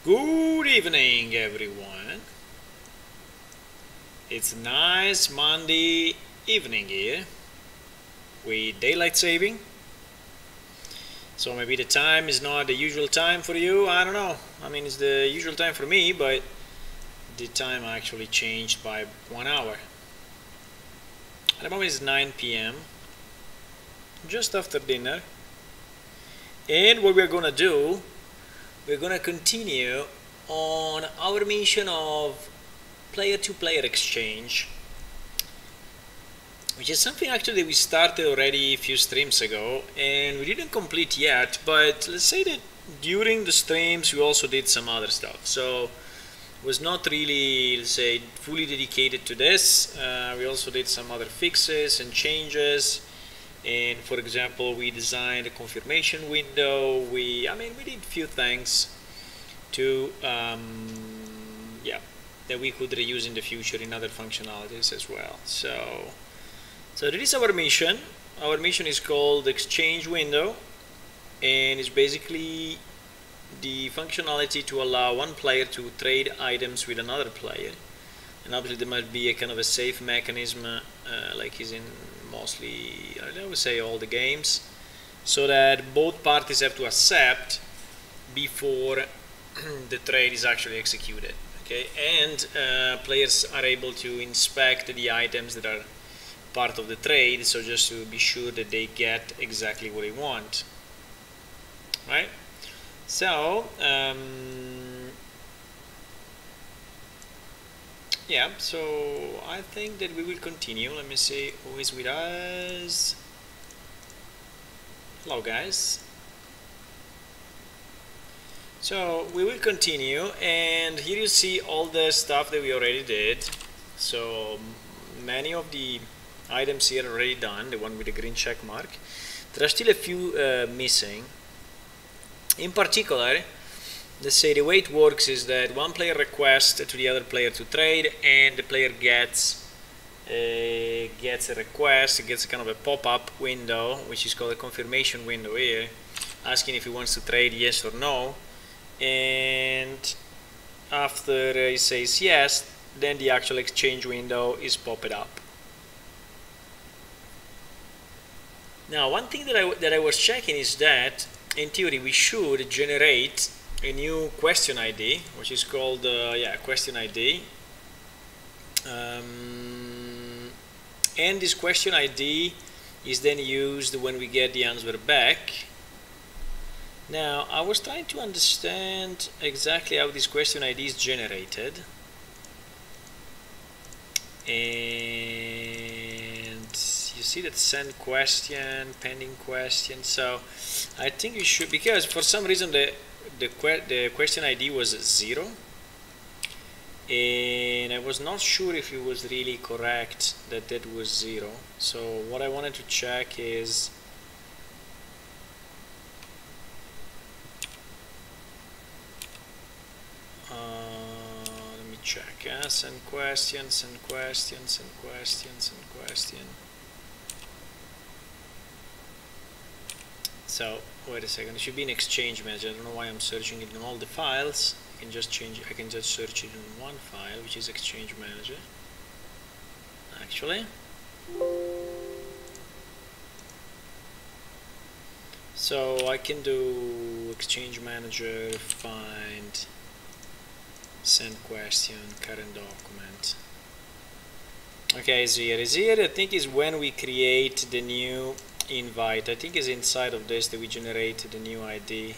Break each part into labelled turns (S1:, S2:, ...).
S1: Good evening, everyone. It's a nice Monday evening here with daylight saving. So maybe the time is not the usual time for you. I don't know. I mean, it's the usual time for me, but the time actually changed by 1 hour. At the moment it's 9 p.m. just after dinner. And what we're gonna do, we're gonna continue on our mission of player-to-player exchange, which is something actually we started already a few streams ago and we didn't complete yet, but let's say that during the streams we also did some other stuff, so it was not really, let's say, fully dedicated to this. We also did some other fixes and changes, and for example we designed a confirmation window. We did a few things to that we could reuse in the future in other functionalities as well. So that is our mission. Our mission is called exchange window, and it's basically the functionality to allow one player to trade items with another player. And obviously there might be a kind of a safe mechanism like is in mostly, I would say, all the games, so that both parties have to accept before the trade is actually executed. Okay, and players are able to inspect the items that are part of the trade, so just to be sure that they get exactly what they want, right? So yeah, so I think that we will continue. Let me see who is with us. Hello guys. So we will continue, and here you see all the stuff that we already did. So many of the items here are already done, the one with the green check mark. There are still a few missing. In particular, let's say the way it works is that one player requests to the other player to trade, and the player gets a request, gets a kind of a pop-up window, which is called a confirmation window here, asking if he wants to trade yes or no. And after he says yes, then the actual exchange window is popped up. Now, one thing that I was checking is that in theory we should generate a new question ID, which is called question ID, and this question ID is then used when we get the answer back. Now, I was trying to understand exactly how this question ID is generated, and you see that send question, pending question. So I think you should, because for some reason the question ID was 0, and I was not sure if it was really correct that that was 0. So what I wanted to check is let me check. Send question, send question, send question, send question. So wait a second, it should be an exchange manager. I don't know why I'm searching it in all the files. I can just change it. I can just search it in one file, which is exchange manager actually. So I can do exchange manager, find, send question, current document. Okay, it's here. I think is when we create the new invite. I think is inside of this that we generate the new ID.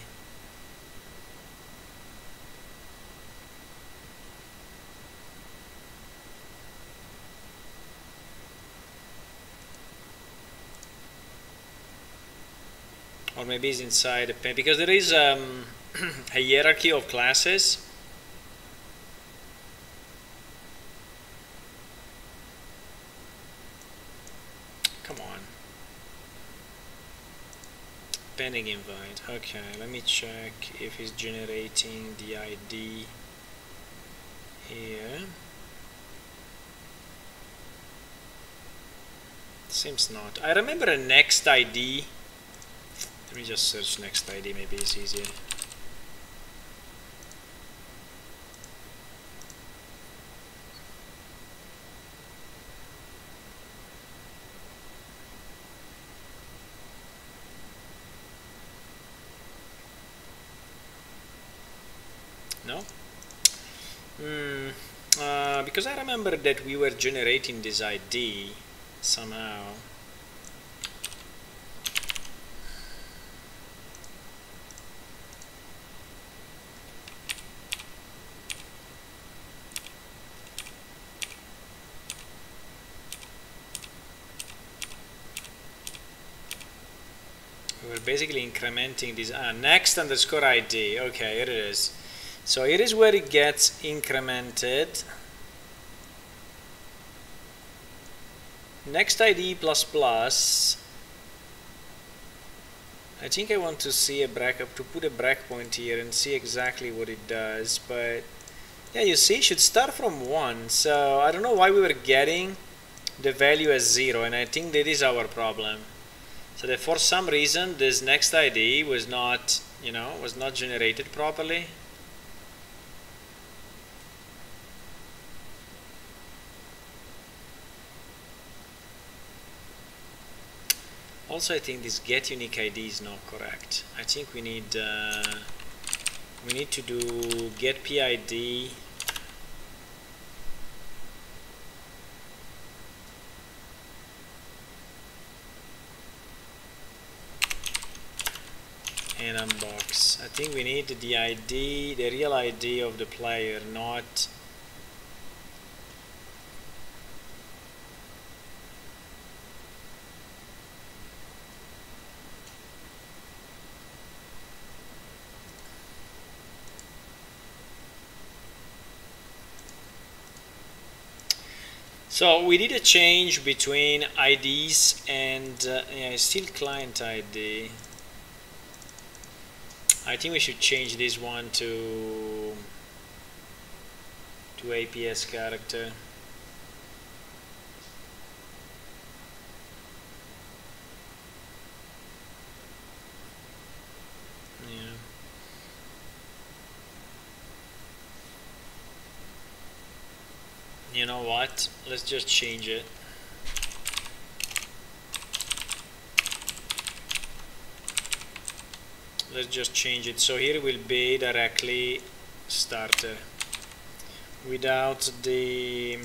S1: Or maybe it's inside the pen, because there is a hierarchy of classes. Come on. Pending invite. Okay, let me check if it's generating the ID here. Seems not. I remember a next ID. Let me just search next ID, maybe it's easier. No? Because I remember that we were generating this ID somehow. We're basically incrementing this next underscore ID. Okay, here it is. So here is where it gets incremented. Next ID plus plus. I think I want to see a to put a breakpoint here and see exactly what it does. But yeah, you see, it should start from 1. So I don't know why we were getting the value as 0, and I think that is our problem. So that for some reason this next ID was not, was not generated properly. Also, I think this get unique ID is not correct. I think we need to do get PID. And unbox. I think we need the ID, the real ID of the player, not So we did a change between IDs and yeah, still client ID. I think we should change this one to APS character. Yeah. You know what? Let's just change it. Let's just change it. So here will be directly starter without the.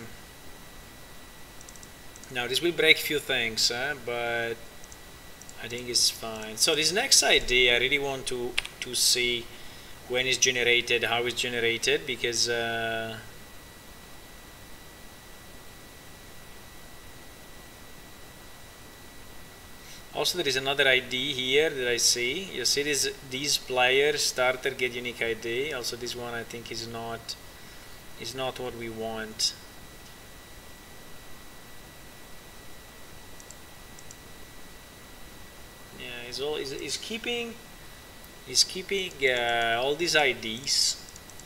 S1: Now this will break a few things, but I think it's fine. So this next ID, I really want to see when it's generated, how it's generated, because. Also, there is another ID here that I see. You see these player starter get unique ID. Also, this one I think is not what we want. Yeah, is keeping all these IDs,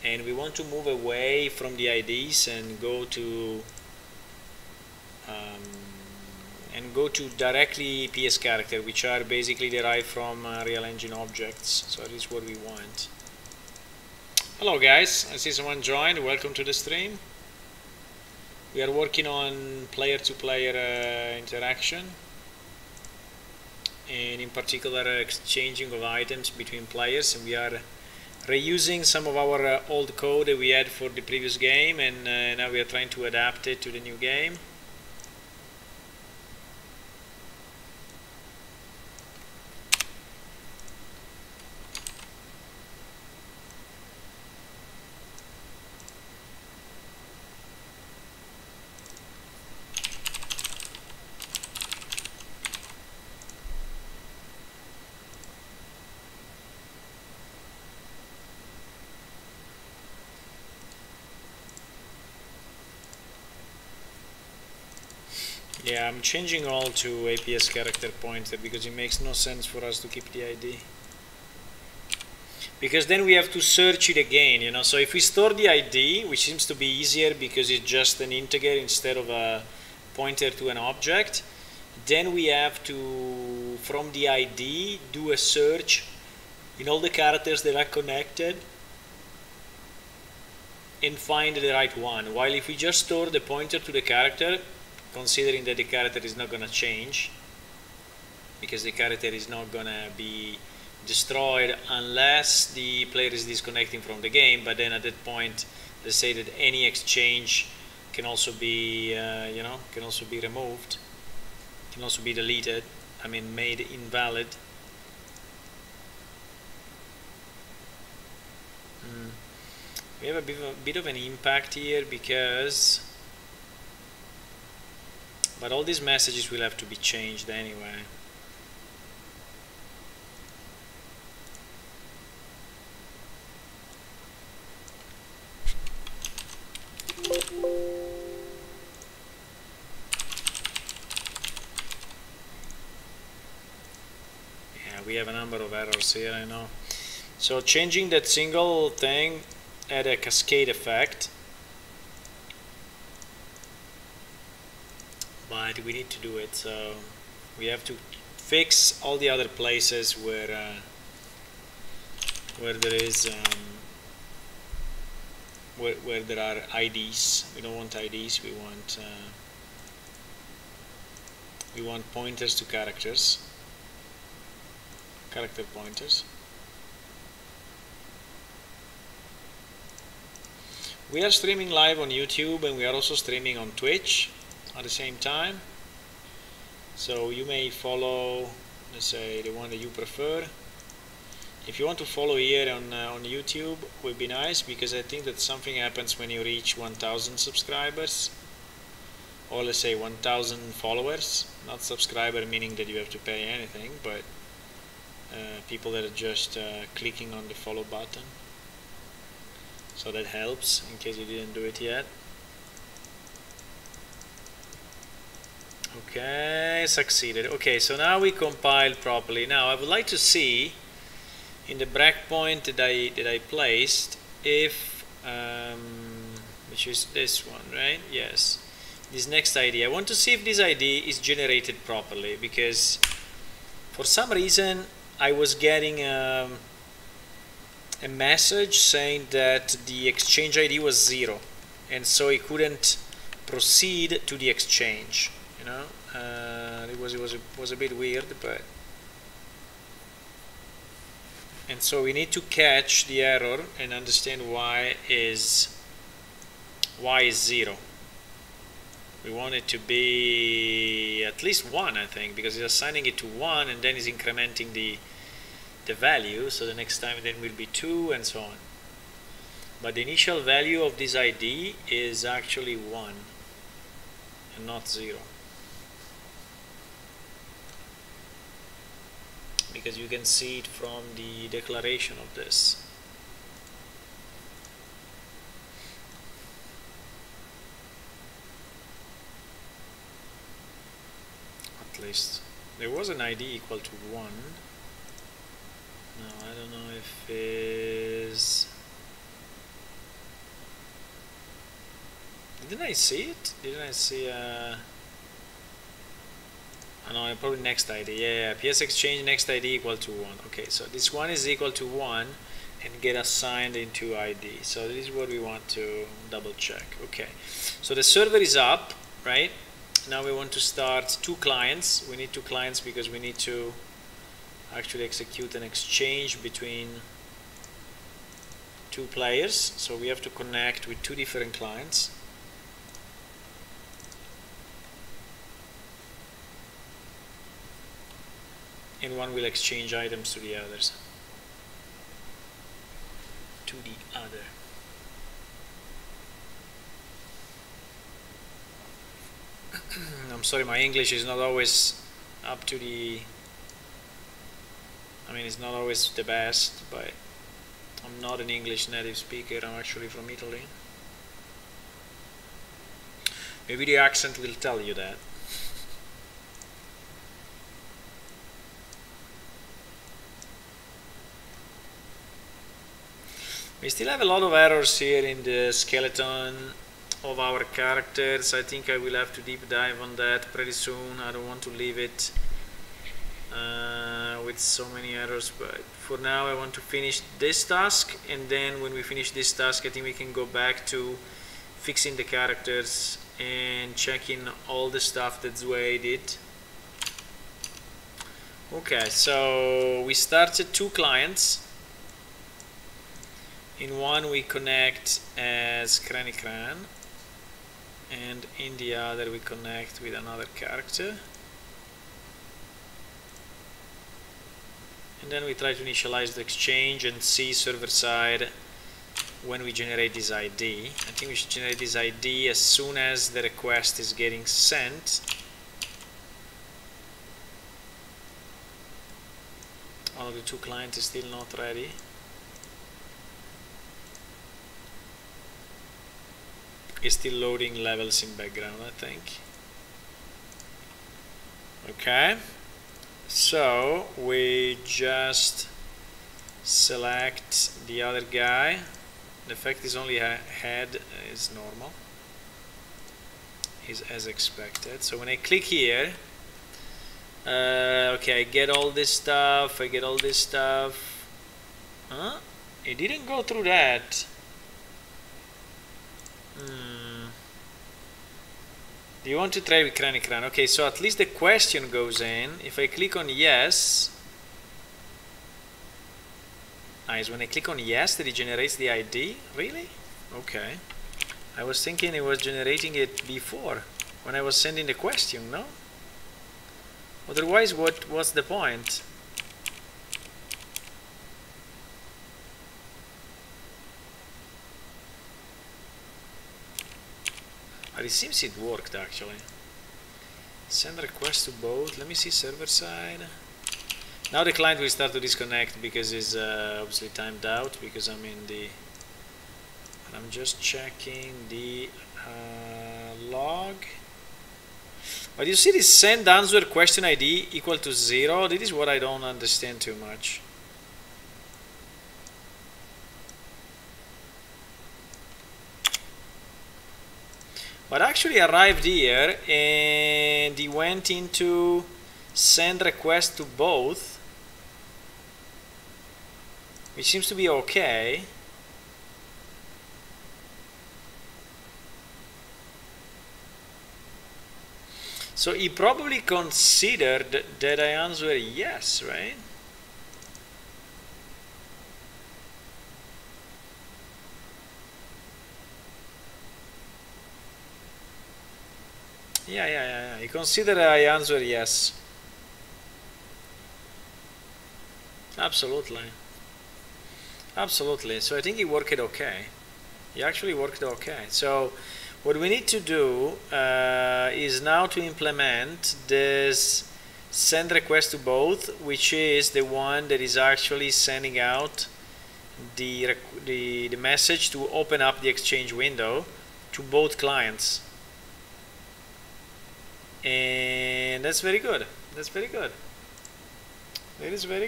S1: and we want to move away from the IDs and go to. Directly PS character, which are basically derived from real engine objects. So that is what we want. Hello guys, I see someone joined. Welcome to the stream. We are working on player-to-player interaction, and in particular exchanging of items between players, and we are reusing some of our old code that we had for the previous game, and now we are trying to adapt it to the new game. Yeah, I'm changing all to APS character pointer because it makes no sense for us to keep the ID. Because then we have to search it again, So if we store the ID, which seems to be easier because it's just an integer instead of a pointer to an object, then we have to, from the ID, do a search in all the characters that are connected and find the right one. While if we just store the pointer to the character, considering that the character is not going to change, because the character is not going to be destroyed unless the player is disconnecting from the game. But then at that point, they say that any exchange can also be can also be removed, can also be deleted, I mean made invalid. We have a bit of an impact here because, but all these messages will have to be changed anyway. Yeah, we have a number of errors here, I know. So changing that single thing had a cascade effect, but we need to do it, so we have to fix all the other places where there is where there are IDs. We don't want IDs, we want pointers to characters, character pointers. We are streaming live on YouTube, and we are also streaming on Twitch at the same time. So you may follow, let's say, the one that you prefer. If you want to follow here on YouTube, would be nice, because I think that something happens when you reach 1,000 subscribers, or let's say 1,000 followers. Not subscriber meaning that you have to pay anything, but people that are just clicking on the follow button. So that helps in case you didn't do it yet. Okay, succeeded. Okay, so now we compiled properly. Now I would like to see in the breakpoint that I placed if which is this one, right? Yes, this next ID. I want to see if this ID is generated properly, because for some reason I was getting a message saying that the exchange ID was 0, and so it couldn't proceed to the exchange. You know, it was a bit weird, but, and so we need to catch the error and understand why is 0. We want it to be at least 1, I think, because it's assigning it to 1 and then it's incrementing the value, so the next time then will be 2 and so on. But the initial value of this ID is actually 1 and not 0, because you can see it from the declaration of this. At least there was an ID equal to 1. No, I don't know if is. Didn't I see it? Didn't I see oh no, probably next ID. Yeah, PS exchange next ID equal to 1. Okay, so this one is equal to 1 and get assigned into ID. So this is what we want to double check. Okay, so the server is up, right? Now we want to start 2 clients. We need 2 clients because we need to actually execute an exchange between 2 players. So we have to connect with 2 different clients. And one will exchange items to the others. To the other. I'm sorry, my English is not always up to the, I mean, it's not always the best, but I'm not an English native speaker. I'm actually from Italy. Maybe the accent will tell you that. We still have a lot of errors here in the skeleton of our characters. I think I will have to deep dive on that pretty soon. I don't want to leave it with so many errors, but for now I want to finish this task, and then when we finish this task I think we can go back to fixing the characters and checking all the stuff that Zwei did. Okay, so we started 2 clients. In one we connect as Kranikran, and in the other we connect with another character. And then we try to initialize the exchange and see server side when we generate this ID. I think we should generate this ID as soon as the request is getting sent. One of the 2 clients is still not ready. It's still loading levels in background, I think. Okay, so we just select the other guy. The effect is only head is normal, is as expected. So when I click here, okay, I get all this stuff, Huh? It didn't go through that. Do you want to try with Kranikran? Okay, so at least the question goes in. If I click on yes, nice. When I click on yes, that it generates the ID. Really? Okay. I was thinking it was generating it before when I was sending the question. No. Otherwise, what's the point? But it seems it worked actually. Send request to both. Let me see server side. Now the client will start to disconnect because it's obviously timed out because I'm in the. I'm just checking the log. But you see this send answer question ID equal to 0. This is what I don't understand too much. But actually arrived here and he went into send request to both, which seems to be okay. So he probably considered that I answer yes, right? Yeah. He considered I answer yes. Absolutely. So I think he worked okay. He actually worked okay. So what we need to do is now to implement this send request to both, which is the one that is actually sending out the message to open up the exchange window to both clients. And that's very good. That is very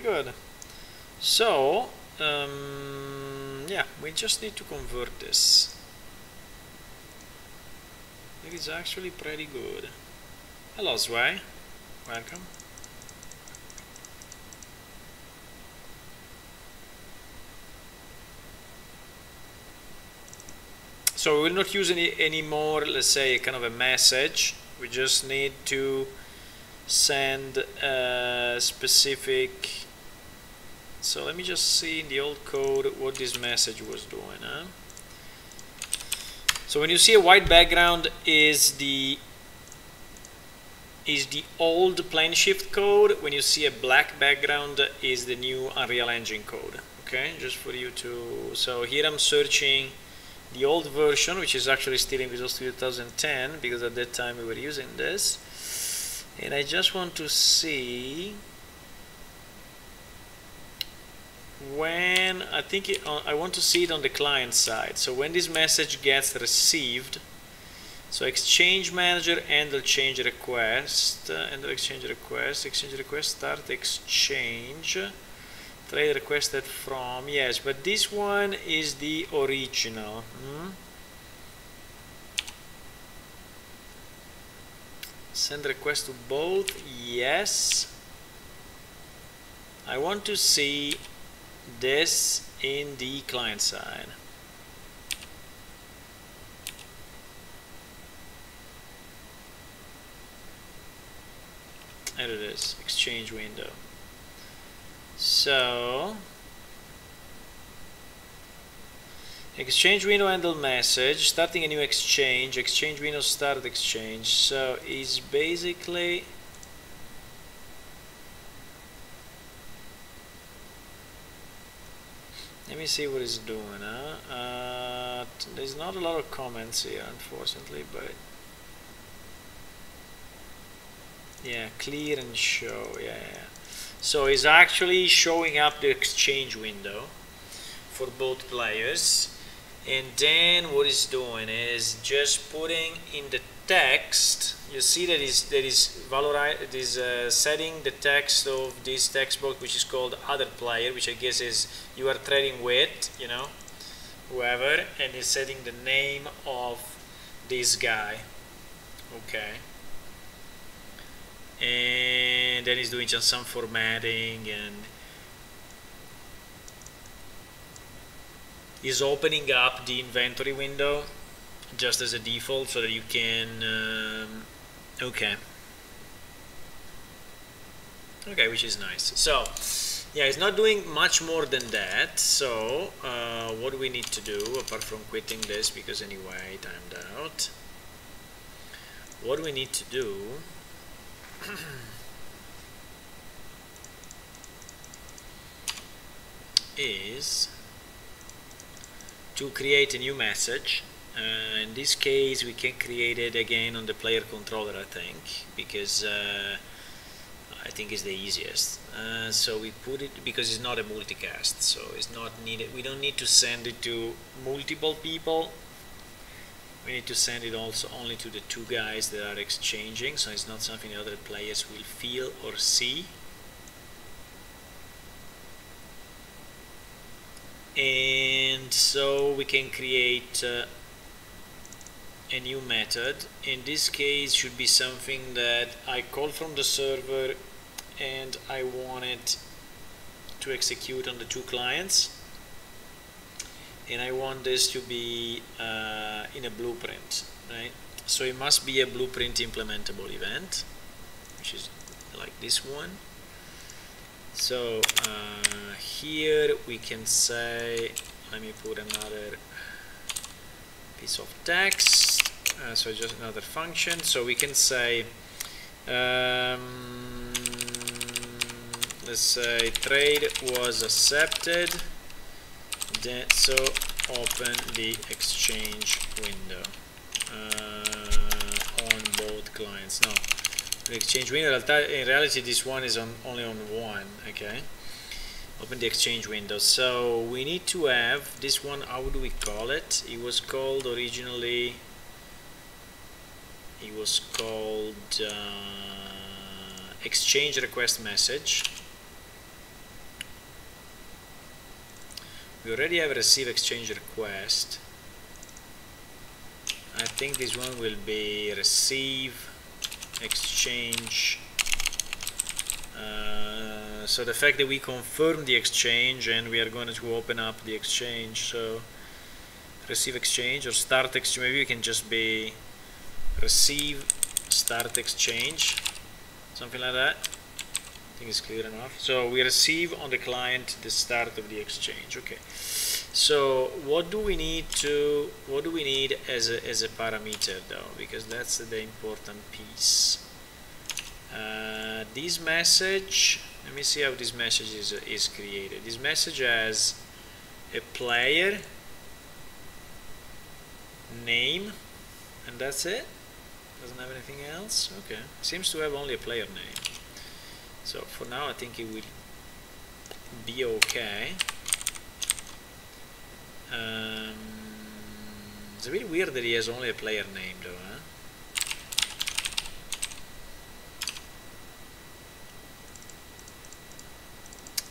S1: good. So yeah, we just need to convert this. It is actually pretty good. Hello Zwei, welcome. So we will not use any more, let's say, kind of a message. We just need to send a specific. So let me just see in the old code what this message was doing. So when you see a white background is the old PlaneShift code. When you see a black background is the new Unreal Engine code. Okay, just for you to. So here I'm searching the old version, which is actually still in Visual Studio 2010 because at that time we were using this, and I just want to see when I want to see it on the client side. So when this message gets received, so exchange manager handle change request, exchange request start exchange. Trade requested from, yes, but this one is the original. Send request to both, yes. I want to see this in the client side. There it is, exchange window. So exchange window handle message, starting a new exchange, exchange window start exchange. So it's basically let me see what it's doing. There's not a lot of comments here, unfortunately, but yeah, clear and show. Yeah. So it's actually showing up the exchange window for both players, and then what it's doing is just putting in the text. You see that is setting the text of this text box, which is called other player, which I guess is you are trading with, you know, whoever, and is setting the name of this guy. Okay. And then he's doing just some formatting, and he's opening up the inventory window just as a default so that you can okay, which is nice. So yeah, it's not doing much more than that. So what do we need to do apart from quitting this, because anyway timed out? What do we need to do is to create a new message. In this case we can create it again on the player controller, I think, because I think it's the easiest. So we put it, because it's not a multicast, so it's not needed. We don't need to send it to multiple people. We need to send it also only to the two guys that are exchanging, so it's not something other players will feel or see. And so we can create a new method. In this case should be something that I call from the server and I want it to execute on the two clients, and I want this to be in a blueprint, right? So it must be a blueprint implementable event, which is like this one. So here we can say, let me put another piece of text, so just another function. So we can say let's say trade was accepted, then so open the exchange window on both clients. No, the exchange window, in reality this one is only on one. Okay, open the exchange window. So we need to have this one. How do we call it? It was called originally, it was called exchange request message. We already have receive exchange request. I think this one will be receive exchange. So the fact that we confirm the exchange and we are going to open up the exchange, so receive exchange or start exchange. Maybe we can just be receive start exchange, something like that. I think it's clear enough. So we receive on the client the start of the exchange. Okay. So what do we need as a parameter though, because that's the important piece. This message, let me see how this message is created. This message has a player name, and that's it. Doesn't have anything else. Okay, seems to have only a player name. So for now I think it will be okay. It's a bit weird that he has only a player name though, huh?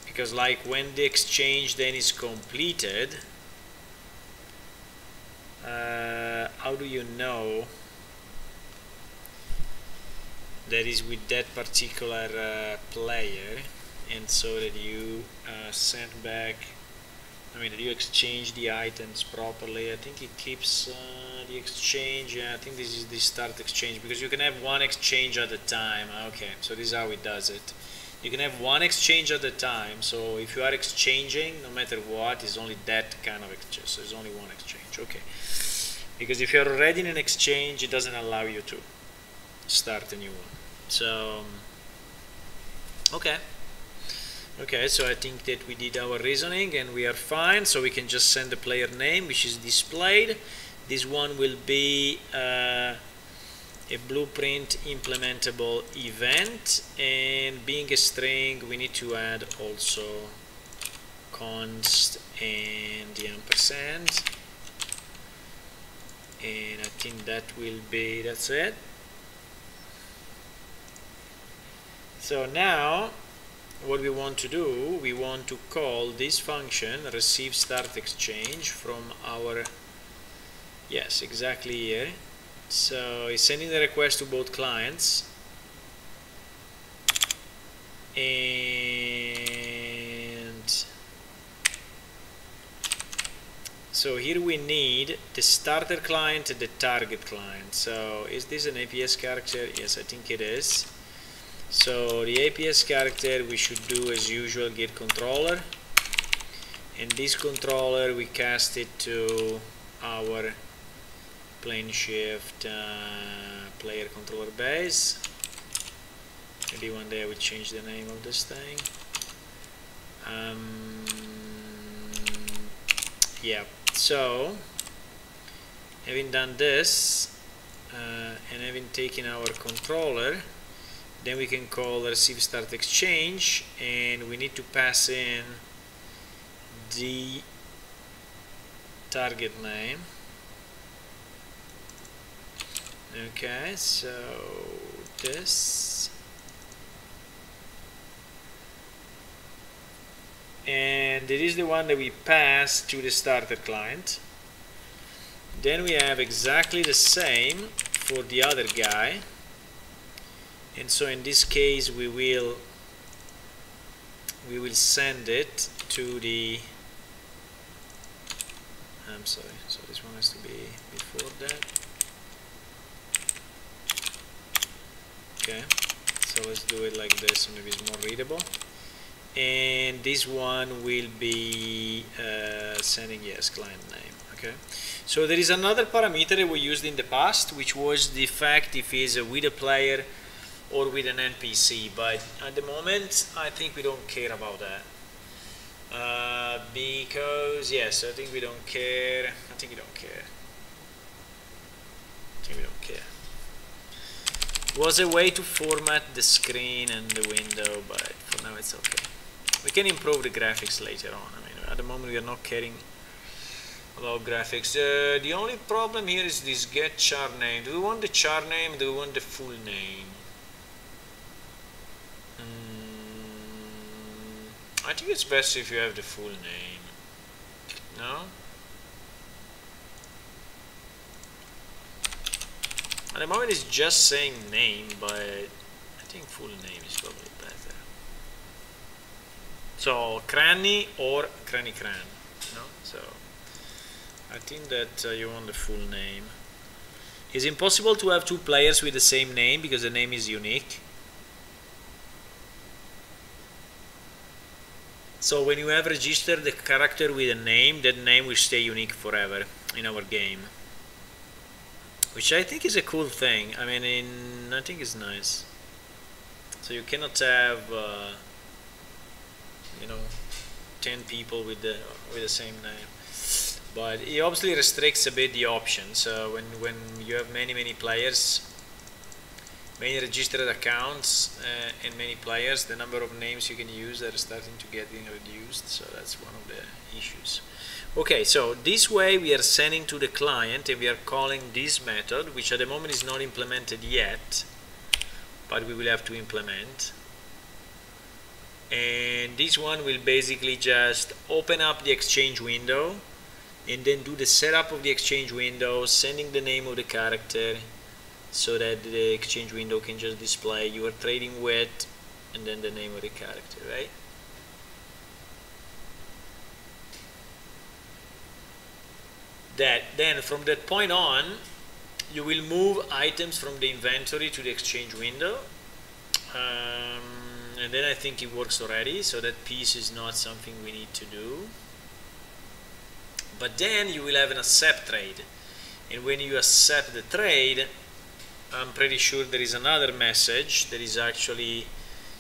S1: Because like when the exchange then is completed, how do you know that is with that particular player, and so that you send back, I mean that you exchange the items properly. I think it keeps the exchange. Yeah, I think this is the start exchange, because you can have one exchange at a time. Okay, so this is how it does it. you can have one exchange at a time. So if you are exchanging, no matter what, it's only that kind of exchange. So it's only one exchange. Okay. Because if you're already in an exchange, it doesn't allow you to start a new one. So, okay. Okay, so I think that we did our reasoning and we are fine. So we can just send the player name, which is displayed. This one will be a blueprint implementable event, and being a string, we need to add also const and the ampersand. And I think that's it. So now what we want to do, we want to call this function receive start exchange from our, yes, exactly here. So it's sending the request to both clients, and so here we need the starter client and the target client. So is this an APS character? Yes, I think it is. So the APS character we should do as usual get controller, and this controller we cast it to our plane shift player controller base. Maybe one day I will change the name of this thing. Yeah, so having done this and having taken our controller, then we can call receive start exchange, and we need to pass in the target name. Okay, so this, and it is the one that we pass to the starter client. Then we have exactly the same for the other guy, and so in this case we will send it to the, I'm sorry, so this one has to be before that. Okay, so let's do it like this, so maybe it's more readable. And this one will be sending, yes, client name. Okay, so there is another parameter that we used in the past, which was the fact if it's with a player or with an NPC, but at the moment I think we don't care about that, because yes, I think we don't care. I think we don't care. Was a way to format the screen and the window, but for now it's okay. We can improve the graphics later on. I mean, at the moment we are not caring about graphics. The only problem here is this get char name. Do we want the char name? Do we want the full name? I think it's best if you have the full name. No? At the moment it's just saying name, but I think full name is probably better. So cranny or cranny cran, no? So I think that you want the full name. It's impossible to have two players with the same name because the name is unique. So when you have registered the character with a name, that name will stay unique forever in our game, which I think is a cool thing. I mean, I think it's nice. So you cannot have, you know, 10 people with the same name. But it obviously restricts a bit the options. So when you have many players, many registered accounts, and many players, the number of names you can use are starting to get reduced. So that's one of the issues. Okay, so this way we are sending to the client and we are calling this method, which at the moment is not implemented yet, but we will have to implement. And this one will basically just open up the exchange window and then do the setup of the exchange window, sending the name of the character so that the exchange window can just display you are trading with and then the name of the character, right? Then from that point on you will move items from the inventory to the exchange window, and then I think it works already, so that piece is not something we need to do. But then you will have an accept trade, and when you accept the trade, I'm pretty sure there is another message that is actually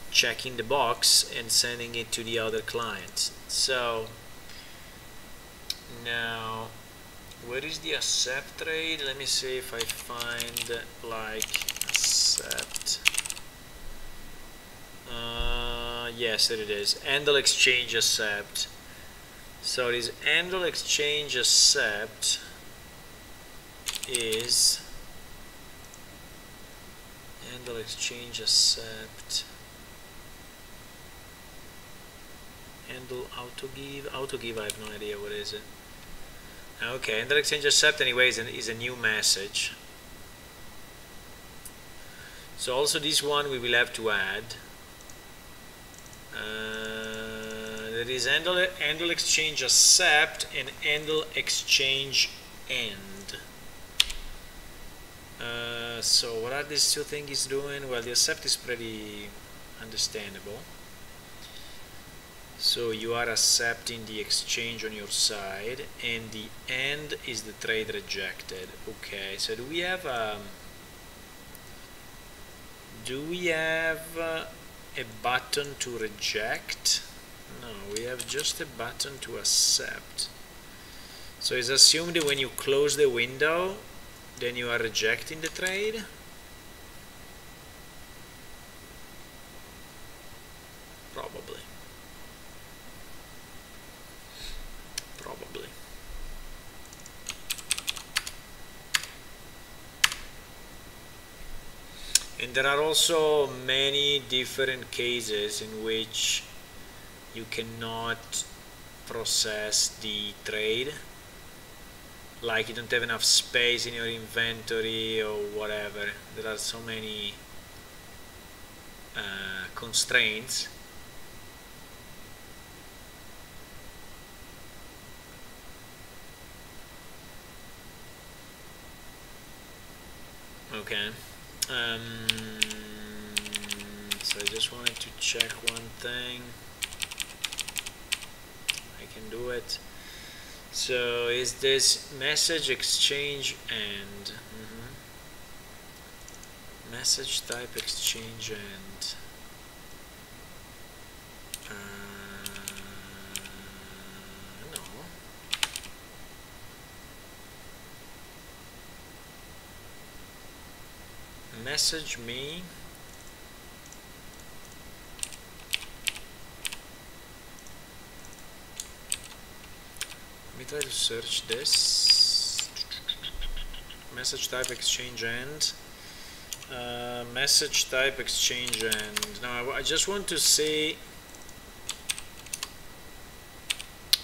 S1: checking the box and sending it to the other client. So now, where is the accept trade? Let me see if I find like accept. Yes, there it is. Handle exchange accept. So this handle exchange accept is handle exchange accept. Handle auto give. I have no idea what is it. Okay, handle exchange accept anyway is a new message. So also this one we will have to add. There is handle exchange accept and handle exchange end. So what are these two things doing? Well, the accept is pretty understandable. So you are accepting the exchange on your side, and the end is the trade rejected. Okay, so do we have a button to reject? No, we have just a button to accept. So it's assumed that when you close the window, then you are rejecting the trade. Probably. And there are also many different cases in which you cannot process the trade, like you don't have enough space in your inventory or whatever. There are so many constraints. Okay. So I just wanted to check one thing. I can do it. So is this message exchange end? Message type exchange end. No. Message me. Let me try to search this. Message type exchange end. Message type exchange end. Now I just want to see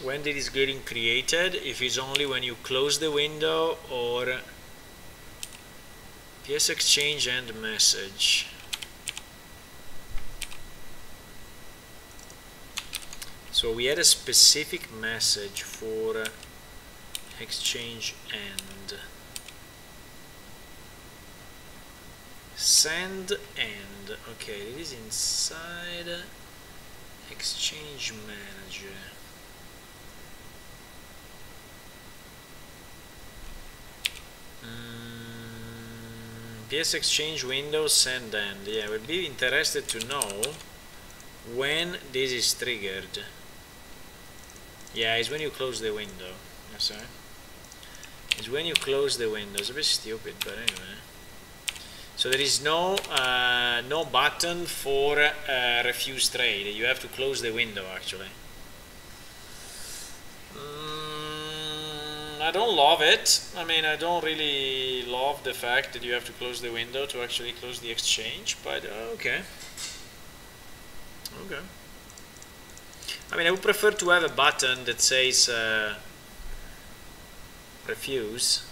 S1: when it is getting created, if it's only when you close the window or PS exchange end message. So we had a specific message for exchange end. Send end. Okay, it is inside exchange manager. PS exchange window send end. Yeah, I would be interested to know when this is triggered. Yeah, it's when you close the window. Yes, sir. It's when you close the window. It's a bit stupid, but anyway. So there is no no button for refuse trade. You have to close the window actually. I don't love it. I mean, I don't really love the fact that you have to close the window to actually close the exchange, but okay. Okay. I mean, I would prefer to have a button that says refuse.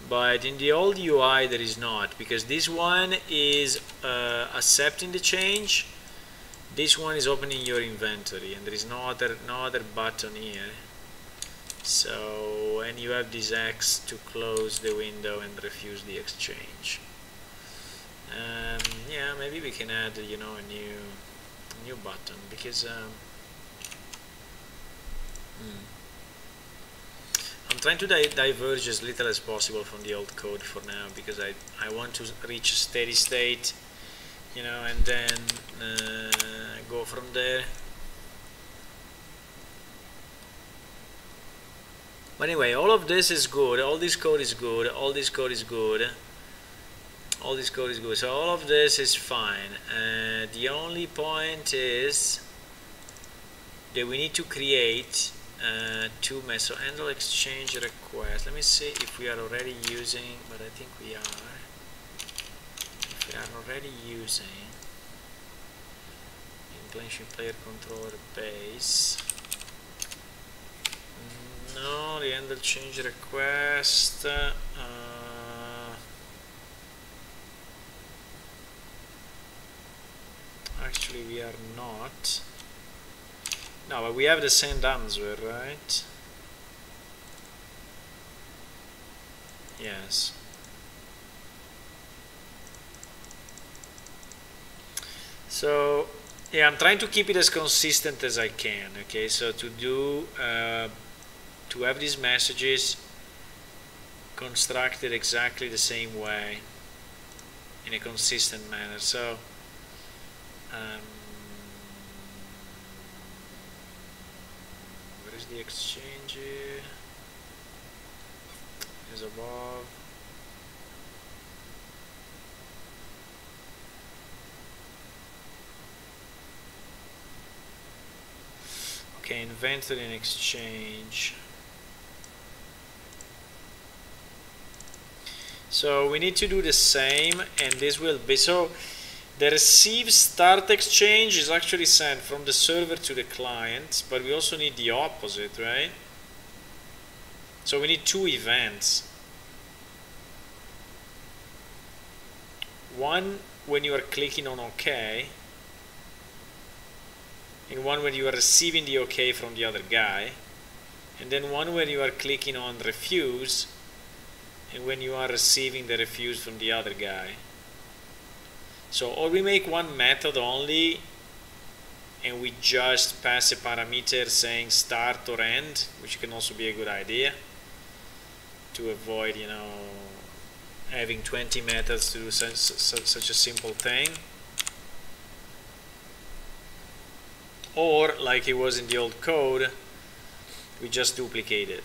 S1: But in the old UI there is not, because this one is accepting the change, this one is opening your inventory, and there is no other button here. So, and you have this X to close the window and refuse the exchange. Yeah, maybe we can add, you know, a new button, because I'm trying to diverge as little as possible from the old code for now, because I want to reach a steady state, you know, and then go from there. But anyway, all of this is good, all this code is good, all this code is good, all this code is good, so all of this is fine. The only point is that we need to create two methods. So handle exchange request. Let me see if we are already using, but I think we are. If we are already using implementation player controller base. No, the handle change request. Actually, we are not. No, but we have the send answer, right? Yes. So, yeah, I'm trying to keep it as consistent as I can. Okay, so to do to have these messages constructed exactly the same way in a consistent manner. So where is the exchange? Is above. Okay, inventory and exchange. So we need to do the same, and this will be so. The receive start exchange is actually sent from the server to the client, but we also need the opposite, right? So we need two events. One when you are clicking on OK, and one when you are receiving the OK from the other guy, and then one when you are clicking on refuse, and when you are receiving the refuse from the other guy. So, or we make one method only, and we just pass a parameter saying start or end, which can also be a good idea to avoid, you know, having 20 methods to do such a simple thing. Or, like it was in the old code, we just duplicate it.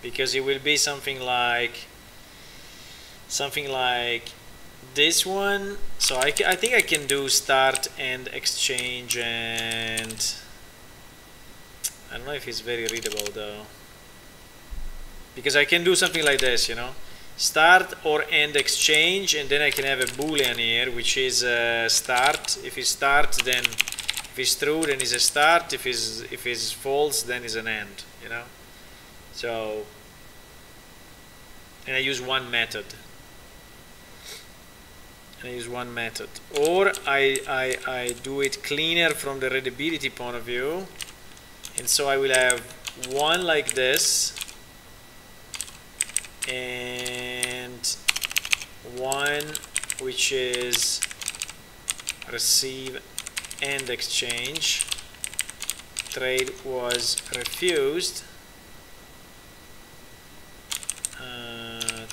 S1: Because it will be something like this one. So I think I can do start and exchange, and I don't know if it's very readable though, because I can do something like this, you know, start or end exchange, and then I can have a boolean here which is start. If it's start, then if it's true, then it's a start. If it's false, then it's an end, you know. So, and I use one method. Or I do it cleaner from the readability point of view, and so I will have one like this, and one which is receive and exchange. Trade was refused.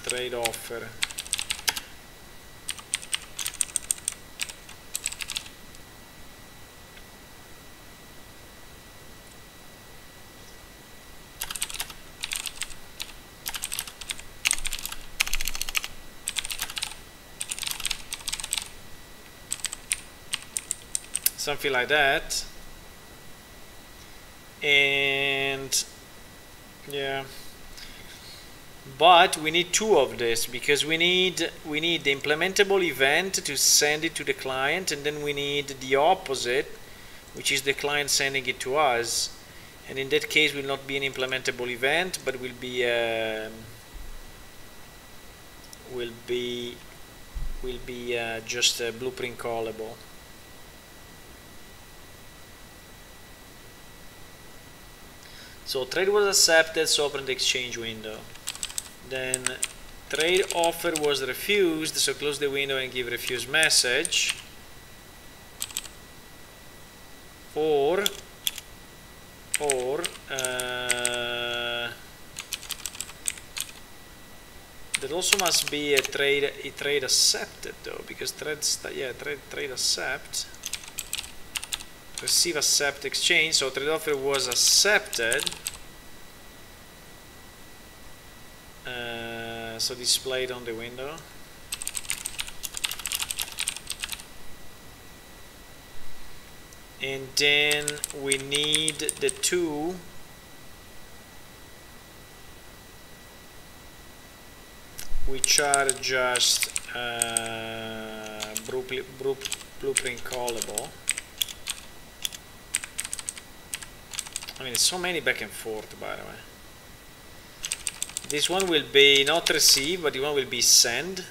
S1: Trade offer. Something like that. And yeah, but we need two of this, because we need the implementable event to send it to the client, and then we need the opposite, which is the client sending it to us, and in that case will not be an implementable event, but will be just a blueprint callable. So trade was accepted, so open the exchange window. Then trade offer was refused, so close the window and give refuse message. Or there also must be a trade accepted though, because trade accept, receive, accept, exchange. So trade offer was accepted, so displayed on the window. And then we need the two which are just blueprint callable. I mean, so many back and forth, by the way. This one will be not receive, but this one will be send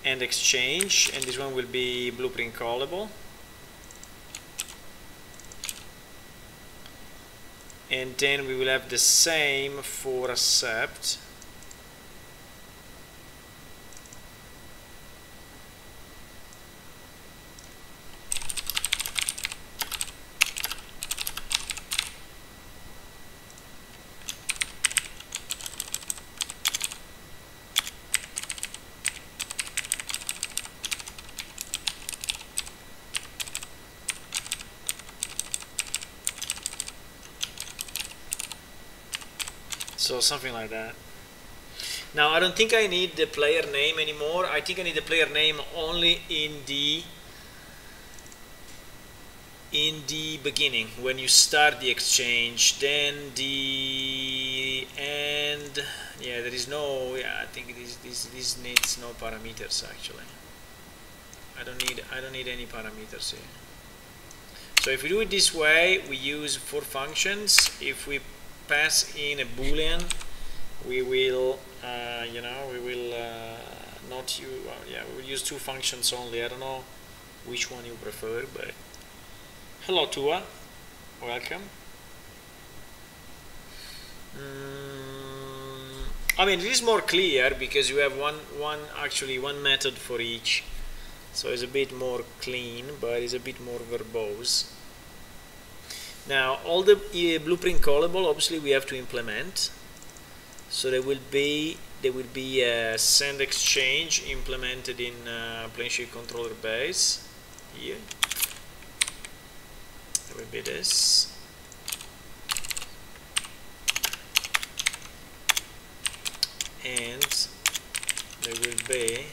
S1: and exchange, and this one will be blueprint callable. And then we will have the same for accept. So something like that. Now I don't think I need the player name anymore. I think I need the player name only in the beginning, when you start the exchange. Then the end, yeah, there is no, yeah, I think this needs no parameters actually. I don't need any parameters here. So if we do it this way, we use for functions. If we pass in a boolean, we will not use, yeah, we will use two functions only. I don't know which one you prefer, but hello Tua, welcome. I mean, it is more clear because you have one method for each, so it's a bit more clean, but it's a bit more verbose. Now all the blueprint callable, obviously we have to implement. So there will be a send exchange implemented in PlaneShift controller base here. There will be this. And there will be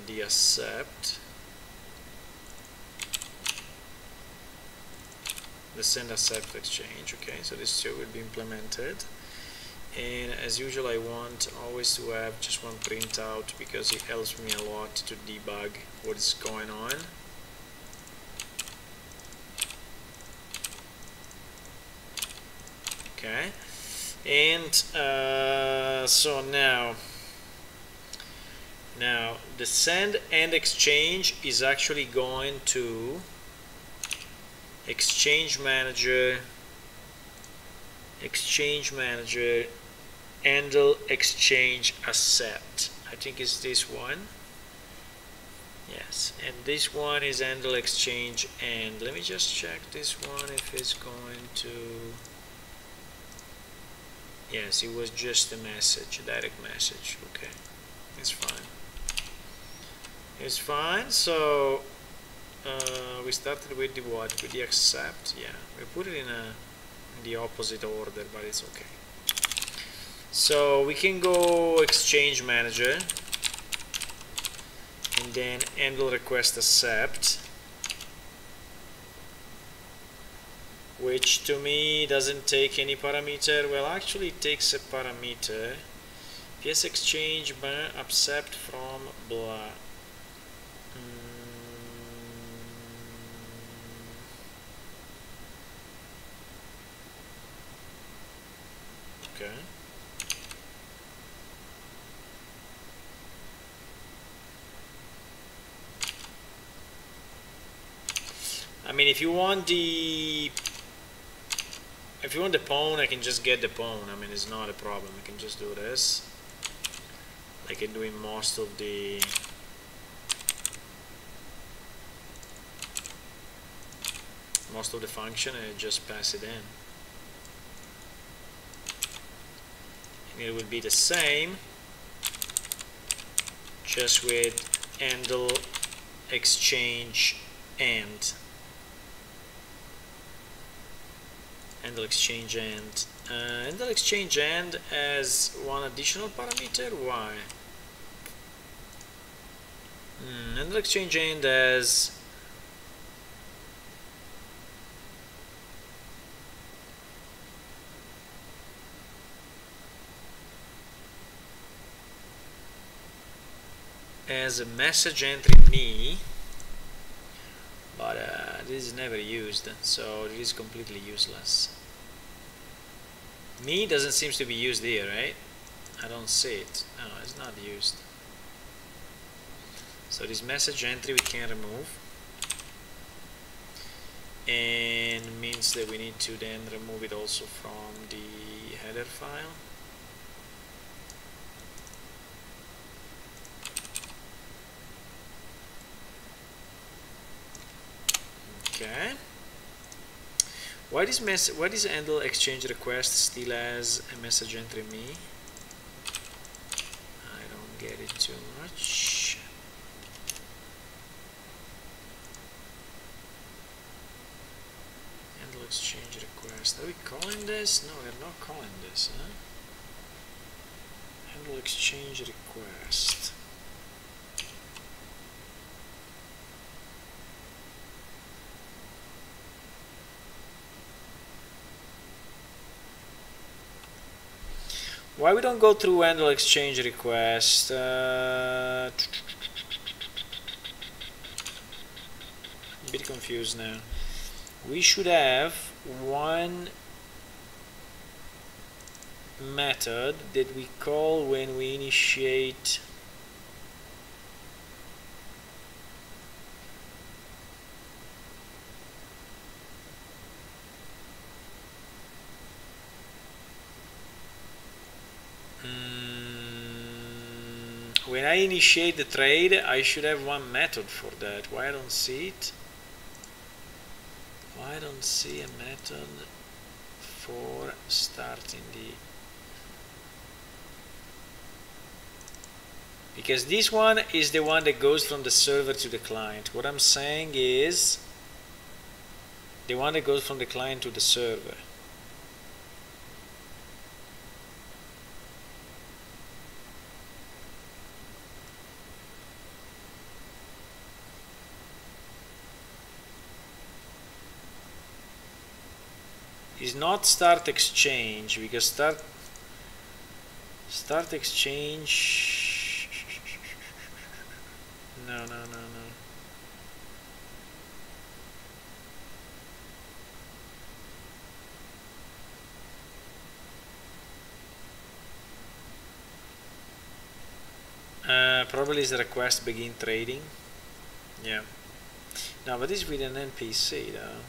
S1: the accept, the send accept exchange. Okay, so this two will be implemented, and as usual I want always to have just one printout because it helps me a lot to debug what is going on. Okay, and so now the send and exchange is actually going to exchange manager handle exchange accept. I think it's this one. Yes, and this one is handle exchange, and let me just check this one if it's going to. Yes, it was just a message, a direct message. Okay, it's fine. It's fine. So we started with the what? With the accept. Yeah, we put it in the opposite order, but it's okay. So we can go exchange manager and then handle request accept, which to me doesn't take any parameter. Well, actually it takes a parameter. PS exchange accept from blah. Okay. I mean, if you want the If you want the pawn, I can just get the pawn. I mean, it's not a problem. I can just do this, like I'm doing most of the function, and just pass it in. And it will be the same, just with handle exchange and. Handle exchange and. Handle exchange and as one additional parameter. Why? Handle exchange and as a message entry me, but this is never used, so it is completely useless. Me doesn't seem to be used here, right? I don't see it. No, it's not used. So this message entry we can remove, and means that we need to then remove it also from the header file. Okay. Why this handle exchange request still has a message entry me? I don't get it too much. Handle exchange request. Are we calling this? No, we're not calling this, huh? Handle exchange request. Why we don't go through handle exchange request? A bit confused now. We should have one method that we call when we initiate when I initiate the trade. I should have one method for that. Why I don't see it? Why I don't see a method for starting the... Because this one is the one that goes from the server to the client. What I'm saying is the one that goes from the client to the server. Is not start exchange, because start exchange, no. Probably is the request begin trading. Yeah. No, but this is with an NPC though.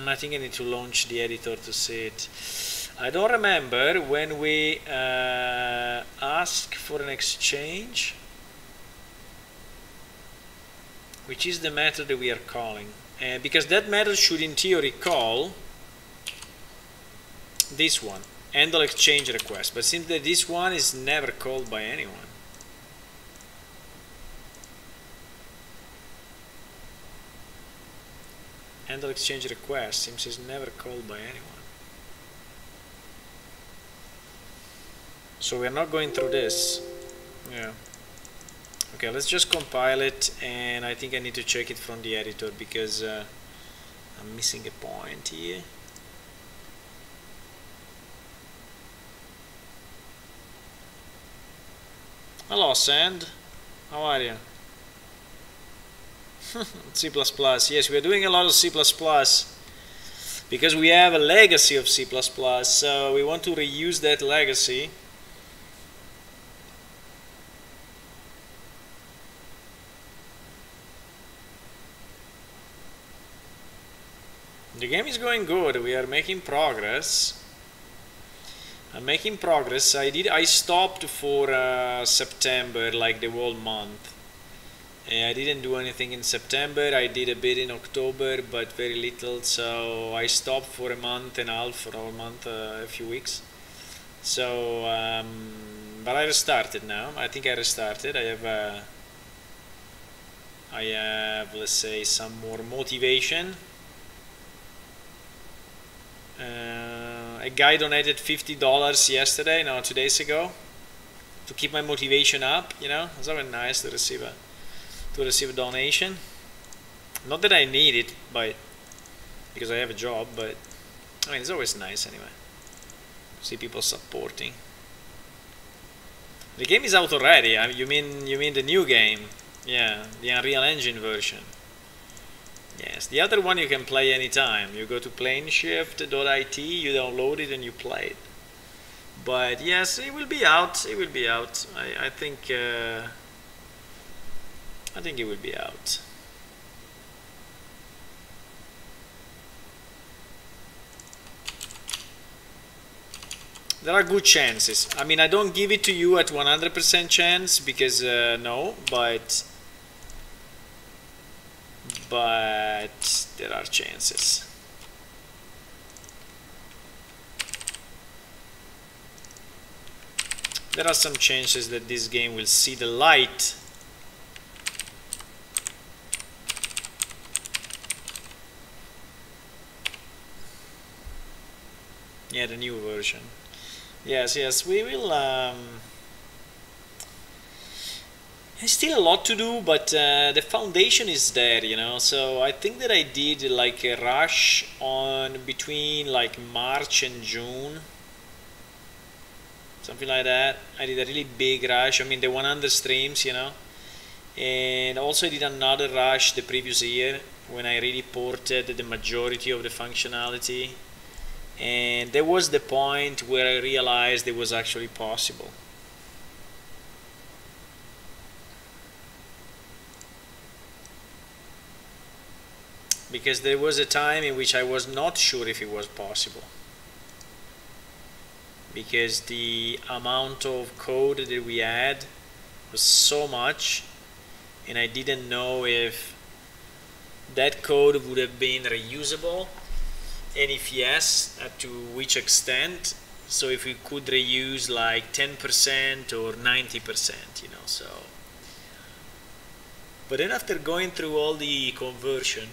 S1: I think I need to launch the editor to see it. I don't remember when we ask for an exchange, which is the method that we are calling, because that method should in theory call this one, handle exchange request, but since that this one is never called by anyone. Handle exchange request seems is never called by anyone. So we're not going through this. Yeah. Okay, let's just compile it, and I think I need to check it from the editor because I'm missing a point here. Hello, Sand. How are you? C++. Yes, we are doing a lot of C++. because we have a legacy of C++, so we want to reuse that legacy. The game is going good. We are making progress. I'm making progress. I stopped for September, like the whole month. I didn't do anything in September. I did a bit in October, but very little. So I stopped for a month and a half, or a month, a few weeks. So, but I restarted now. I think I restarted. I have, let's say, some more motivation. A guy donated $50 yesterday, no, 2 days ago, to keep my motivation up. You know, it's always nice to receive a donation. Not that I need it, but because I have a job, but I mean, it's always nice anyway. See people supporting. The game is out already. You mean the new game? Yeah, the Unreal Engine version. Yes, the other one you can play anytime. You go to planeshift.it, you download it and you play it. But yes, it will be out. It will be out. I think it will be out. There are good chances. I mean, I don't give it to you at 100% chance because no, but there are chances. There are some chances that this game will see the light. Yeah, the new version. Yes, we will. There's still a lot to do, but the foundation is there, you know. So I think that I did like a rush on between like March and June, something like that. I did a really big rush. I mean, the 100 streams, you know, and also I did another rush the previous year when I really ported the majority of the functionality, and there was the point where I realized it was actually possible. Because there was a time in which I was not sure if it was possible, because the amount of code that we had was so much, and I didn't know if that code would have been reusable, and if yes, to which extent. So if we could reuse like 10% or 90%, you know. So, but then after going through all the conversion,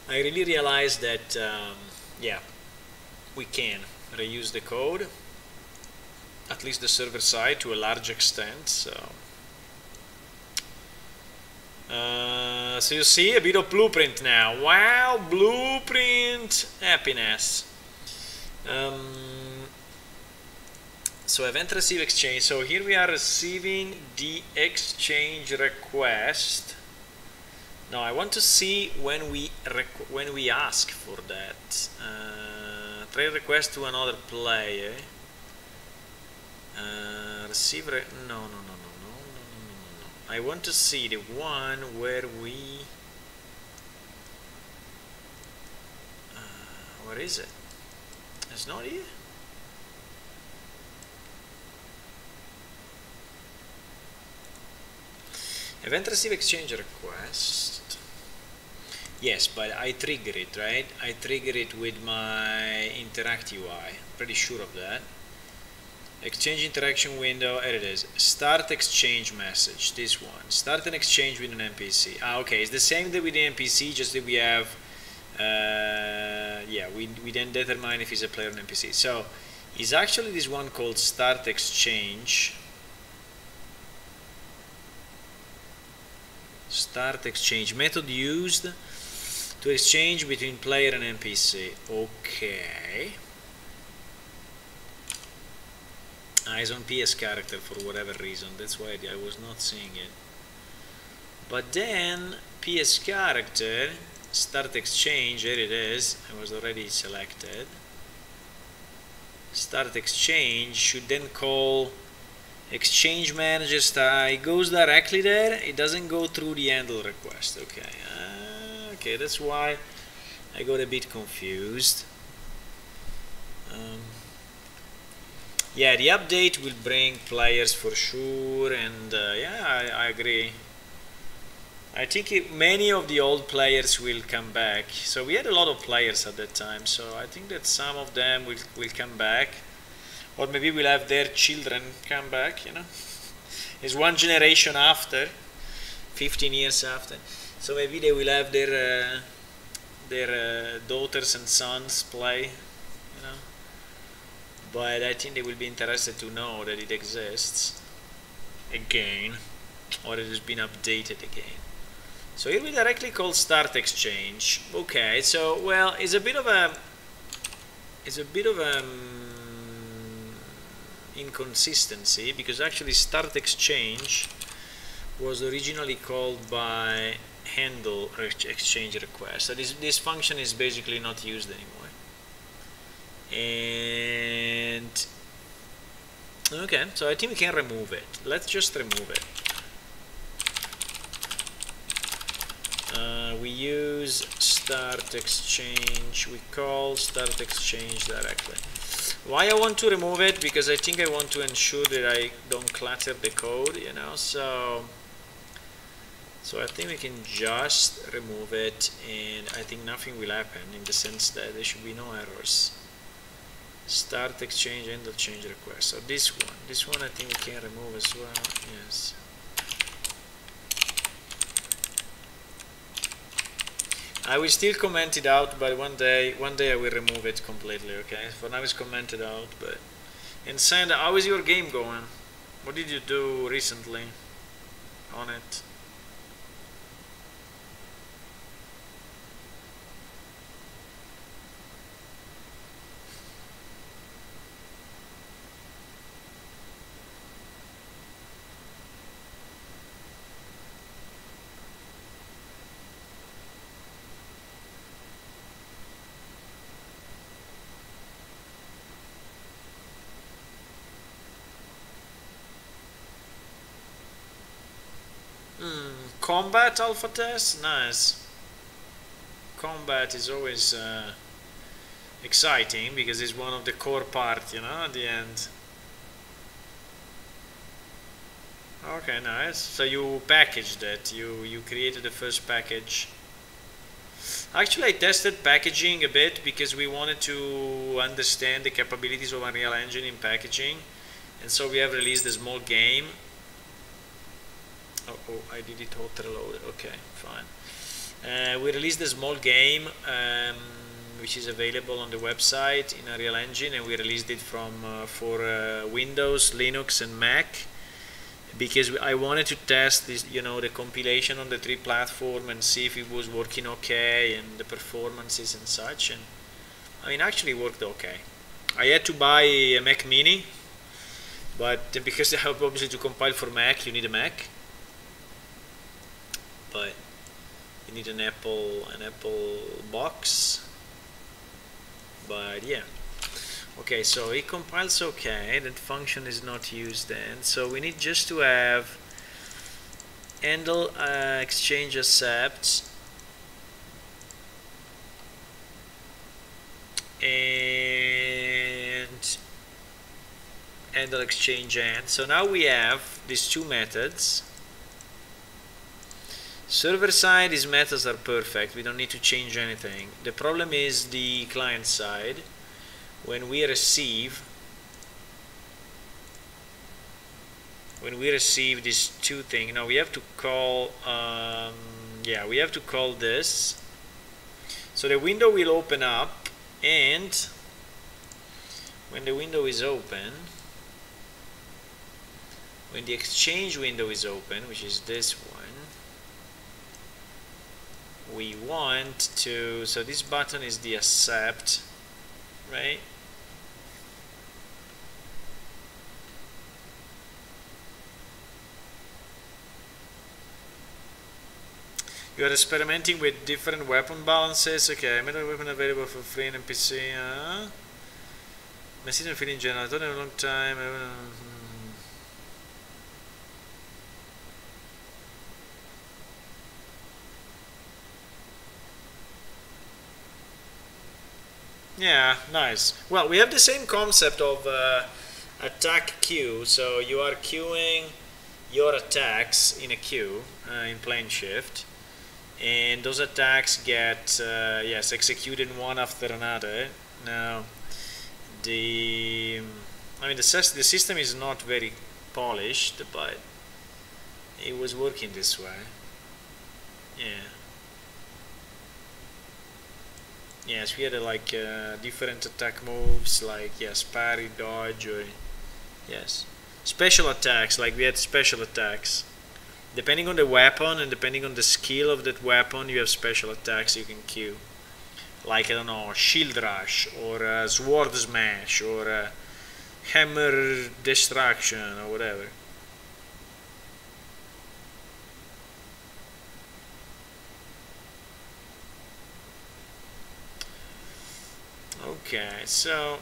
S1: I really realized that yeah, we can reuse the code, at least the server side, to a large extent. So so you see a bit of blueprint now. Wow, blueprint happiness. So event receive exchange. So here we are receiving the exchange request. Now I want to see when we ask for that. Trade request to another player. Receive no. I want to see the one where we. Where is it? It's not here. Event receive exchange request. Yes, but I trigger it, right? I trigger it with my Interact UI. Pretty sure of that. Exchange interaction window, here it is. Start exchange message, this one. Start an exchange with an NPC. Ah, okay, it's the same that with the NPC, just that we have, yeah, we then determine if it's a player or an NPC. So, it's actually this one called start exchange. Start exchange, method used to exchange between player and NPC. Okay. Eyes on PS character for whatever reason, that's why I was not seeing it. But then PS character start exchange, here it is, I was already selected. Start exchange should then call exchange manager start. It goes directly there, it doesn't go through the handle request. Okay, okay, that's why I got a bit confused. Yeah, the update will bring players for sure, and yeah, I agree. I think many of the old players will come back. So we had a lot of players at that time, so I think that some of them will come back. Or maybe we'll have their children come back, you know. It's one generation after, 15 years after. So maybe they will have their daughters and sons play, you know. But I think they will be interested to know that it exists again, or it has been updated again. So here we directly call start exchange. Okay, so well, it's a bit of a inconsistency, because actually start exchange was originally called by handle exchange request. So this function is basically not used anymore. And okay, so I think we can remove it. Let's just remove it. We use start exchange, we call start exchange directly. Why I want to remove it? Because I think I want to ensure that I don't clutter the code, you know, so I think we can just remove it, and I think nothing will happen, in the sense that there should be no errors. Start exchange and the change request. So this one I think we can remove as well. Yes. I will still comment it out, but one day I will remove it completely. Okay. For now it's commented out. But and Sand, how is your game going? What did you do recently on it? Combat alpha test? Nice. Combat is always exciting, because it's one of the core parts, you know, at the end. Okay, nice. So you packaged it. You created the first package. Actually, I tested packaging a bit because we wanted to understand the capabilities of Unreal Engine in packaging, and so we have released a small game. Oh, I did it auto reload. Okay, fine. We released a small game which is available on the website in Unreal Engine, and we released it for Windows, Linux, and Mac, because I wanted to test this, you know, the compilation on the three platforms and see if it was working okay, and the performances and such. And I mean, actually worked okay. I had to buy a Mac Mini, but because obviously to compile for Mac you need a Mac. But you need an Apple box. But yeah, okay, so it compiles okay. That function is not used then, so we need just to have handle exchange accept and handle exchange and. So now we have these two methods. Server side, these methods are perfect, we don't need to change anything. The problem is the client side. When we receive these two things, now we have to call we have to call this. So the window will open up, and when the window is open, when the exchange window is open, which is this one, we want to, so this button is the accept, right? You are experimenting with different weapon balances. Okay, metal weapon available for free in NPC. My season feeling general. I don't have a long time. Yeah, nice. Well, we have the same concept of attack queue. So you are queuing your attacks in a queue in plane shift, and those attacks get yes, executed one after another. Now, the I mean the system is not very polished, but it was working this way. Yeah. Yes, we had like different attack moves, like yes, parry, dodge, or yes, special attacks. Like we had special attacks. Depending on the weapon and depending on the skill of that weapon, you have special attacks you can queue. Like I don't know, shield rush or sword smash or hammer destruction or whatever. Okay, so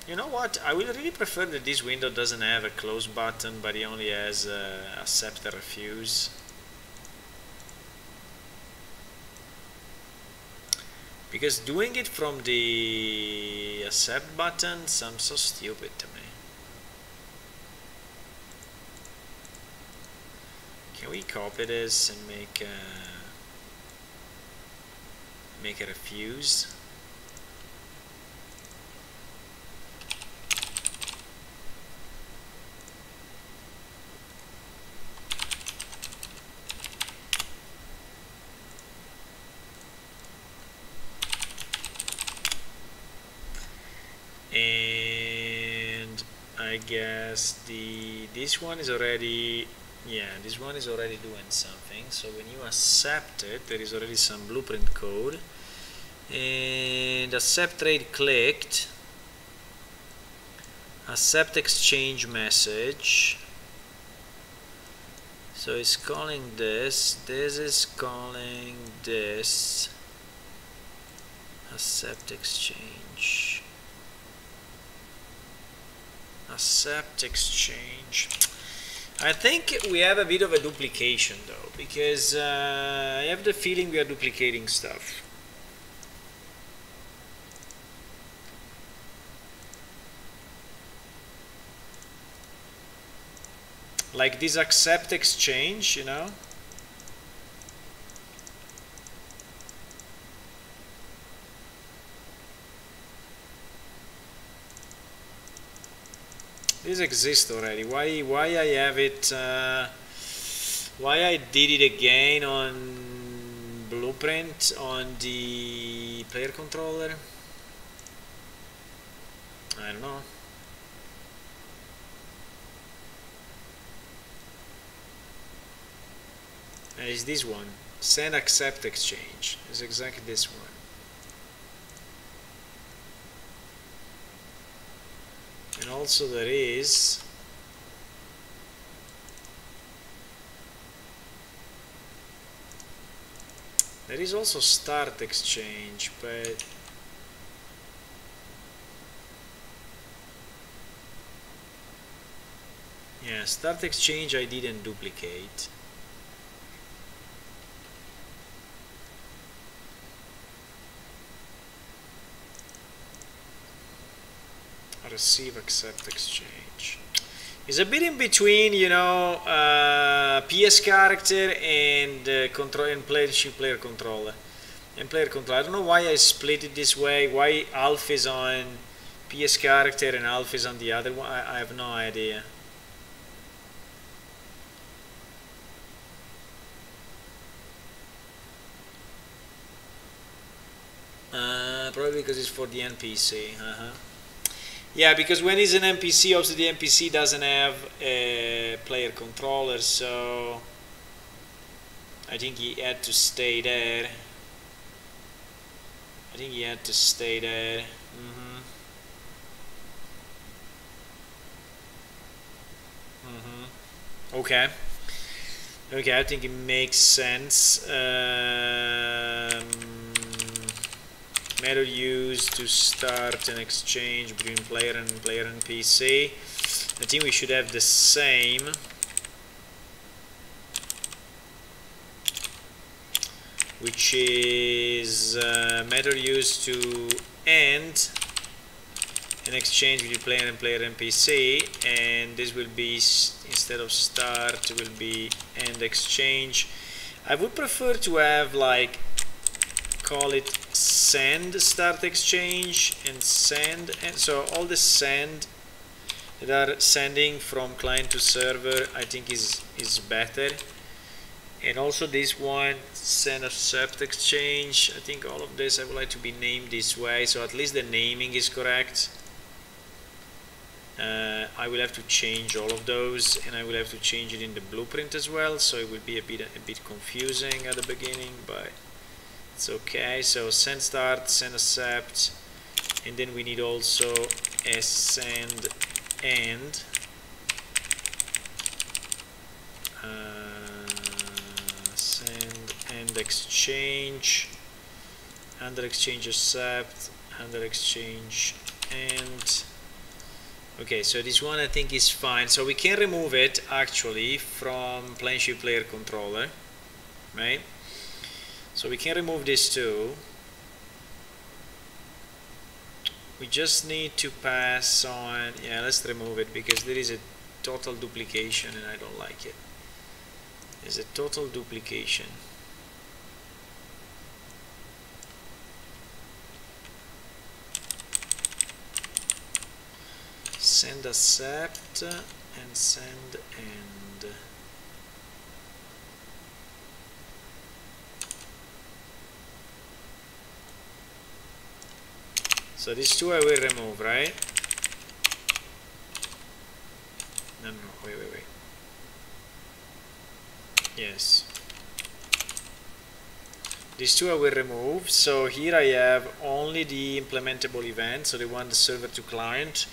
S1: you know what? I would really prefer that this window doesn't have a close button, but it only has accept and refuse. Because doing it from the accept button sounds so stupid to me. Can we copy this and make a refuse? And I guess this one is already, yeah, this one is already doing something. So when you accept it, there is already some blueprint code. And accept trade clicked, accept exchange message. So it's calling this is calling this accept exchange. Accept exchange. I think we have a bit of a duplication though, because I have the feeling we are duplicating stuff. Like this accept exchange, you know? This exists already. Why I have it? Why I did it again on Blueprint on the player controller? I don't know. It's this one. Send accept exchange. It's exactly this one. And also there is also start exchange, but yeah, start exchange I didn't duplicate. Receive accept exchange. It's a bit in between, you know, PS character and control and player controller. And player controller. I don't know why I split it this way. Why Alf is on PS character and Alf is on the other one. I have no idea. Probably because it's for the NPC. Yeah, because when it's an NPC, also the NPC doesn't have a player controller, so I think he had to stay there. I think he had to stay there. Okay. Okay, I think it makes sense. Method used to start an exchange between player and PC. I think we should have the same. Which is method used to end an exchange between player and PC, and this will be, instead of start, will be end exchange. I would prefer to have, like, call it send start exchange and send, and so all the send that are sending from client to server I think is better. And also this one, send accept exchange, I think all of this I would like to be named this way, so at least the naming is correct. I will have to change all of those, and I will have to change it in the blueprint as well, so it will be a bit confusing at the beginning, but it's okay. So send start, send accept, and then we need also a send end. Send end exchange, under exchange accept, under exchange end. Okay, so this one I think is fine. So we can remove it actually from Planeshift player controller, right? So we can remove this too. We just need to pass on, yeah, let's remove it because there is a total duplication and I don't like it. There's a total duplication. Send accept and send end. So these two I will remove, right? No, wait. Yes. These two I will remove. So here I have only the implementable event, so the one the server to client,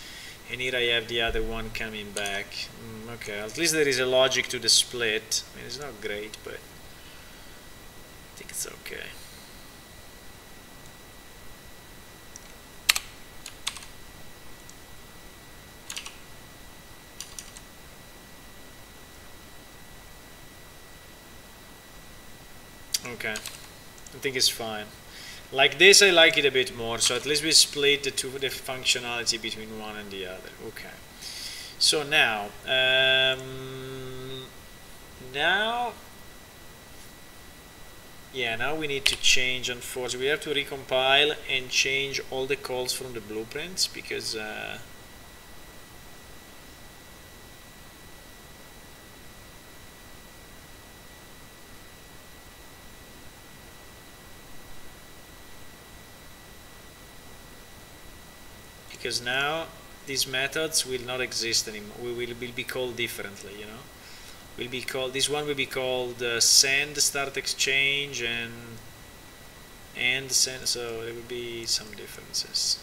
S1: and here I have the other one coming back. Okay, at least there is a logic to the split. I mean, it's not great, but I think it's okay. Okay, I think it's fine. Like this I like it a bit more, so at least we split the functionality between one and the other. Okay, so now now we need to change, unfortunately we have to recompile and change all the calls from the blueprints because now these methods will not exist anymore. We will be called differently, you know. Will be called, this one will be called send start exchange and send, so there will be some differences.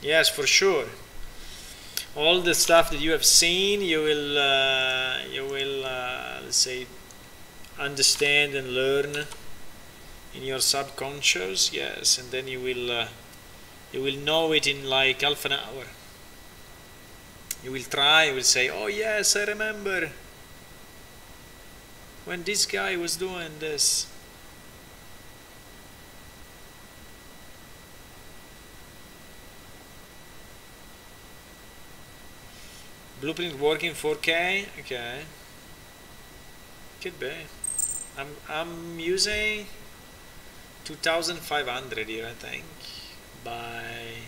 S1: Yes, for sure. All the stuff that you have seen, you will let's say understand and learn in your subconscious. Yes, and then you will know it in like half an hour. You will try. You will say, "Oh yes, I remember when this guy was doing this." Blueprint working 4K? Okay. Could be. I'm using 2500 here, I think, by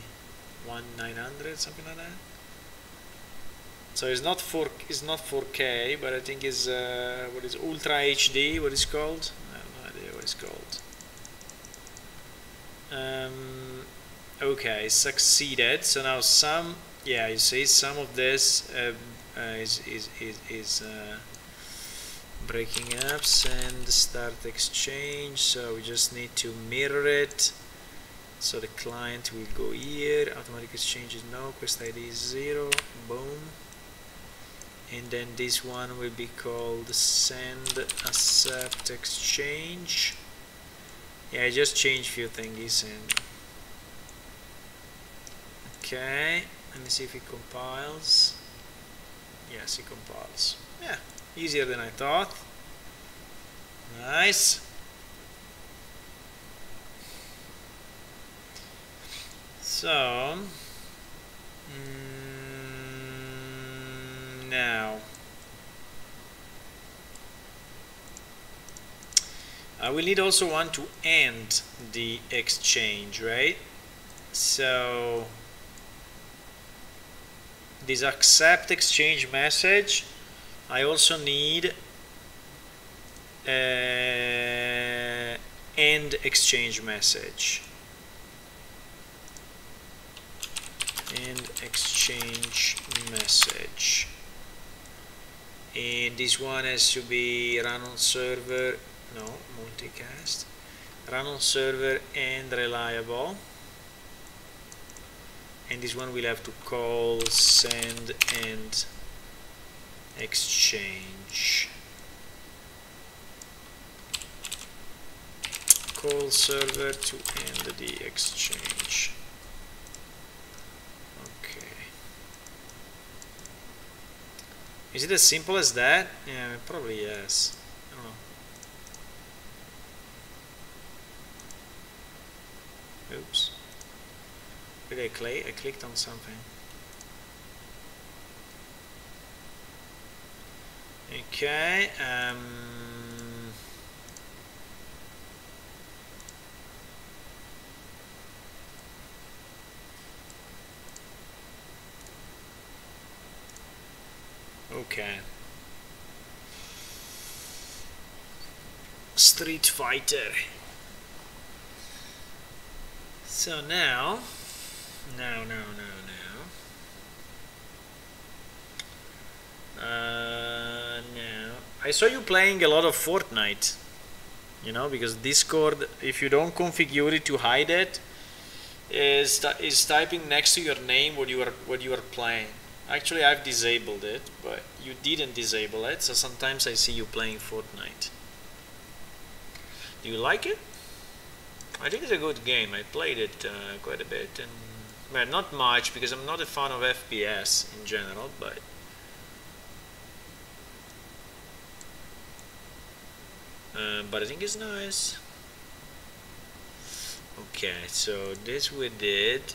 S1: 1900, something like that. So it's not 4K, but I think it's what is Ultra HD? What is called? I have no idea what it's called. Okay, succeeded. So now some. Yeah, you see, some of this is breaking up, send start exchange. So we just need to mirror it. So the client will go here, automatic exchange is no, quest ID is 0, boom. And then this one will be called send accept exchange. Yeah, I just changed few thingies and okay, let me see if it compiles. Yes, it compiles. Yeah, easier than I thought. Nice. So now I will need also one to end the exchange, right? So this accept exchange message, I also need end exchange message. End exchange message. And this one has to be run on server, no, multicast, run on server and reliable. And this one we'll have to call send end exchange. Call server to end the exchange. Okay. Is it as simple as that? Yeah, probably yes. I don't know. Oops. Did I click? I clicked on something. Okay. Okay. Street Fighter. So now. Now. I saw you playing a lot of Fortnite. You know, because Discord, if you don't configure it to hide it, is typing next to your name what you are playing. Actually, I've disabled it, but you didn't disable it, so sometimes I see you playing Fortnite. Do you like it? I think it's a good game. I played it quite a bit, and well, not much because I'm not a fan of FPS in general, but I think it's nice. Okay, so this we did.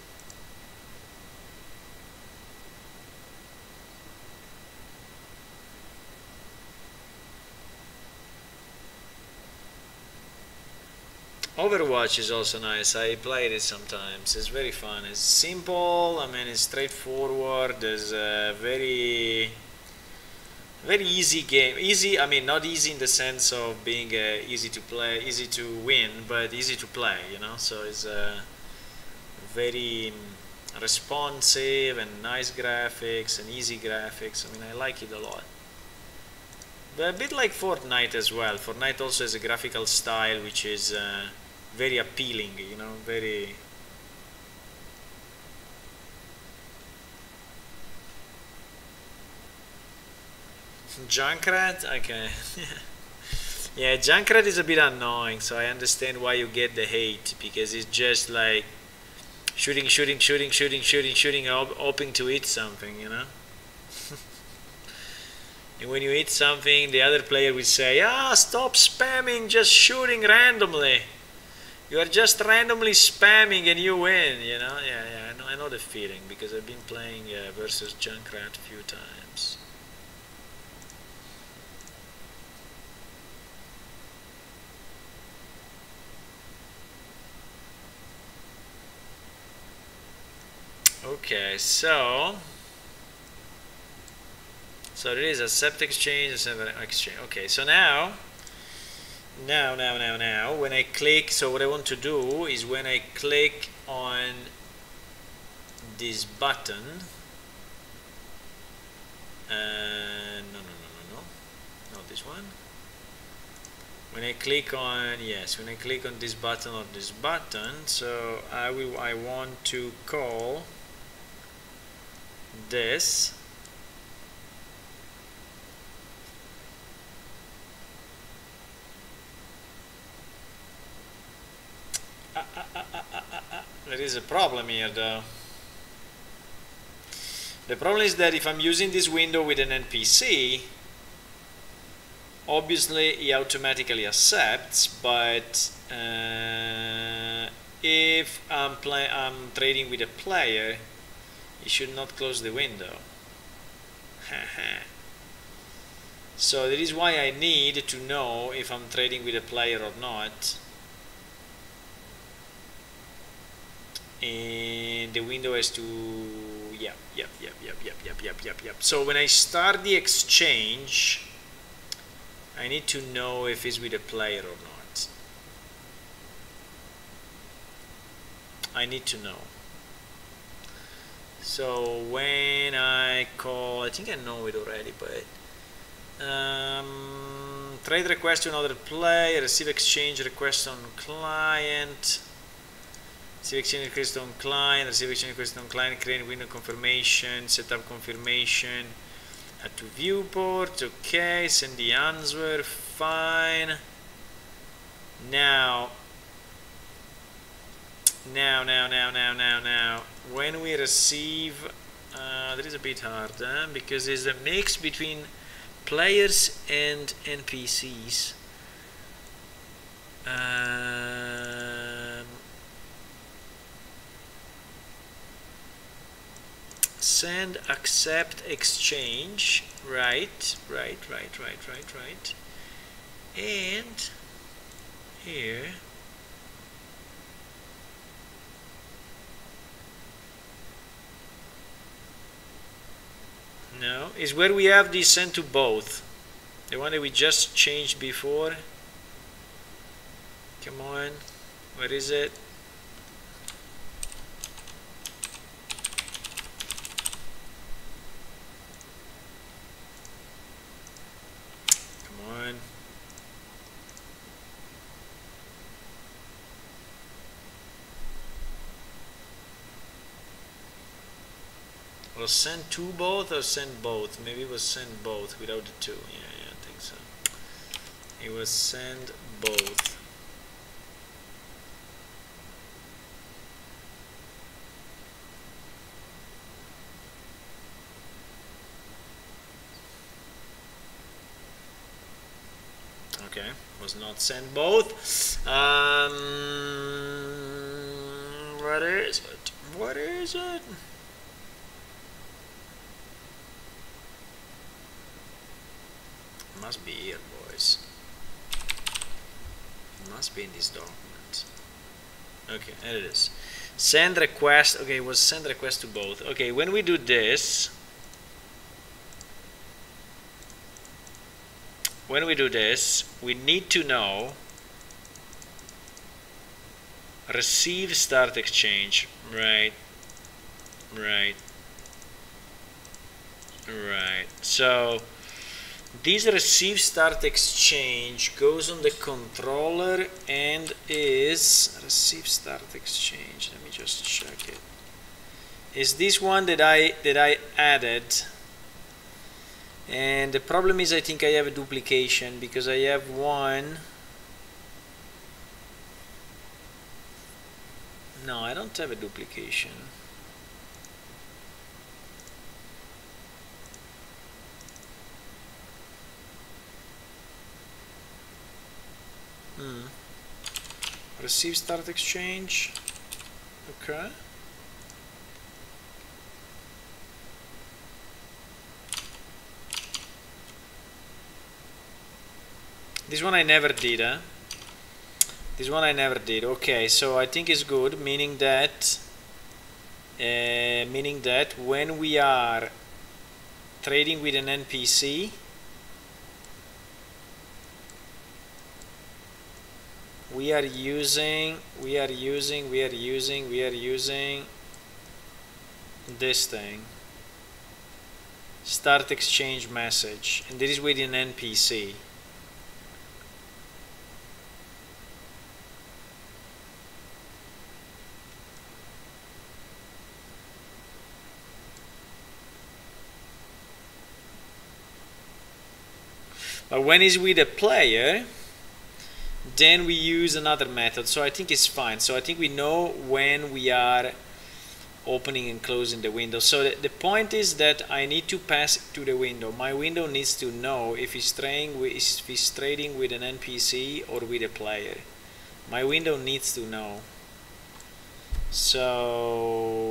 S1: Overwatch is also nice. I played it sometimes. It's very fun. It's simple. I mean, it's straightforward. There's a very easy game. Easy. I mean, not easy in the sense of being easy to play, easy to win, but easy to play. You know. So it's very responsive and nice graphics and easy graphics. I mean, I like it a lot. But a bit like Fortnite as well. Fortnite also has a graphical style which is very appealing, you know, very. Junkrat? Okay. Yeah, Junkrat is a bit annoying, so I understand why you get the hate, because it's just like shooting, hoping to hit something, you know? And when you hit something, the other player will say, stop spamming, just shooting randomly. You are just randomly spamming and you win, you know? Yeah, I know the feeling, because I've been playing versus Junkrat a few times. Okay, so there is accept exchange, accept exchange. Okay, so now, when I click, so what I want to do is when I click on this button, no, not this one. when I click on, yes, when I click on this button or this button, so I want to call this there is a problem here though. The problem is that if I'm using this window with an NPC, obviously he automatically accepts, but if I'm trading with a player, he should not close the window. So that is why I need to know if I'm trading with a player or not. And the window has to, yep. So when I start the exchange, I need to know if it's with a player or not. I need to know. So when I call, I think I know it already, but trade request to another player, receive exchange request on client, receive exchange request on client, receive exchange request on client, create window confirmation, set up confirmation, add to viewport, okay, send the answer, fine. Now, when we receive, that is a bit hard, because there's a mix between players and NPCs. Send, accept, exchange, right, and here no, is where we have the send to both, the one that we just changed before. Come on, where is it? Come on. Was send to both or send both? Maybe it was send both without the two. Yeah, I think so. It was send both. Okay, was not send both. What is it? What is it? Must be here, boys. It must be in this document. Okay, there it is. Send request. Okay, it was send request to both. Okay, when we do this, we need to know receive start exchange. Right. So this receive start exchange goes on the controller and is receive start exchange. Let me just check it. Is this one that I added? And the problem is I think I have a duplication because I have one. No, I don't have a duplication. Receive start exchange. Okay. This one I never did, huh? This one I never did. Okay, so I think it's good, meaning that when we are trading with an NPC, we are using this thing, start exchange message, and this is with an NPC. But when it's with a player, then we use another method. So I think it's fine. So I think we know when we are opening and closing the window. So the point is that I need to pass it to the window. My window needs to know if it's trading with an NPC or with a player. My window needs to know. So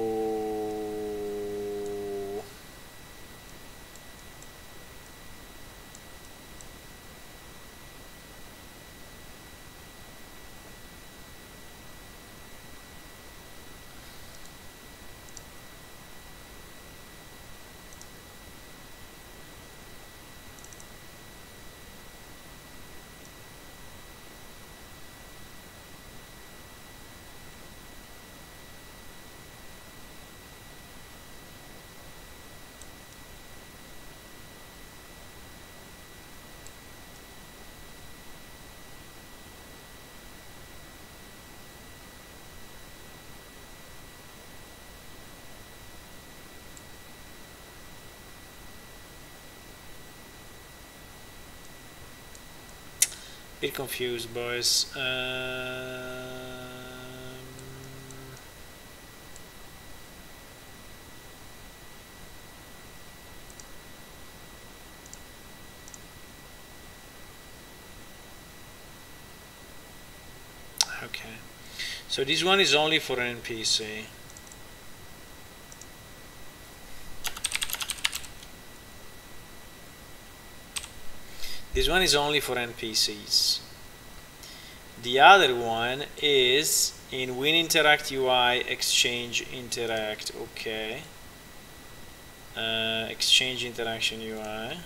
S1: bit confused, boys. Okay, so this one is only for an NPC. This one is only for NPCs. The other one is in Win Interact UI, Exchange Interact. Okay. Exchange Interaction UI.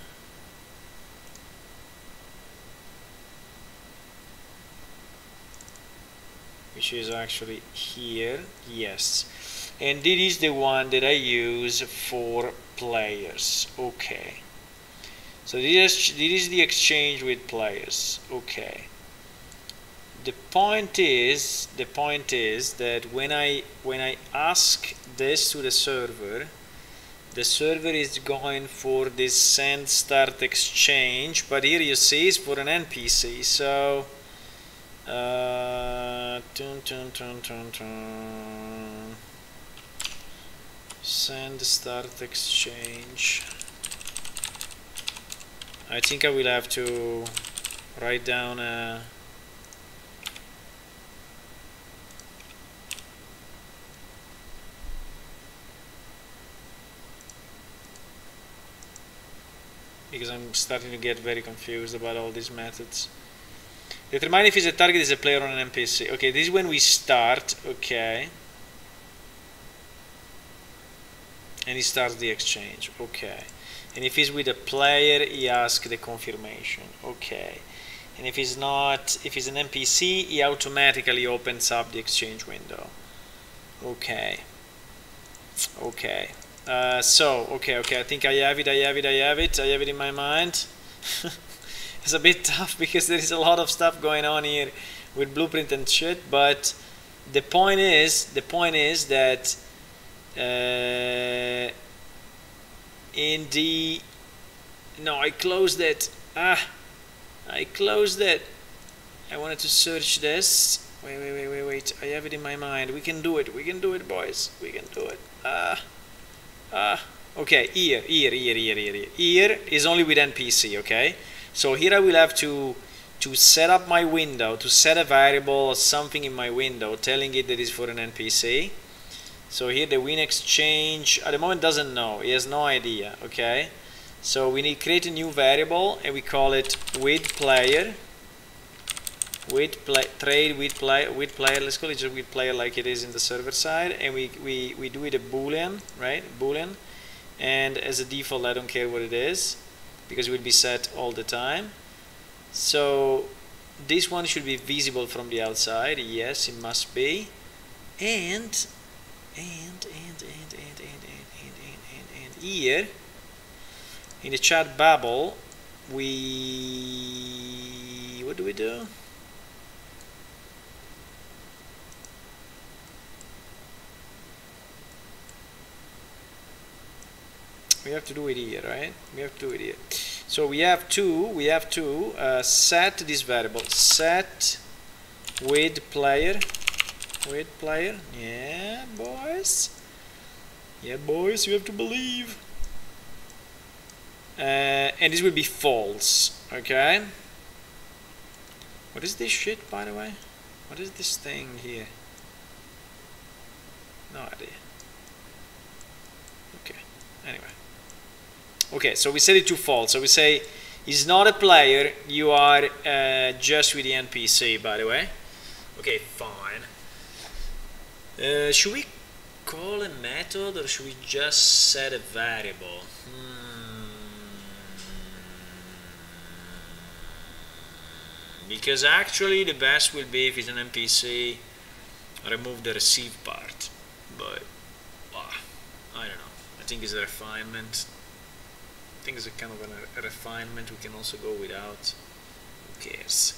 S1: Which is actually here. Yes. And this is the one that I use for players. Okay. So this is the exchange with players. Okay. The point is that when I ask this to the server is going for this send start exchange, but here you see it's for an NPC. So send start exchange. I think I will have to write down a because I'm starting to get very confused about all these methods. Determine if the target is a player or an NPC. Okay, this is when we start. Okay. And he starts the exchange. Okay. And if he's with a player, he asks the confirmation. Okay. And if he's not, if he's an NPC, he automatically opens up the exchange window. Okay. Okay. Okay, I think I have it in my mind. It's a bit tough because there is a lot of stuff going on here with blueprint and shit, but the point is that no, I closed it. I closed it. I wanted to search this. Wait. I have it in my mind. We can do it, boys. We can do it. Okay, here is only with NPC, okay? So here I will have to set up my window, to set a variable or something in my window telling it that is for an NPC. So here the win exchange at the moment doesn't know, he has no idea, okay? So we need to create a new variable and we call it with player. Trade with player, let's call it just with player like it is in the server side, and we do it a boolean, right? Boolean, and as a default I don't care what it is because it will be set all the time. So this one should be visible from the outside. Yes, it must be. And here in the chat bubble what do we do? We have to do it here, right? We have to do it here. So we have to set this variable, set with player, yeah boys, you have to believe, and this will be false. Okay, what is this shit, by the way? What is this thing here? No idea. Okay, anyway. Okay, so we set it to false. So we say he's not a player, you are just with the NPC, by the way. Okay, fine. Should we call a method or should we just set a variable? Because actually the best will be if it's an NPC, remove the receive part. But I don't know. I think it's a refinement. I think it's a kind of a refinement. We can also go without. Who cares?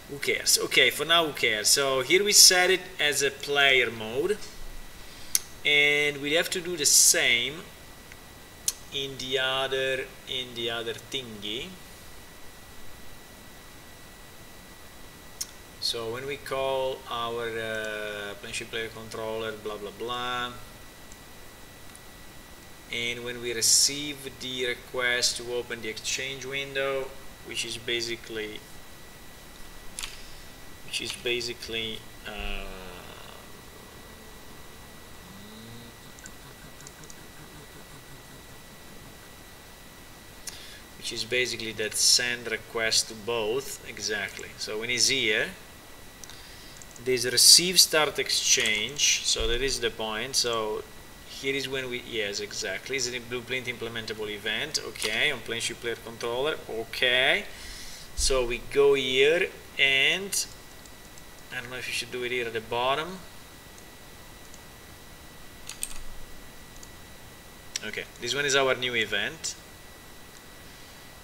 S1: Who cares? Okay, for now, who cares? So here we set it as a player mode, and we have to do the same in the other thingy. So when we call our Planescape player controller, blah blah blah, and when we receive the request to open the exchange window, which is basically that send request to both, exactly. So when it's here, there's a receive start exchange, so that is the point. So here is when we, yes, exactly, is it a blueprint implementable event? Okay, on Planescape player controller. Okay, so we go here, and I don't know if you should do it here at the bottom. Okay, this one is our new event.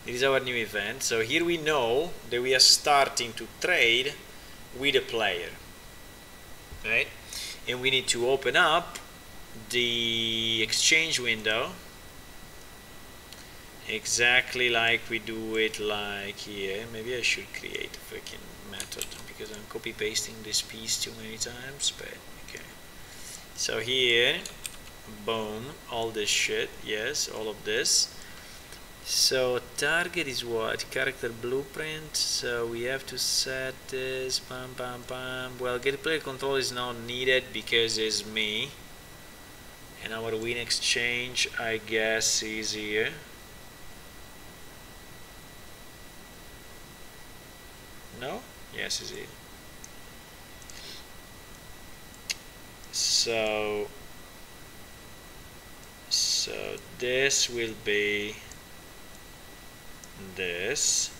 S1: It is our new event. So here we know that we are starting to trade with a player, right? And we need to open up the exchange window exactly like we do it like here. Maybe I should create a freaking method because I'm copy pasting this piece too many times, but okay. So here, boom, all this shit, yes, all of this. So target is what? Character blueprint. So we have to set this, bam bam bam. Well, get player control is not needed because it's me, and our win exchange, I guess, is here. No? Yes, is it. So this will be this,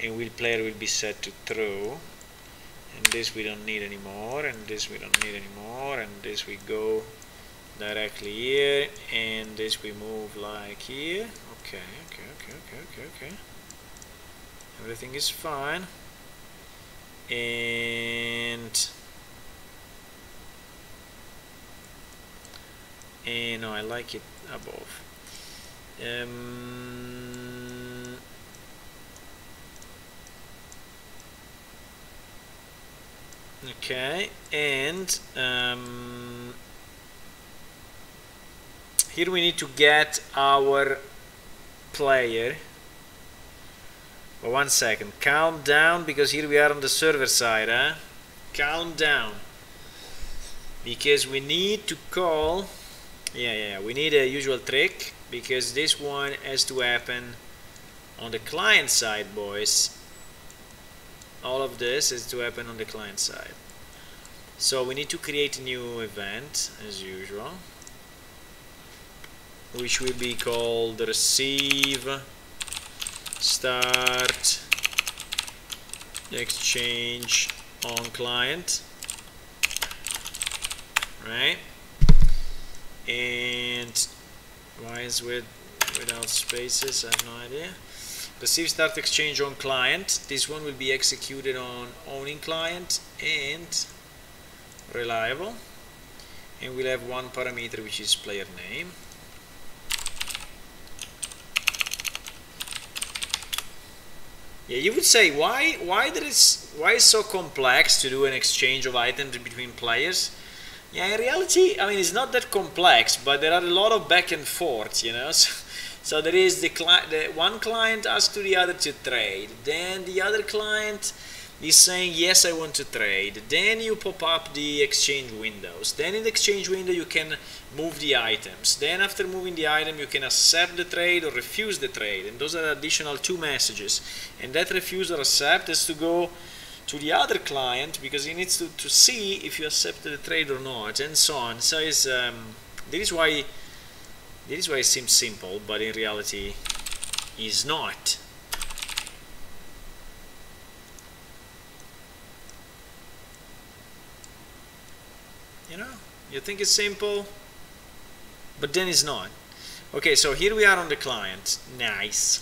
S1: and player will be set to true, and this we don't need anymore, and this we don't need anymore, and this we go directly here, and this we move like here. Okay. Everything is fine, and no, I like it above. Okay, and here we need to get our player. Well, 1 second, calm down, because here we are on the server side, huh? Calm down, because we need to call. Yeah, we need a usual trick, because this one has to happen on the client side, boys. All of this is to happen on the client side. So we need to create a new event, as usual, which will be called receive start exchange on client, right? And why is without spaces? I have no idea. Receive start exchange on client. This one will be executed on owning client and reliable, and we'll have one parameter which is player name. Yeah, you would say why it's so complex to do an exchange of items between players? Yeah, in reality, I mean, it's not that complex, but there are a lot of back and forth, you know. So there is the one client asks to the other to trade, then the other client is saying yes, I want to trade. Then you pop up the exchange windows. Then in the exchange window you can move the items. Then after moving the item you can accept the trade or refuse the trade, and those are additional two messages. And that refuse or accept has to go to the other client because he needs to see if you accepted the trade or not, and so on. So it's this is why it seems simple, but in reality is not. You know, you think it's simple, but then it's not. Okay, so here we are on the client. Nice.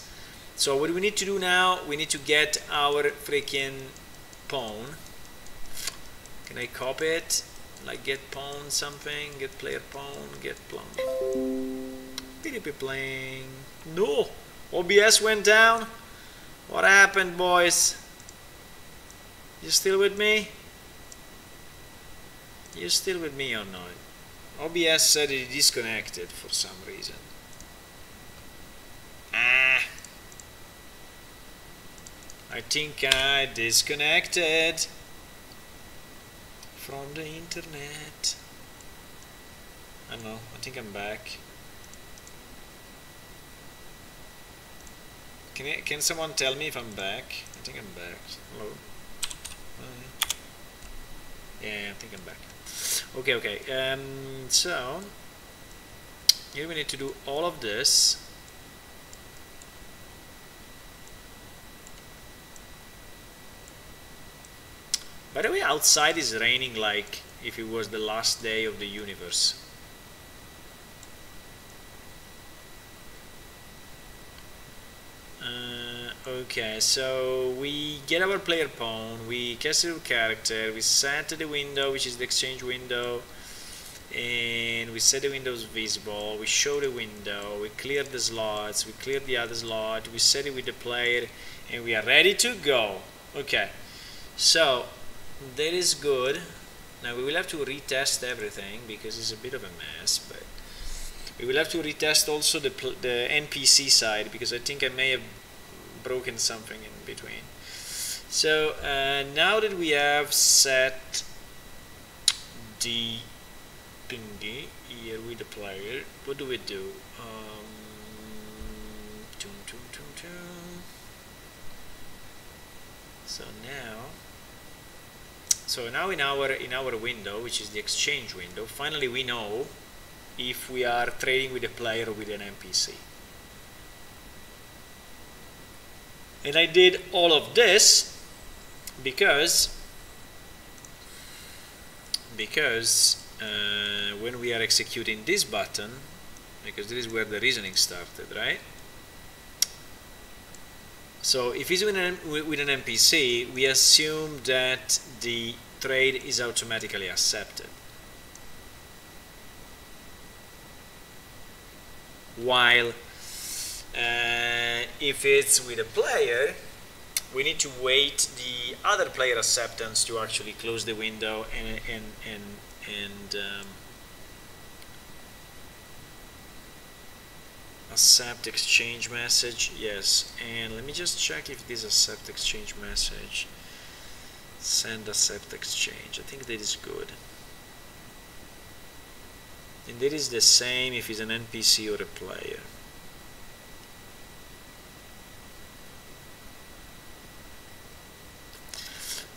S1: So what we need to do now, we need to get our freaking pawn. Can I copy it? Like get pawn something, get player pawn, get pawn. PDP playing. No! OBS went down. What happened, boys? You still with me? You still with me or not? OBS said it disconnected for some reason. I think I disconnected from the internet. I don't know, I think I'm back. Can someone tell me if I'm back? I think I'm back. Hello? Yeah, I think I'm back. Okay. So here we need to do all of this. By the way, outside is raining like if it was the last day of the universe. Okay, so we get our player pawn, we cast a character, we set the window, which is the exchange window, and we set the windows visible, we show the window, we clear the slots, we clear the other slot, we set it with the player, and we are ready to go. Okay, so that is good. Now we will have to retest everything because it's a bit of a mess, but we will have to retest also the NPC side because I think I may have broken something in between. So now that we have set the thingy here with the player, what do we do? So now in our window, which is the exchange window, finally we know if we are trading with a player or with an NPC. And I did all of this because when we are executing this button, because this is where the reasoning started, right? So if it's with an NPC, we assume that the trade is automatically accepted. While if it's with a player, we need to wait the other player acceptance to actually close the window and accept exchange message. Yes, and let me just check if this accept exchange message, send accept exchange, I think that is good. And that is the same if it's an NPC or a player.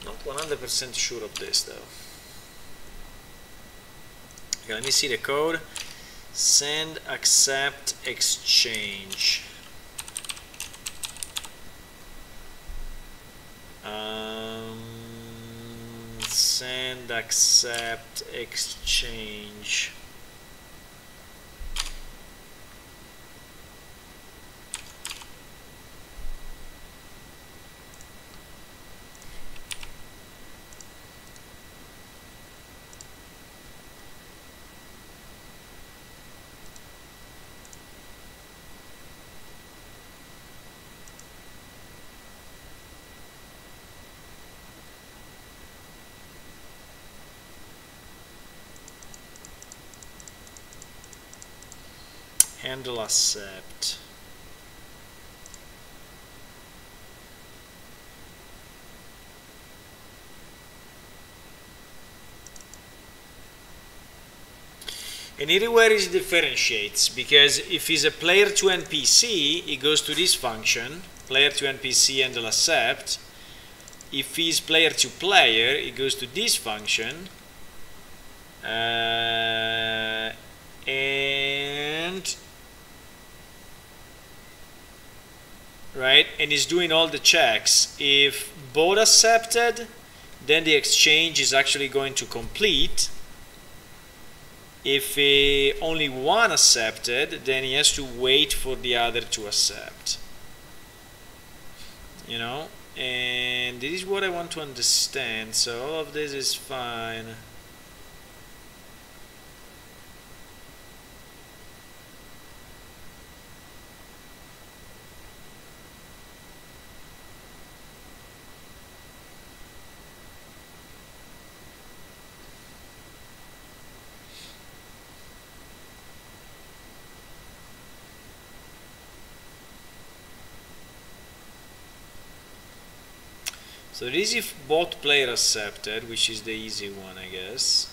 S1: Not 100% sure of this though. Okay, let me see the code. Send accept exchange. Send accept exchange. handle accept. And here where it differentiates, because if he's a player to NPC, it goes to this function, player to NPC handle accept. If he's player to player, it goes to this function, and right, and is doing all the checks. If both accepted, then the exchange is actually going to complete. If only one accepted, then he has to wait for the other to accept. You know, and this is what I want to understand. So all of this is fine. So it is if both players accepted, which is the easy one, I guess.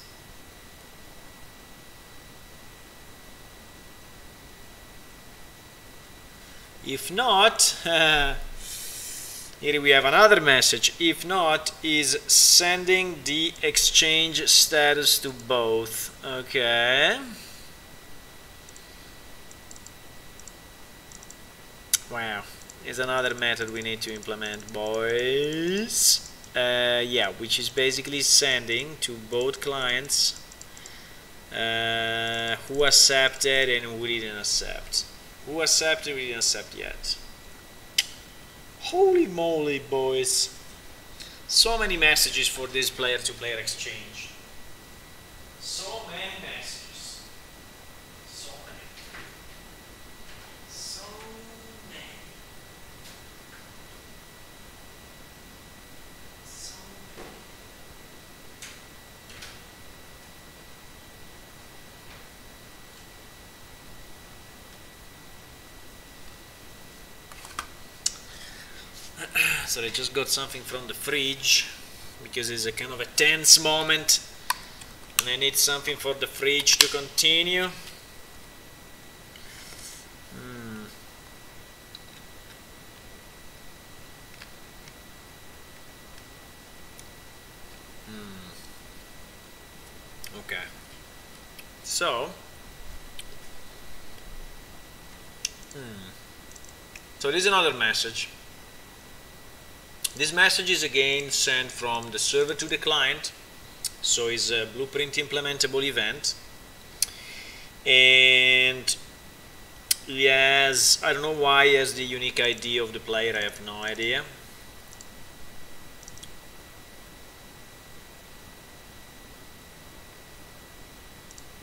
S1: If not, here we have another message. If not, is sending the exchange status to both. Okay. Wow. Is another method we need to implement, boys. Yeah, which is basically sending to both clients who accepted and who didn't accept. Who accepted, who didn't accept yet. Holy moly, boys. So many messages for this player-to-player exchange. So many messages. So many. So many. So many. So I just got something from the fridge because it's a kind of a tense moment and I need something for the fridge to continue. Okay. So this is another message. This message is again sent from the server to the client, so it's a blueprint implementable event, and he has, I don't know why he has the unique ID of the player, I have no idea.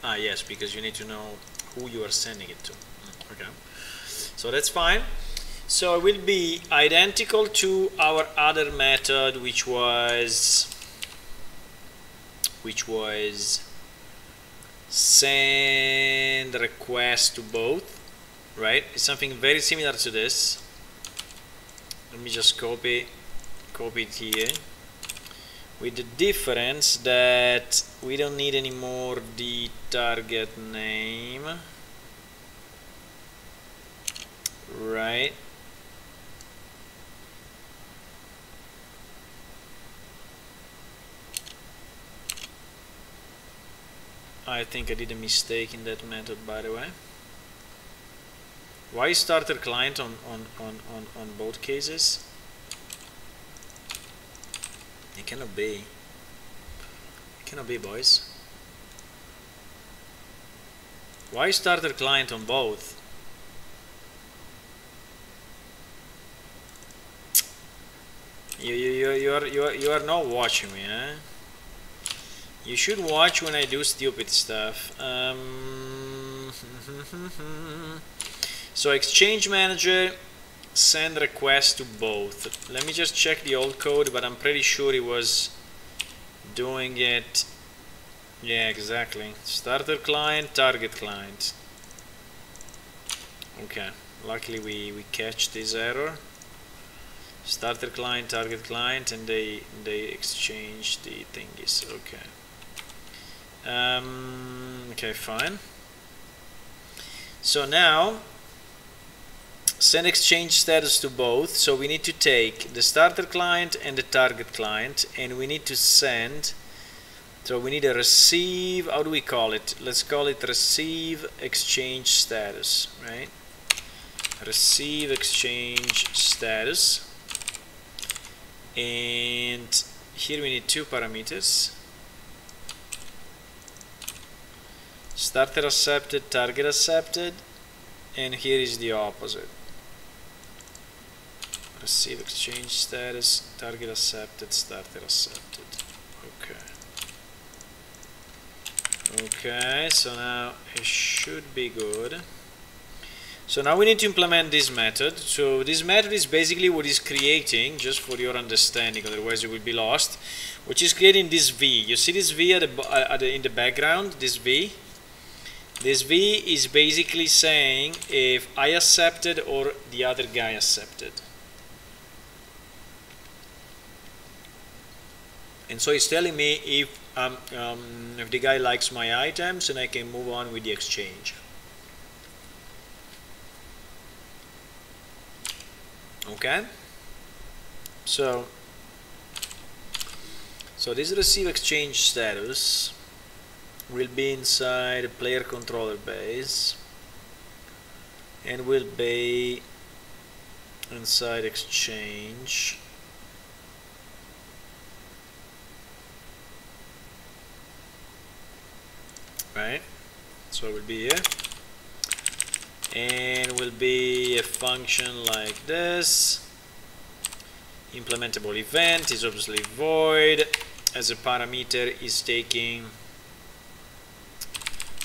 S1: Ah yes, because you need to know who you are sending it to. Okay, so that's fine. So it will be identical to our other method, which was send request to both, right? It's something very similar to this. Let me just copy it here, with the difference that we don't need anymore the target name, right? I think I did a mistake in that method, by the way. Why starter client on both cases? It cannot be. It cannot be, boys. Why starter client on both? You are not watching me, eh? You should watch when I do stupid stuff. So exchange manager, send request to both. Let me just check the old code, but I'm pretty sure it was doing it. Yeah, exactly. Starter client, target client. Okay, luckily we catch this error. Starter client, target client, and they exchange the thingies. Okay. Okay, fine. So now send exchange status to both. So we need to take the starter client and the target client, and we need to send. So we need a receive. How do we call it? Let's call it receive exchange status, right? Receive exchange status. And here we need two parameters. Starter accepted, target accepted, and here is the opposite. Receive exchange status, target accepted, starter accepted. Okay. Okay, so now it should be good. So now we need to implement this method. So this method is basically what is creating, just for your understanding, otherwise you will be lost, which is creating this V. You see this V in the background, this V? This V is basically saying if I accepted or the other guy accepted. And so it's telling me if the guy likes my items, and I can move on with the exchange. Okay, so this receive exchange status will be inside player controller base and will be inside exchange, right? So it will be here, and will be a function like this. Implementable event is obviously void. As a parameter is taking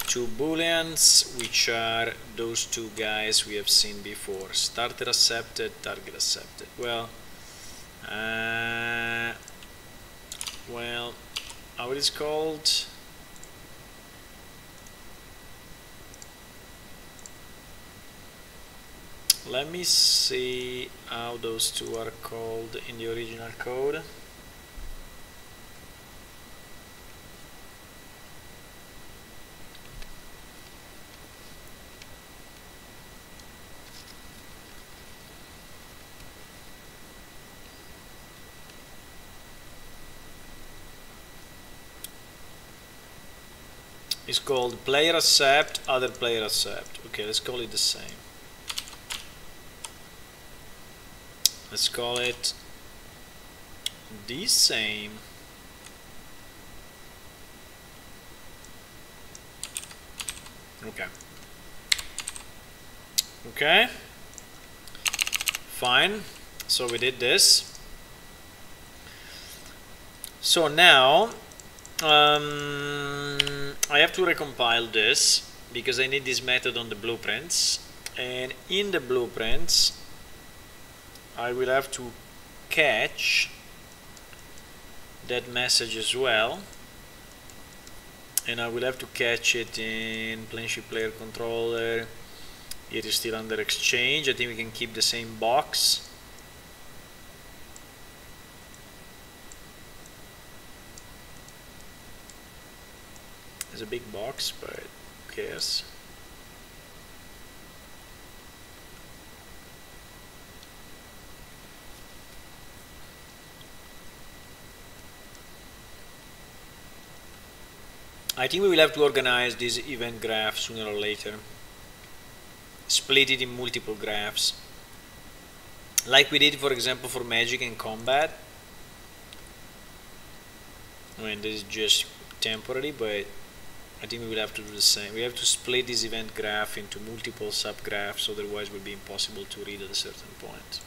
S1: two booleans, which are those two guys we have seen before: starter accepted, target accepted. Well, how it is called? Let me see how those two are called in the original code. It's called player accept, other player accept. Okay, let's call it the same. Let's call it the same. Okay. Okay. Fine. So we did this. So now I have to recompile this because I need this method on the blueprints, and in the blueprints I will have to catch that message as well, and I will have to catch it in Planeship Player Controller. It is still under exchange. I think we can keep the same box. It's a big box, but who cares? I think we will have to organize this event graph sooner or later. Split it in multiple graphs. Like we did, for example, for Magic and Combat. I mean, this is just temporary, but I think we will have to do the same. We have to split this event graph into multiple subgraphs, otherwise it will be impossible to read at a certain point.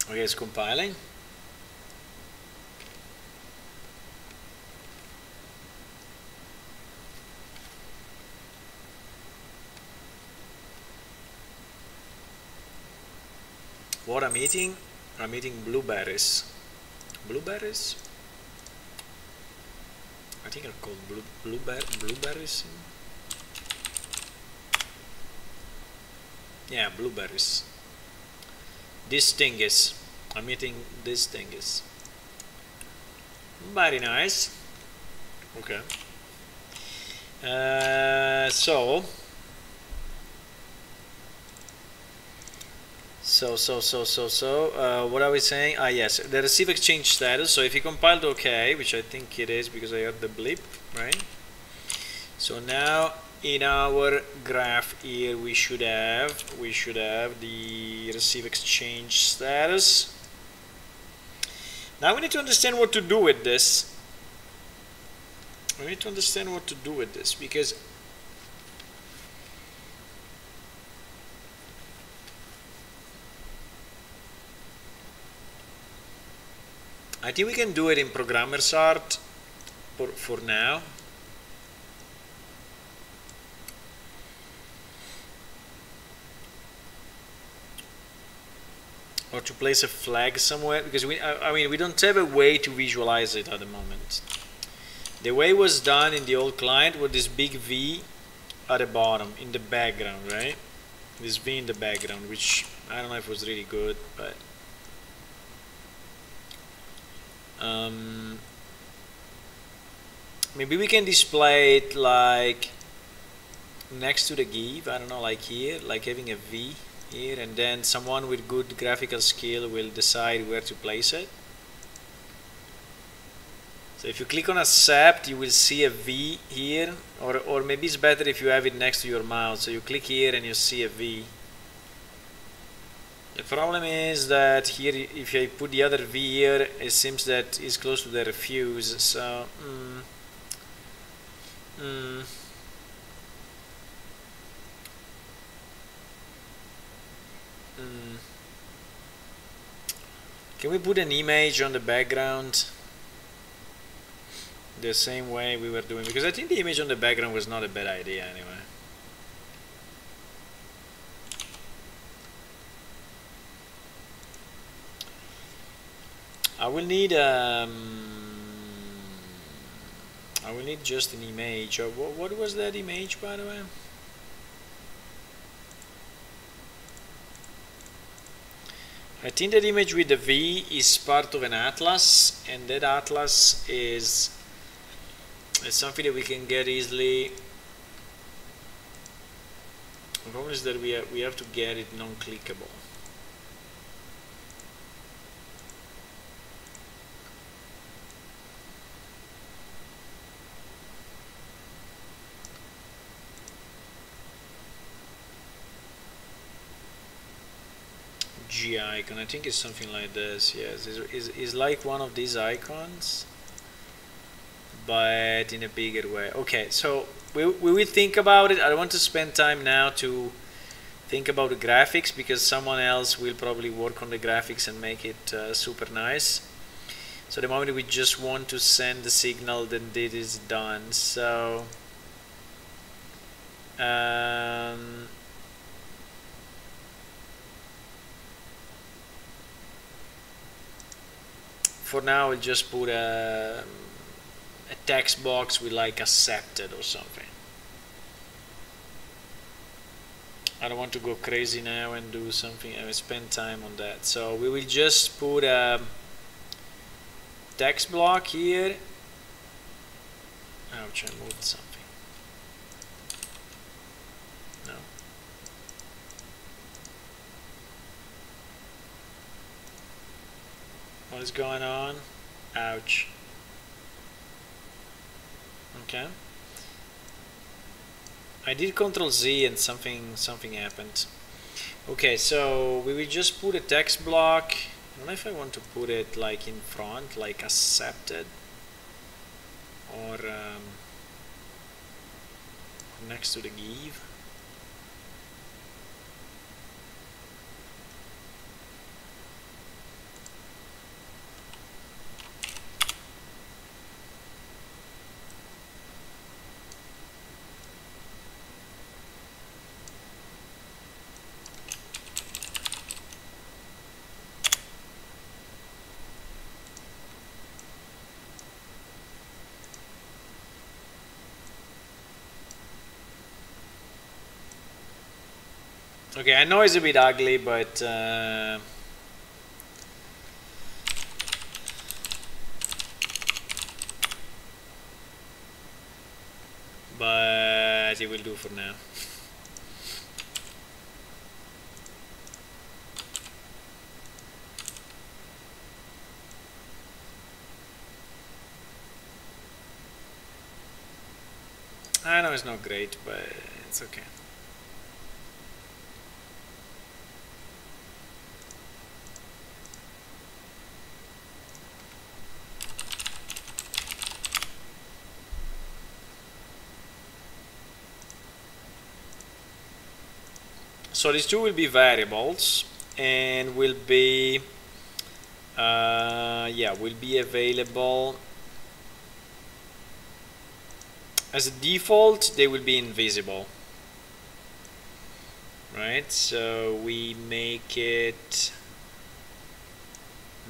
S1: Okay, it's compiling. What I'm eating? I'm eating blueberries. Blueberries? I think they're called blueberries. Yeah, blueberries. This thing is. I'm eating this thing is. Very nice. Okay. So what are we saying? Ah, yes, the receive exchange status. So if you compiled OK, which I think it is because I heard the blip, right? So now in our graph here we should have the receive exchange status. Now we need to understand what to do with this. We need to understand what to do with this because I think we can do it in programmer's art for now. Or to place a flag somewhere because I mean we don't have a way to visualize it at the moment. The way it was done in the old client with this big V at the bottom in the background, right? This V in the background, which I don't know if it was really good, but maybe we can display it like next to the give. I don't know, like here, like having a V here, and then someone with good graphical skill will decide where to place it. So if you click on accept, you will see a V here, or maybe it's better if you have it next to your mouse. So you click here and you see a V. The problem is that here, if I put the other V here, it seems that it's close to the refuse. So, Can we put an image on the background the same way we were doing? Because I think the image on the background was not a bad idea anyway. I will need just an image. What was that image, by the way? I think that image with the V is part of an atlas, and that atlas is something that we can get easily. The problem is that we have to get it non-clickable. G icon, I think it's something like this. Yes, it's like one of these icons, but in a bigger way. Okay, so we will think about it. I don't want to spend time now to think about the graphics because someone else will probably work on the graphics and make it super nice. So the moment we just want to send the signal, then it is done. So for now I'll just put a text box with like accepted or something. I don't want to go crazy now and do something and spend time on that. So we will just put a text block here. Ouch, I moved something. No. What is going on? Ouch. Okay. I did Control Z and something happened. Okay, so we will just put a text block. I don't know if I want to put it like in front, like accepted, or next to the give. Okay, I know it's a bit ugly, but it will do for now. I know it's not great, but it's okay. So these two will be variables and will be will be available as a default. They will be invisible, right? So we make it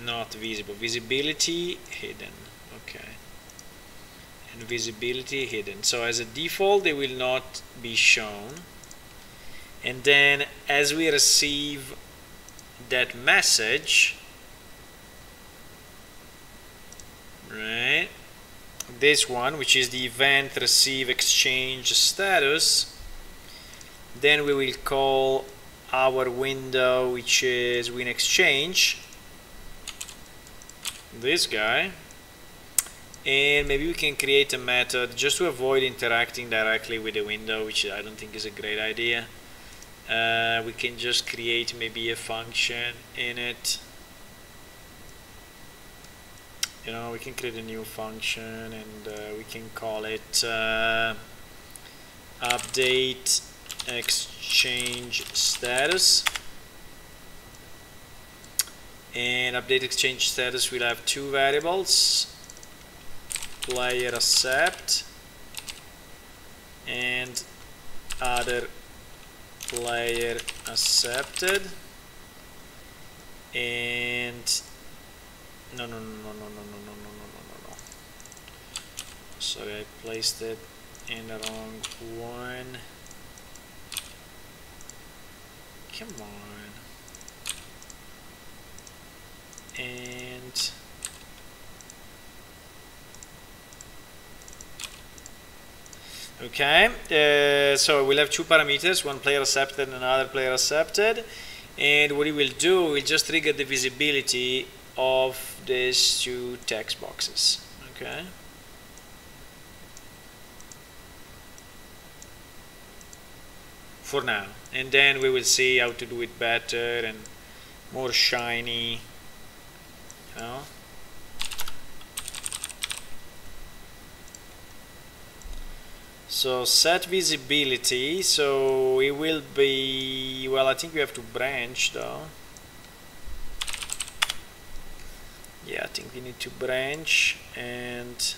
S1: not visible. Visibility hidden. Okay. And visibility hidden. So as a default they will not be shown. And then as we receive that message, right, this one, which is the event receive exchange status, then we will call our window, which is win exchange, this guy, and maybe we can create a method just to avoid interacting directly with the window, which I don't think is a great idea. We can just create maybe a function in it. You know, we can create a new function and we can call it update exchange status. And update exchange status will have two variables, player accept and other player accepted. And no, sorry, I placed it in the wrong one. Come on. And okay, so we'll have two parameters, one player accepted and another player accepted, and what it will do, will just trigger the visibility of these two text boxes. Okay, for now, and then we will see how to do it better and more shiny, you know. So set visibility, so it will be, well, I think we have to branch though. Yeah, I think we need to branch, and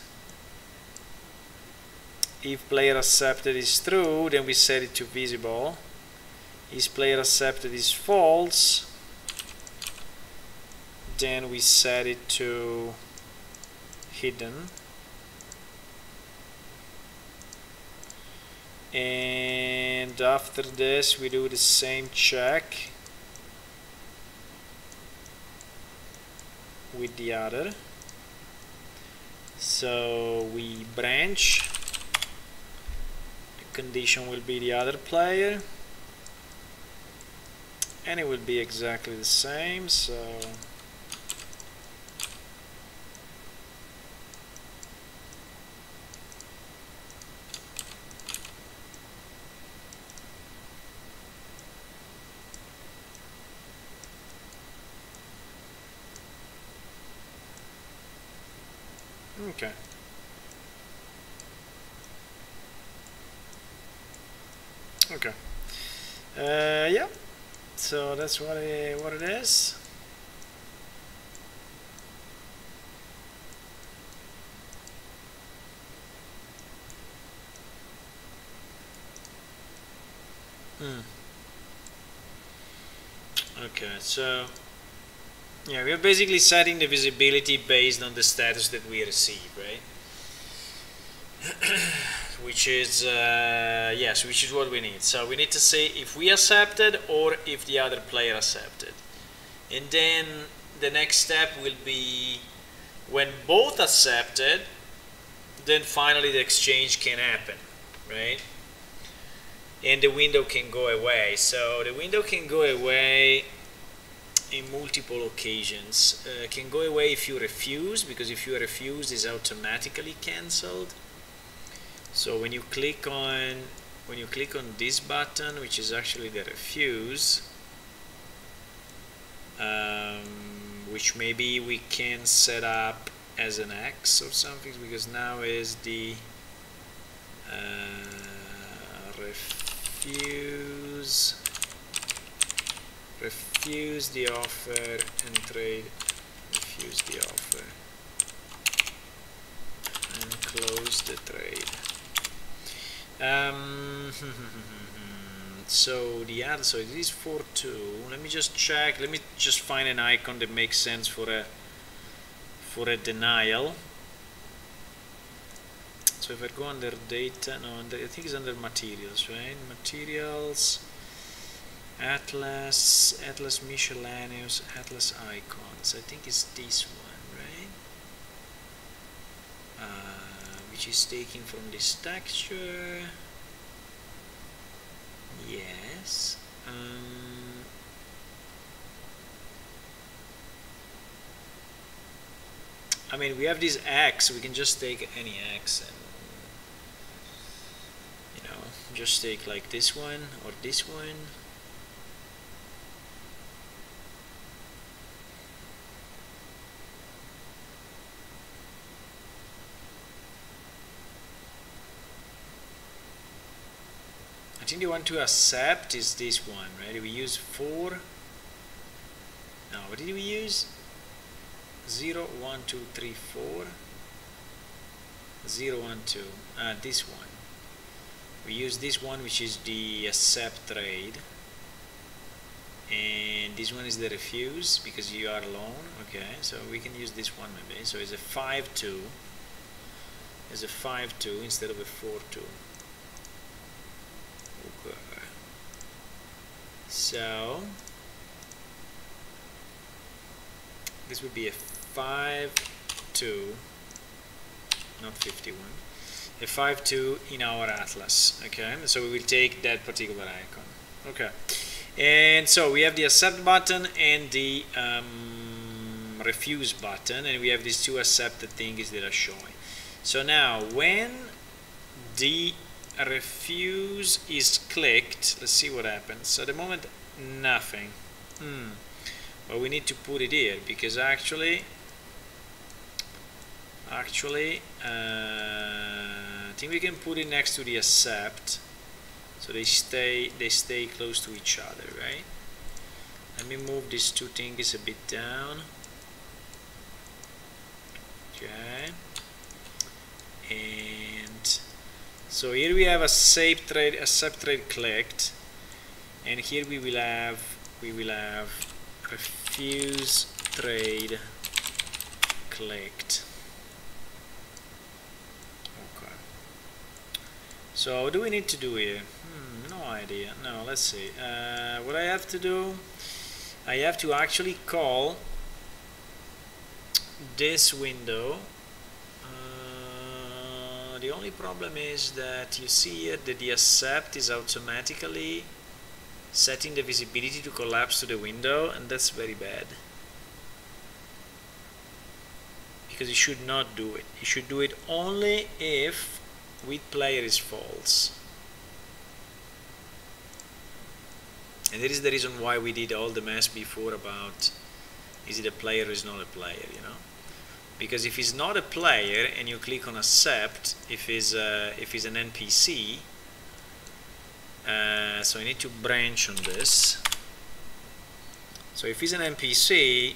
S1: if player accepted is true, then we set it to visible. If player accepted is false, then we set it to hidden. And after this we do the same check with the other. So we branch, the condition will be the other player, and it will be exactly the same. So okay. Okay. Yeah. So that's what it is. Okay. So yeah, we are basically setting the visibility based on the status that we receive, right? which is yes, which is what we need. So we need to say if we accepted or if the other player accepted, and then the next step will be when both accepted, then finally the exchange can happen, right? And the window can go away. So the window can go away in multiple occasions. Can go away if you refuse, because if you refuse, it's automatically cancelled. So when you click on this button, which is actually the refuse, which maybe we can set up as an X or something, because now is the refuse the offer and trade, refuse the offer and close the trade. So the other, so it is 4.2. Let me just check. Let me just find an icon that makes sense for a denial. So if I go under data, no, I think it's under materials, right? Materials, Atlas miscellaneous, Atlas icons. I think it's this one, right? Which is taken from this texture. Yes. I mean, we have this X. We can just take any X and, you know, just take like this one or this one. I think the one to accept is this one, right? We use 4. No, what did we use? 0, 1, 2, 3, 4. 0, 1, 2. This one. We use this one, which is the accept trade. And this one is the refuse, because you are alone. Okay, so we can use this one maybe. So it's a 5-2. It's a 5-2 instead of a 4-2. Okay. So this would be a 5-2, not 51, a 5-2 in our Atlas. Okay, so we will take that particular icon. Okay, and so we have the accept button and the refuse button, and we have these two accepted things that are showing. So now when the refuse is clicked, let's see what happens. So at the moment nothing, but we need to put it here, because actually I think we can put it next to the accept, so they stay close to each other, right? Let me move these two things a bit down. Okay, and so here we have accept trade clicked, and here we will have refuse trade clicked. Okay. So what do we need to do here? No idea. No, let's see. What I have to do, I have to actually call this window. The only problem is that you see here that the accept is automatically setting the visibility to collapse to the window, and that's very bad, because you should not do it. You should do it only if with player is false. And that is the reason why we did all the mess before about is it a player or is not a player, you know? Because if he's not a player and you click on accept, if he's an NPC, so I need to branch on this. So if he's an NPC,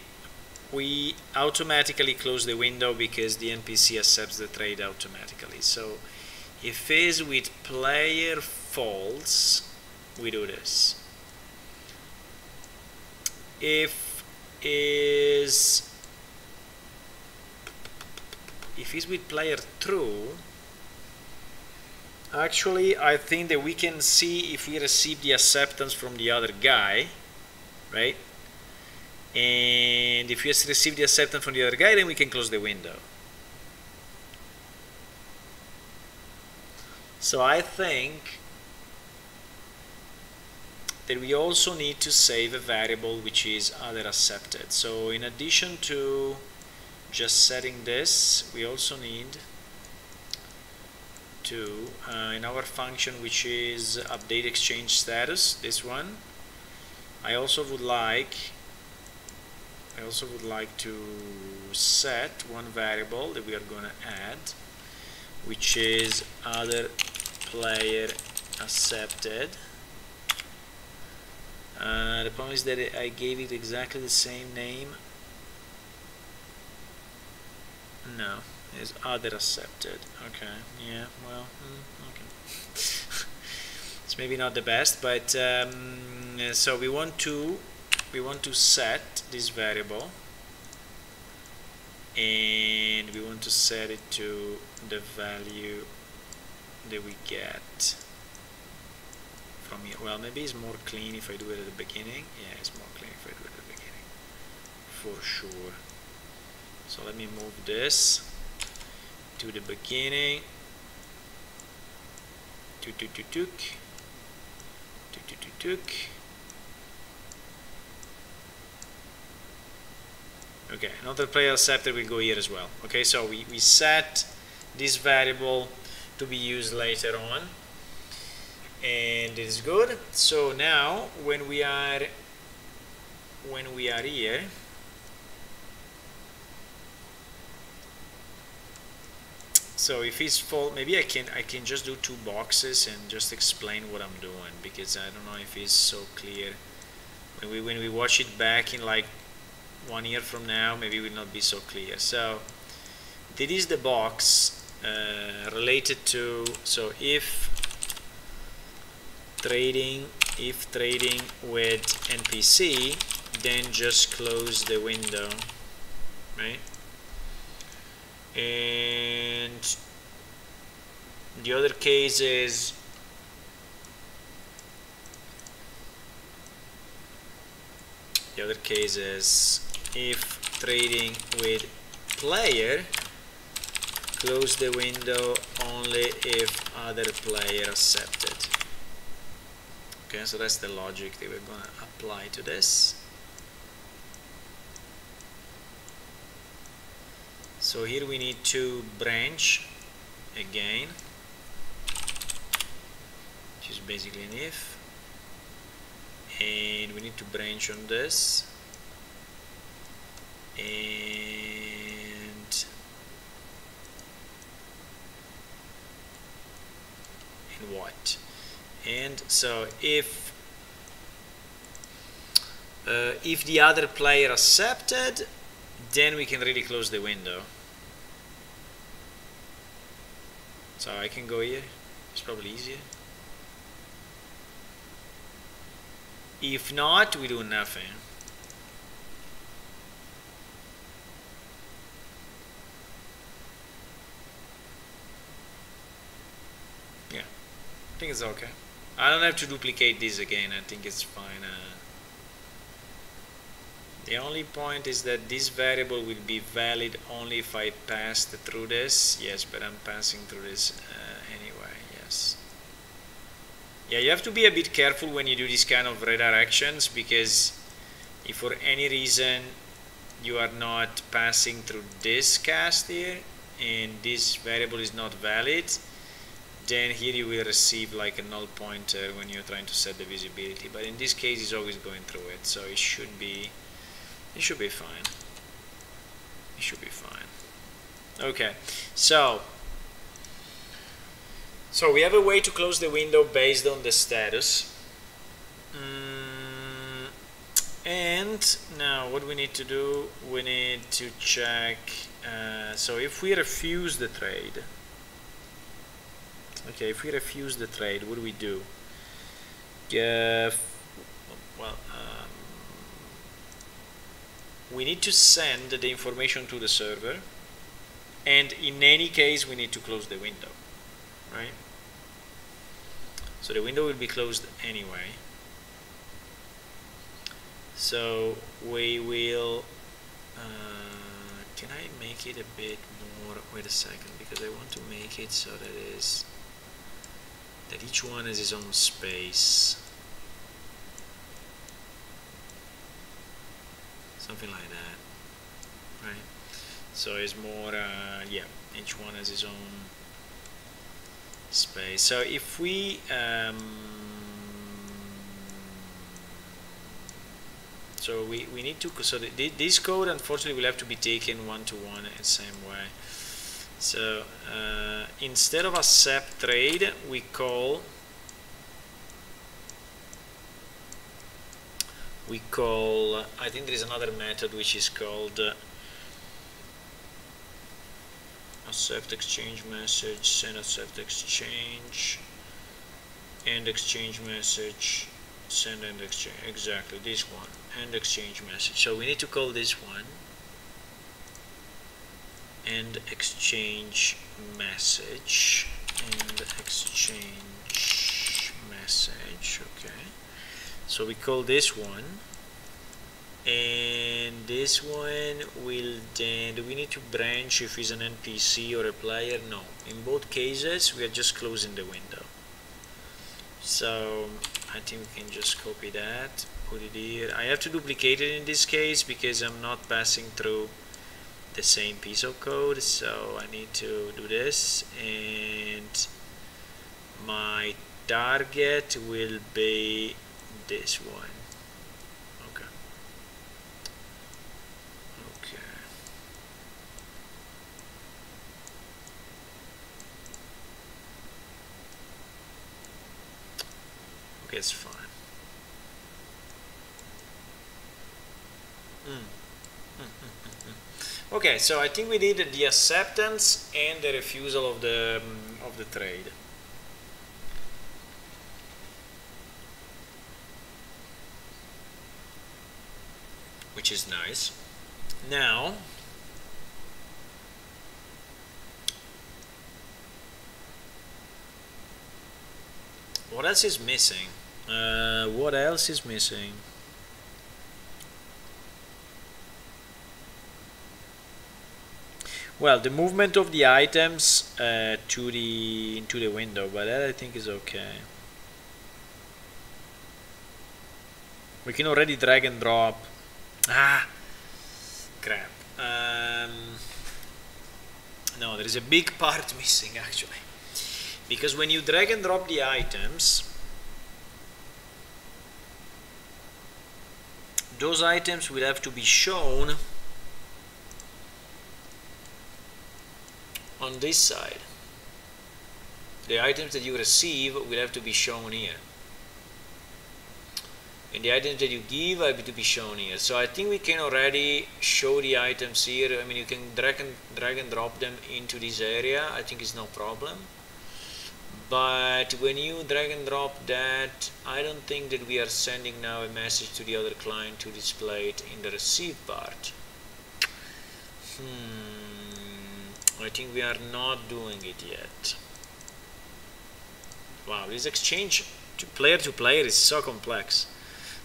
S1: we automatically close the window because the NPC accepts the trade automatically. So if he's with player false, we do this. If he's with player true, Actually, I think that we can see if we receive the acceptance from the other guy, right? And if we receive the acceptance from the other guy, then we can close the window. So I think that we also need to save a variable which is other accepted. So in addition to just setting this, we also need to, in our function which is update exchange status, this one, I also would like to set one variable that we are going to add, which is other player accepted. The problem is that I gave it exactly the same name. No, it's other accepted. Okay, yeah, well, okay. It's maybe not the best, but so we want to set this variable, and we want to set it to the value that we get from here. Well, maybe it's more clean if I do it at the beginning. Yeah, it's more clean if I do it at the beginning, for sure. So let me move this to the beginning. Okay, another player accepted will go here as well. Okay, so we set this variable to be used later on, and it is good. So now when we are here, so if it's full, maybe I can just do two boxes and just explain what I'm doing, because I don't know if it's so clear. When we watch it back in like 1 year from now, maybe it will not be so clear. So this is the box related to, so if trading with NPC, then just close the window, right? And the other case is if trading with player, close the window only if other player accepted. Okay, so that's the logic that we're going to apply to this. So here we need to branch again, which is basically an if, and we need to branch on this, and what? And so if the other player accepted, then we can really close the window. So I can go here, it's probably easier. If not, we do nothing. Yeah, I think it's okay. I don't have to duplicate this again, I think it's fine. The only point is that this variable will be valid only if I passed through this. Yes, but I'm passing through this anyway, yes. Yeah, you have to be a bit careful when you do these kind of redirections, because if for any reason you are not passing through this cast here, and this variable is not valid, then here you will receive like a null pointer when you're trying to set the visibility. But in this case, it's always going through it, so it should be fine. It should be fine. Okay, so we have a way to close the window based on the status. And now what we need to do, we need to check, so if we refuse the trade, okay, if we refuse the trade, what do we do? We need to send the information to the server, and in any case we need to close the window, right? So the window will be closed anyway. So we will, can I make it a bit more, wait a second, because I want to make it so that each one has its own space. Something like that, right? So it's more, yeah, each one has its own space. So if we, so we need to, so this code unfortunately will have to be taken one-to-one in the same way. So instead of accept trade, we call I think there is another method which is called accept exchange message, send accept exchange, end exchange message, send end exchange, exactly this one, end exchange message. So we need to call this one end exchange message, end exchange message, okay. So we call this one, and this one will then, do we need to branch if it's an NPC or a player? No, in both cases we are just closing the window. So I think we can just copy that, put it here. I have to duplicate it in this case because I'm not passing through the same piece of code, so I need to do this, and my target will be this one. Okay. Okay, it's fine. Okay, so I think we did the acceptance and the refusal of the trade. Which is nice. Now what else is missing? What else is missing? Well, the movement of the items into the window, but that I think is okay. We can already drag and drop. Ah, crap. No, there is a big part missing actually, because when you drag and drop the items, those items will have to be shown on this side. The items that you receive will have to be shown here, and the items that you give have to be shown here. So I think we can already show the items here. I mean, you can drag and drop them into this area. I think it's no problem. But when you drag and drop that, I don't think that we are sending now a message to the other client to display it in the receive part. I think we are not doing it yet. Wow, this exchange to player is so complex.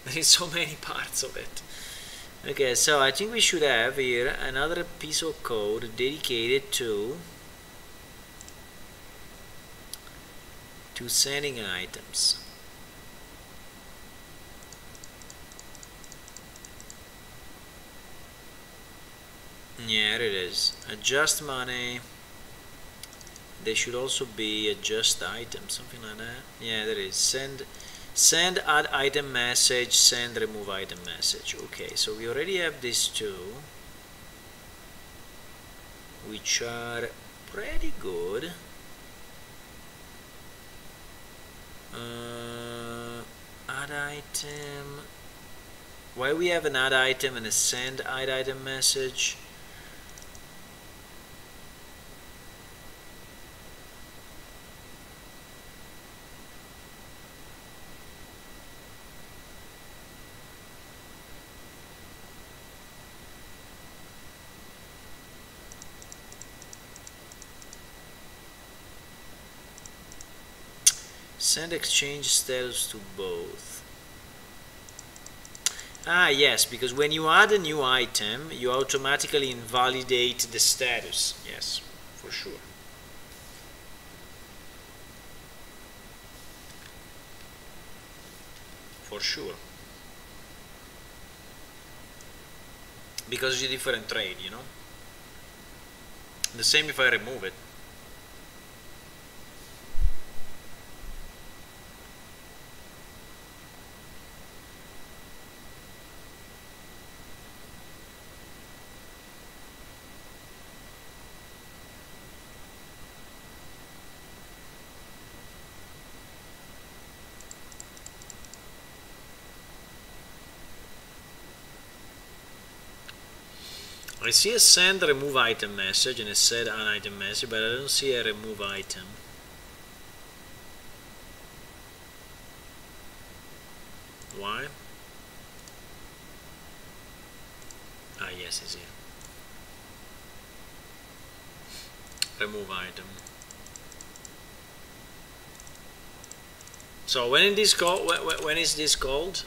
S1: There is so many parts of it. Okay, so I think we should have here another piece of code dedicated to sending items. Yeah, it is. Adjust money. There should also be adjust item, something like that. Yeah, there is. Send add item message, send remove item message. Okay, so we already have these two, which are pretty good. Add item. Why we have an add item and a send add item message? Send exchange status to both. Ah, yes, because when you add a new item, you automatically invalidate the status. Yes, for sure. For sure. Because it's a different trade, you know. The same if I remove it. I see a send remove item message and a set an item message, but I don't see a remove item. Why? Ah, yes, it's here. Remove item. So when is this called? When is this called?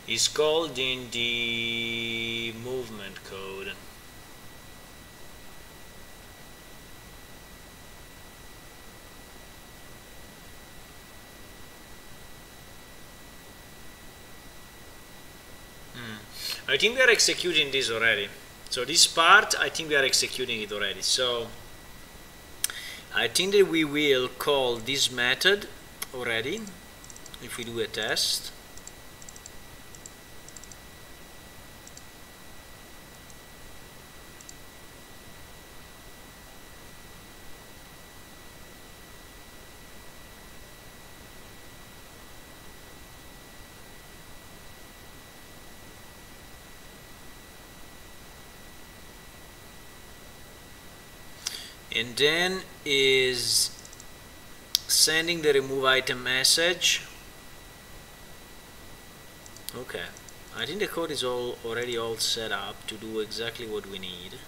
S1: Is called in the movement code. I think we are executing this already. So this part, I think we are executing it already. So I think that we will call this method already if we do a test. And then is sending the remove item message. Okay, I think the code is already all set up to do exactly what we need.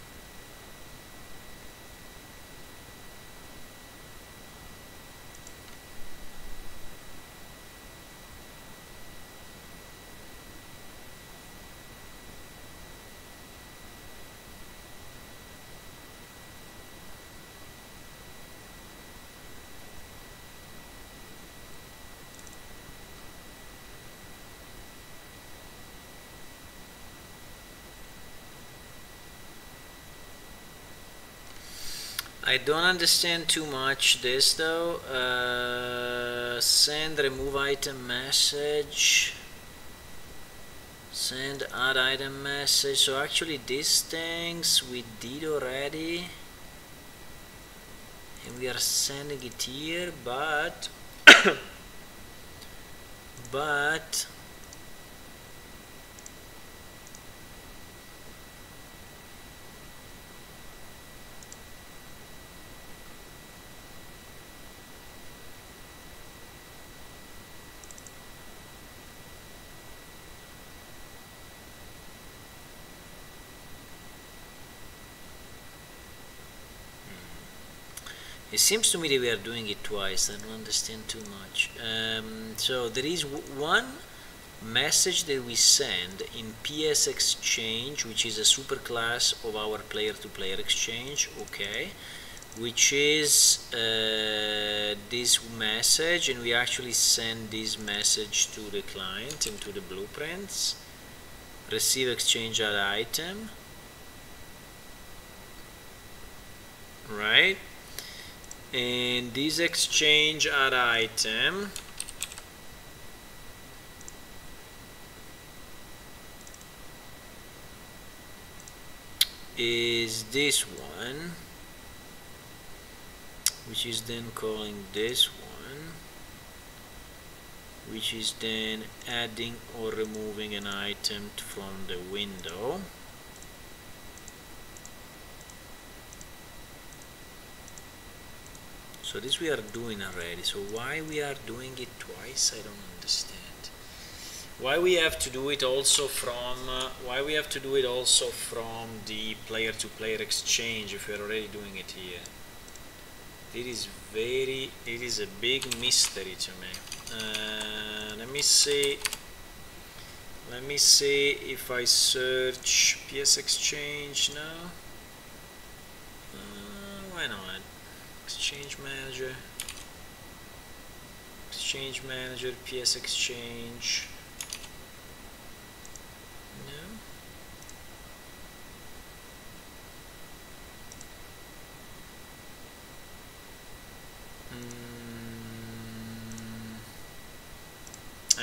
S1: I don't understand too much this though. Send remove item message, send add item message. So actually these things we did already and we are sending it here, but but it seems to me that we are doing it twice. I don't understand too much. So there is one message that we send in PS Exchange, which is a superclass of our player-to-player exchange, okay, which is this message, and we actually send this message to the client and to the blueprints. Receive exchange add item, right? And this exchange add item is this one, which is then calling this one, which is then adding or removing an item from the window. So this we are doing already. So why we are doing it twice, I don't understand. Why we have to do it also from the player-to-player exchange if we are already doing it here? It is a big mystery to me. Let me see if I search PS Exchange now. Why not? Exchange Manager, PS Exchange. No.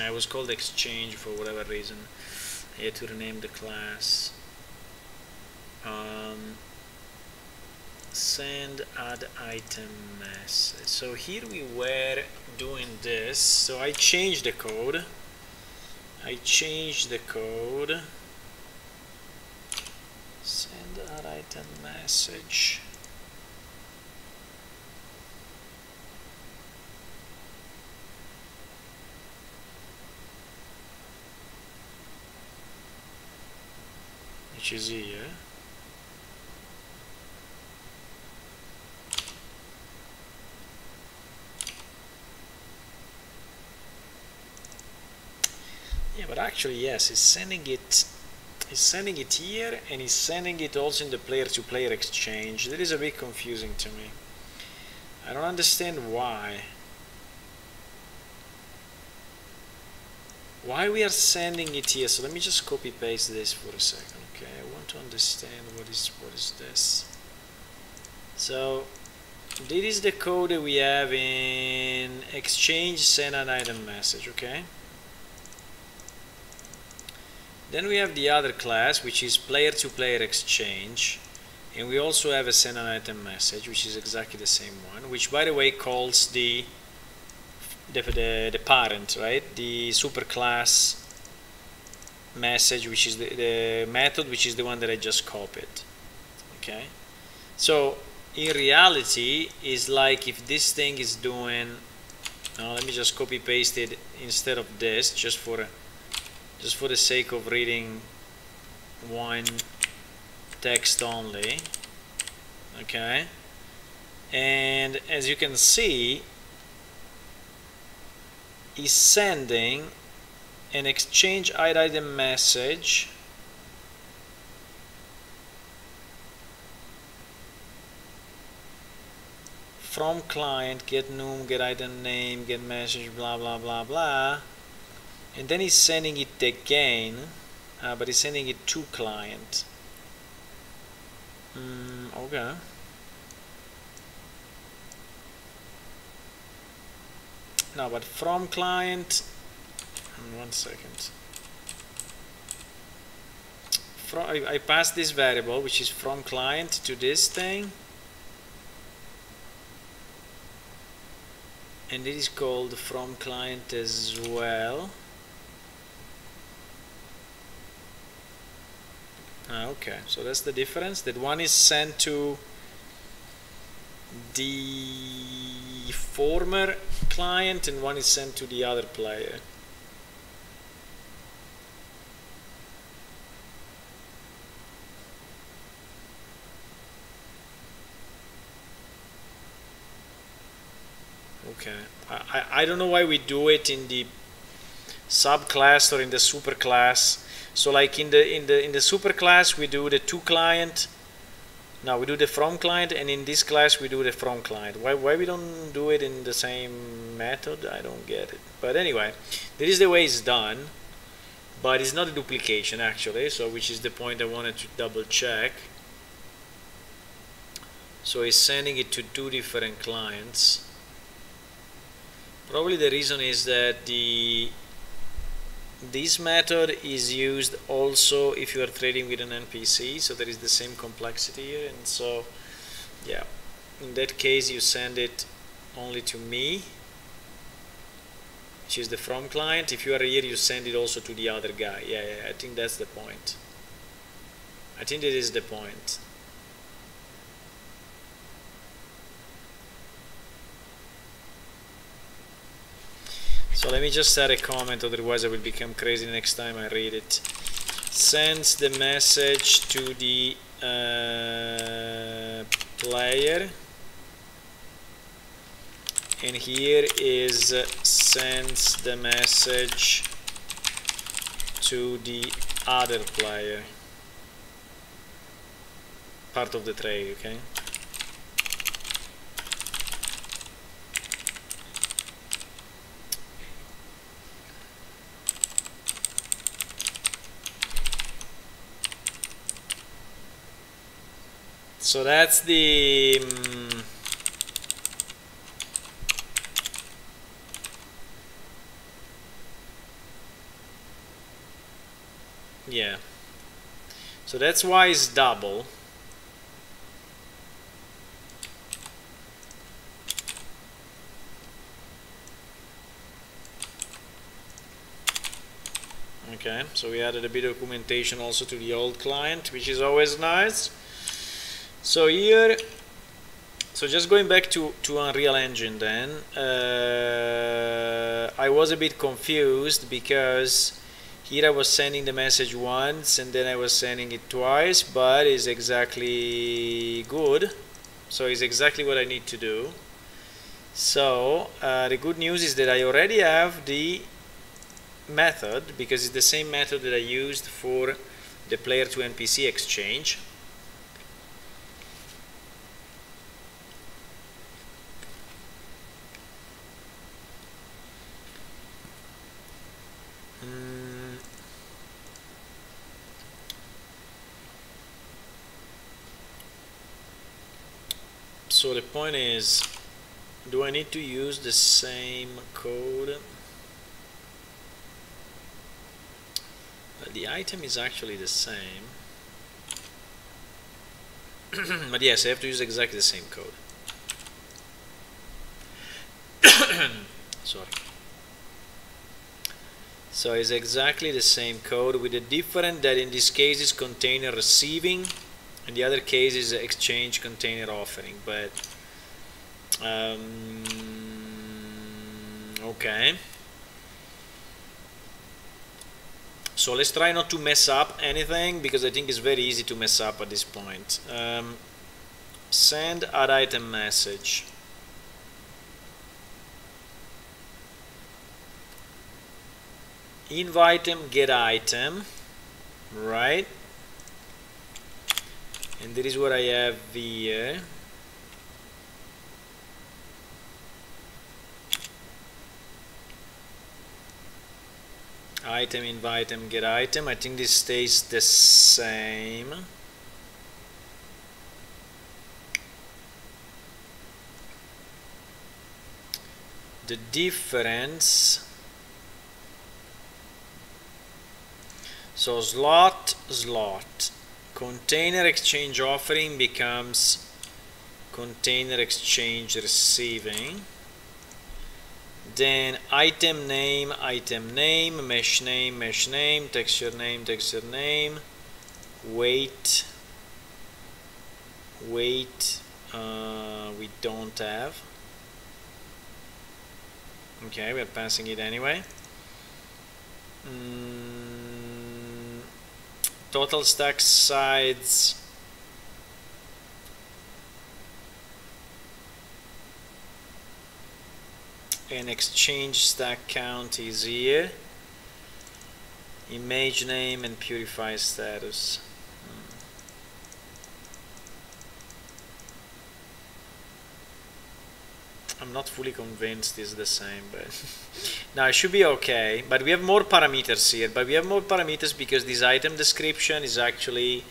S1: It was called Exchange for whatever reason. I had to rename the class. Send add item message. So here we were doing this. So I changed the code. Send add item message. Which is here. Yeah, but actually yes, he's sending it here, and he's sending it also in the player-to-player exchange. That is a bit confusing to me. I don't understand why we are sending it here. So let me just copy paste this for a second. Okay, I want to understand what is this. So this is the code that we have in exchange send an item message. Okay, then we have the other class, which is player-to-player exchange, and we also have a send an item message, which is exactly the same one, which by the way calls the parent, right? The superclass message, which is the method, which is the one that I just copied. Okay, so in reality, is like if this thing is doing. Now let me just copy paste it instead of this, just for the sake of reading one text only. Okay, and as you can see, is sending an exchange item message from client, get num, get item name, get message, blah blah blah blah, and then he's sending it again, but he's sending it to client. Okay. No, but from client, 1 second. I pass this variable, which is from client, to this thing, and it is called from client as well. Okay, so that's the difference. That one is sent to the former client and one is sent to the other player. Okay, I don't know why we do it in the subclass or in the superclass. So like in the superclass we do the to client. Now we do the from client, and in this class we do the from client. Why we don't do it in the same method, I don't get it. But anyway, this is the way it's done, but it's not a duplication actually, so which is the point I wanted to double check. So it's sending it to two different clients. Probably the reason is that the this method is used also if you are trading with an NPC, so there is the same complexity here. And so yeah, in that case you send it only to me, which is the from client. If you are here, you send it also to the other guy. Yeah, I think that's the point. I think that is the point. So let me just add a comment, otherwise I will become crazy next time I read it. Sends the message to the player, and here is sends the message to the other player, part of the trade, okay? So that's the yeah. So that's why it's double. Okay, so we added a bit of documentation also to the old client, which is always nice. So here, so just going back to Unreal Engine then, I was a bit confused because here I was sending the message once and then I was sending it twice, but it's exactly good. So it's exactly what I need to do. So the good news is that I already have the method, because it's the same method that I used for the player to NPC exchange. So the point is, do I need to use the same code? The item is actually the same. But yes, I have to use exactly the same code. Sorry. So it's exactly the same code, with the difference that in this case is container receiving, and the other case is exchange container offering. But okay. So let's try not to mess up anything, because I think it's very easy to mess up at this point. Send add item message. Inv item get item, right? And that is what I have here. Item, inv item, get item. I think this stays the same. The difference, so slot, container exchange offering becomes container exchange receiving. Then item name, mesh name, texture name, weight, we don't have. Okay, we're passing it anyway. Total stack size, and exchange stack count is here. Image name and purify status. I'm not fully convinced it's the same, but now it should be okay. But we have more parameters here. But we have more parameters because this item description is actually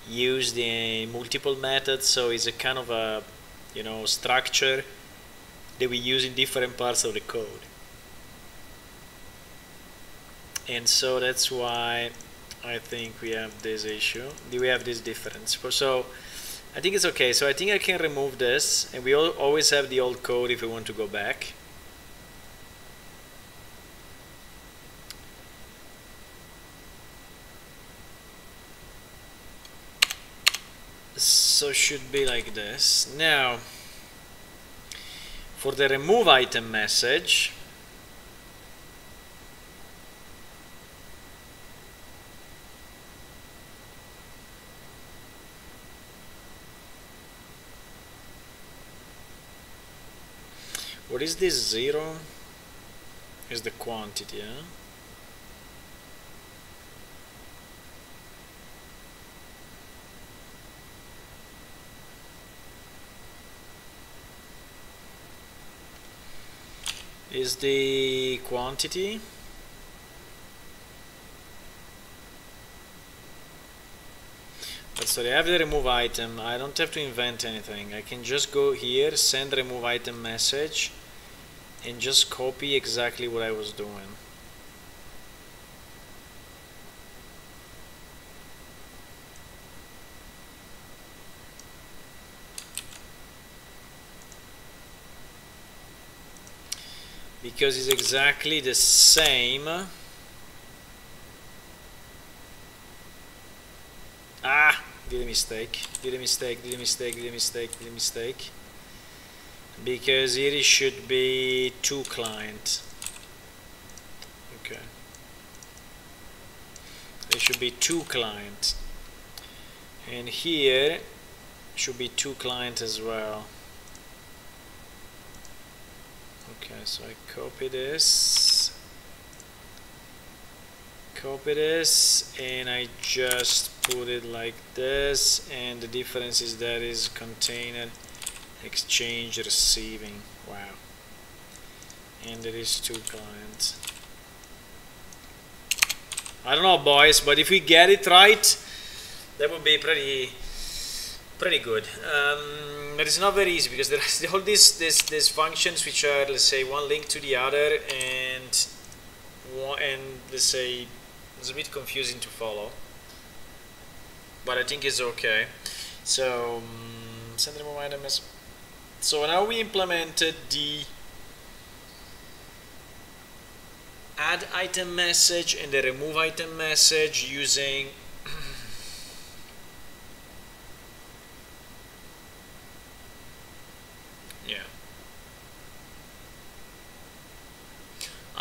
S1: used in multiple methods, so it's a kind of a, you know, structure that we use in different parts of the code. and so that's why I think we have this issue. We have this difference. So I think it's okay. So I think I can remove this, and we always have the old code if we want to go back. So should be like this. Now, for the remove item message, what is this 0? Is the quantity, yeah? Is the quantity. But sorry, I have the remove item. I don't have to invent anything. I can just go here, send remove item message, and just copy exactly what I was doing. Because it's exactly the same. Ah, did a mistake. Because here it should be to client. Okay. There should be to client. And here should be to client as well. Okay, so I copy this, and I just put it like this, and the difference is that is container exchange receiving. Wow. And there is to client. I don't know, boys, but if we get it right, that would be pretty good. But it's not very easy because there's all these functions which are, let's say, one link to the other, and let's say it's a bit confusing to follow. But I think it's okay. So send remove item message. So now we implemented the add item message and the remove item message using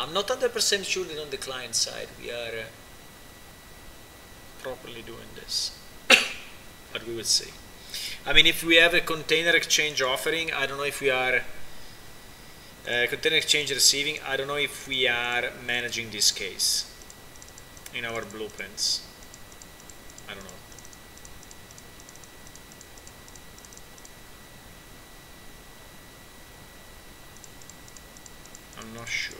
S1: I'm not 100% sure that on the client side we are properly doing this, but we will see. I mean, if we have a container exchange offering, I don't know if we are container exchange receiving, I don't know if we are managing this case in our blueprints. I don't know. I'm not sure.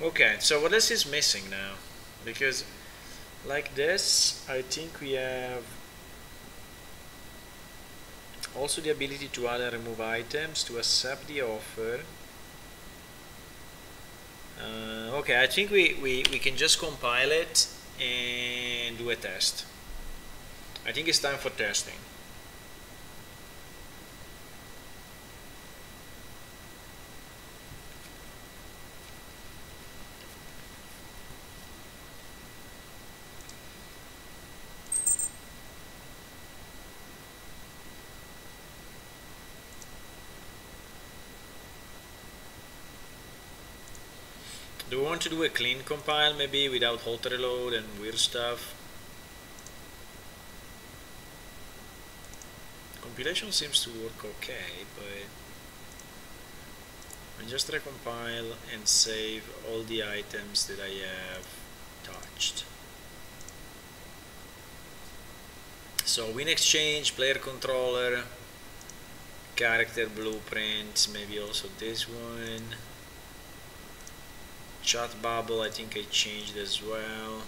S1: Okay, so what else is missing now? Because like this, I think we have also the ability to add and remove items, to accept the offer. Okay, I think we can just compile it and do a test. I think it's time for testing. Do we want to do a clean compile, maybe without auto reload and weird stuff? Compilation seems to work okay, but I just recompile and save all the items that I have touched. So win exchange, player controller, character blueprint, maybe also this one. Chat bubble, I think I changed as well,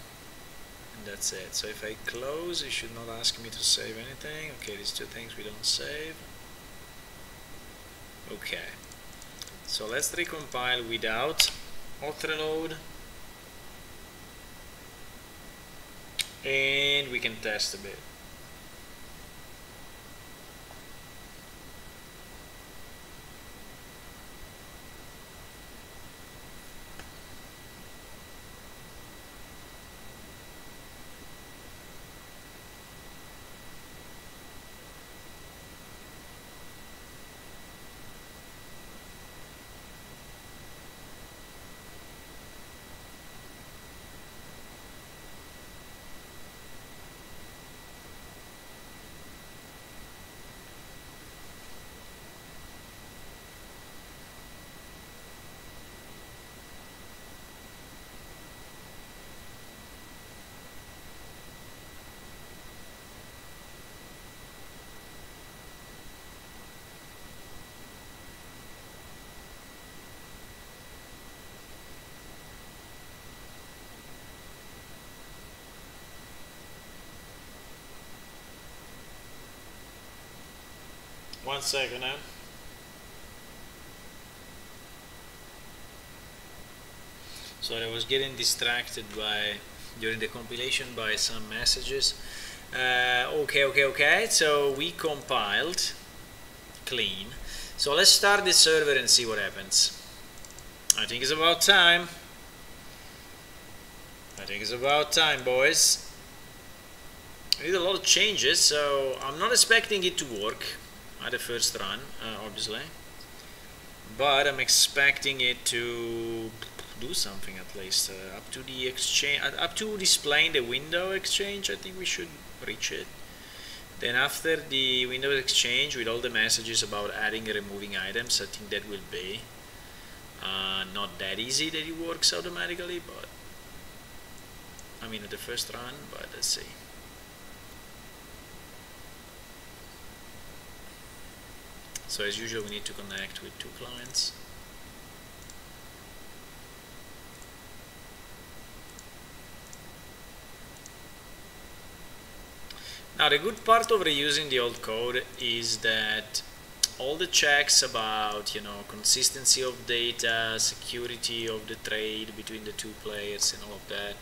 S1: and that's it. So if I close, it should not ask me to save anything. Okay, these two things we don't save. Okay, so let's recompile without auto reload and we can test a bit. One second now. Sorry, I was getting distracted during the compilation by some messages. Okay. So we compiled clean. So let's start this server and see what happens. I think it's about time. Boys. We did a lot of changes, so I'm not expecting it to work at the first run, obviously, but I'm expecting it to do something at least. Up to the exchange, up to displaying the window exchange, I think we should reach it. Then after the window exchange with all the messages about adding and removing items, I think that will be not that easy that it works automatically, but I mean at the first run, but let's see. So as usual, we need to connect with 2 clients. Now the good part of reusing the old code is that all the checks about, you know, consistency of data, security of the trade between the 2 players and all of that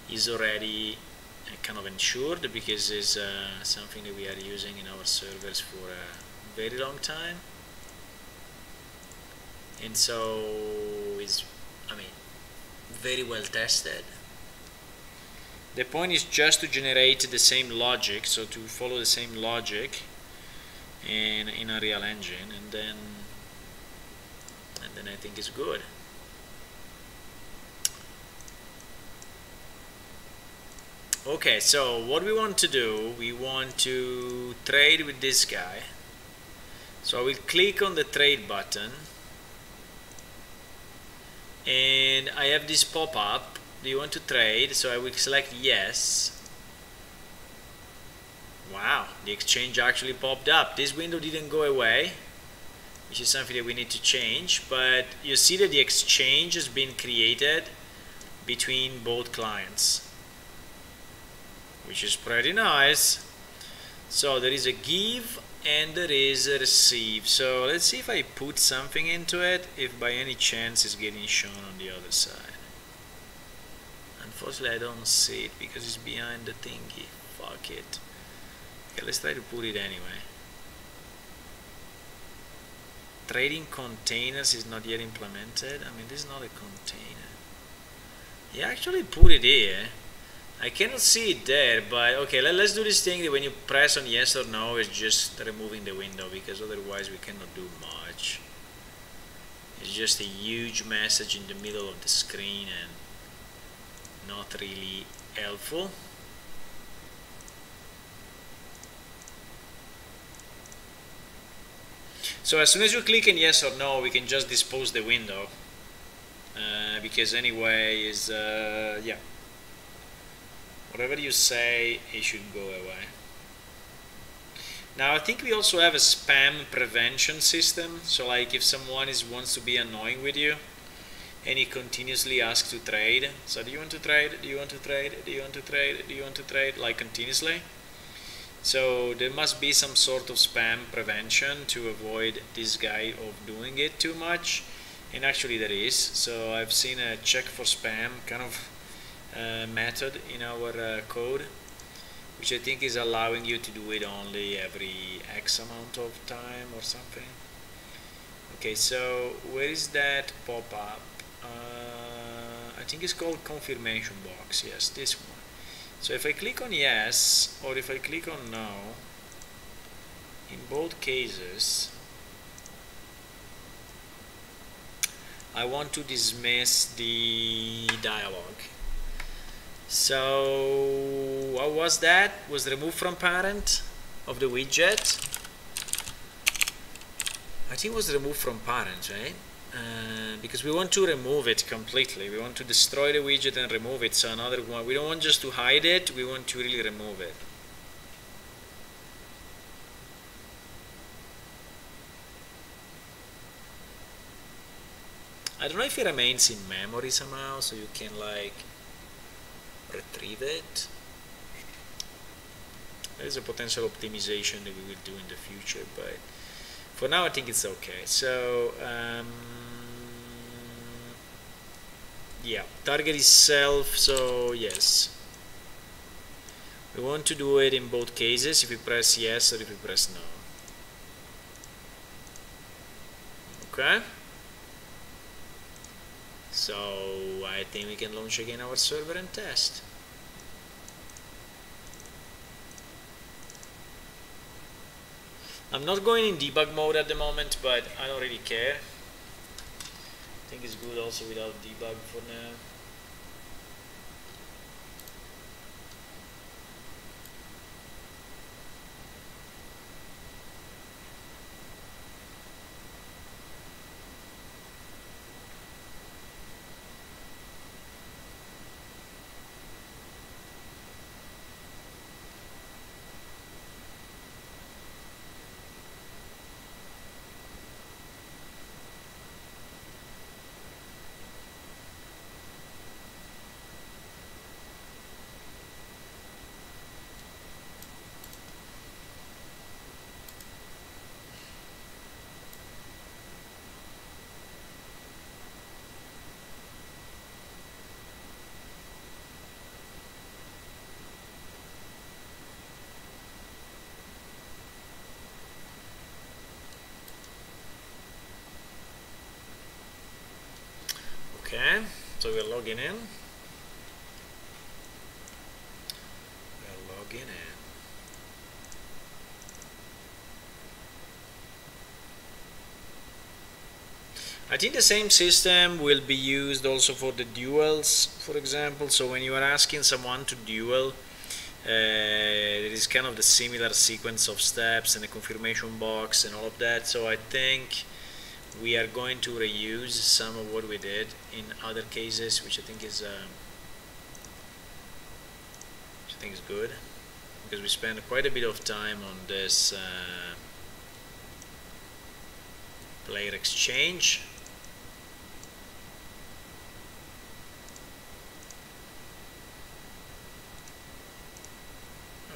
S1: is already kind of ensured, because it's something that we are using in our servers for very long time, and so it's, I mean, very well tested. The point is just to generate the same logic, so to follow the same logic in a real engine, and then I think it's good. Okay, so what we want to do, we want to trade with this guy. So I will click on the trade button, and I have this pop-up, do you want to trade? So I will select yes. Wow, the exchange actually popped up. This window didn't go away, which is something that we need to change, but you see that the exchange has been created between both clients, which is pretty nice. So there is a give and there is a receive. So let's see if I put something into it, if by any chance it's getting shown on the other side. Unfortunately I don't see it because it's behind the thingy. Fuck it. Okay, let's try to put it anyway. Trading containers is not yet implemented. I mean, this is not a container. He actually put it here. I cannot see it there, but okay, let's do this thing that when you press on yes or no, it's just removing the window, because otherwise we cannot do much. It's just a huge message in the middle of the screen and not really helpful. So as soon as you click on yes or no, we can just dispose the window, because anyway is yeah, whatever you say, it should go away. Now I think we also have a spam prevention system. So like if someone wants to be annoying with you and he continuously asks to trade, so do you want to trade, do you want to trade, do you want to trade, do you want to trade, like continuously. So there must be some sort of spam prevention to avoid this guy of doing it too much, and actually there is. So I've seen a check for spam kind of method in our code, which I think is allowing you to do it only every X amount of time or something. Okay, so where is that pop-up? I think it's called confirmation box. Yes, this one. So if I click on yes, or if I click on no, in both cases I want to dismiss the dialog. So what was that? Was removed from parent of the widget? I think it was removed from parent, right? Because we want to remove it completely. We want to destroy the widget and remove it. So another one, we don't want just to hide it, we want to really remove it. I don't know if it remains in memory somehow, so you can like retrieve it. There is a potential optimization that we will do in the future, but for now I think it's okay. So yeah, target is self, so yes, we want to do it in both cases, if we press yes or if we press no. Okay, so I think we can launch again our server and test. I'm not going in debug mode at the moment, but I don't really care. I think it's good also without debug for now. Okay, so we're logging in. We're logging in. I think the same system will be used also for the duels, for example. So when you are asking someone to duel, there is kind of the similar sequence of steps and the confirmation box and all of that. So I think we are going to reuse some of what we did in other cases, which I think is good, because we spent quite a bit of time on this player exchange.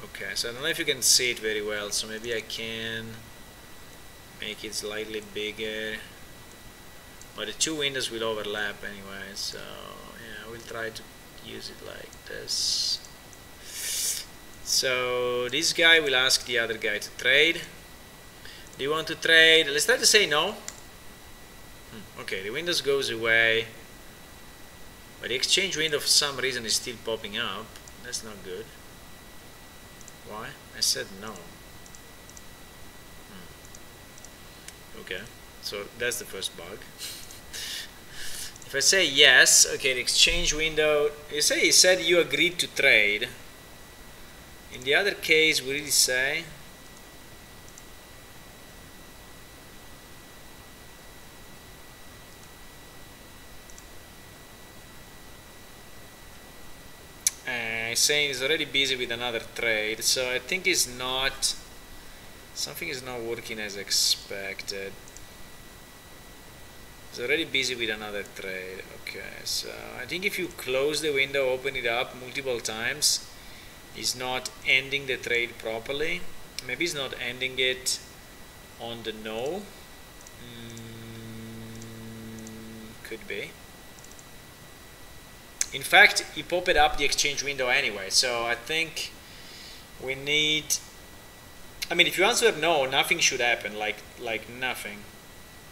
S1: Okay, so I don't know if you can see it very well, so maybe I can make it slightly bigger, but the two windows will overlap anyway, so yeah, we'll try to use it like this. So this guy will ask the other guy to trade. Do you want to trade? Let's try to say no. Okay, the windows goes away, but the exchange window for some reason is still popping up. That's not good. Why? I said no. Okay, so that's the first bug. If I say yes, okay, the exchange window, you said you agreed to trade. In the other case, we really say saying he's already busy with another trade, so I think it's not, something is not working as expected. He's already busy with another trade. Okay, so I think if you close the window, open it up multiple times, he's not ending the trade properly. Maybe he's not ending it on the no. Could be. In fact, he popped up the exchange window anyway, so I think we need, I mean, if you answer no, nothing should happen, like nothing,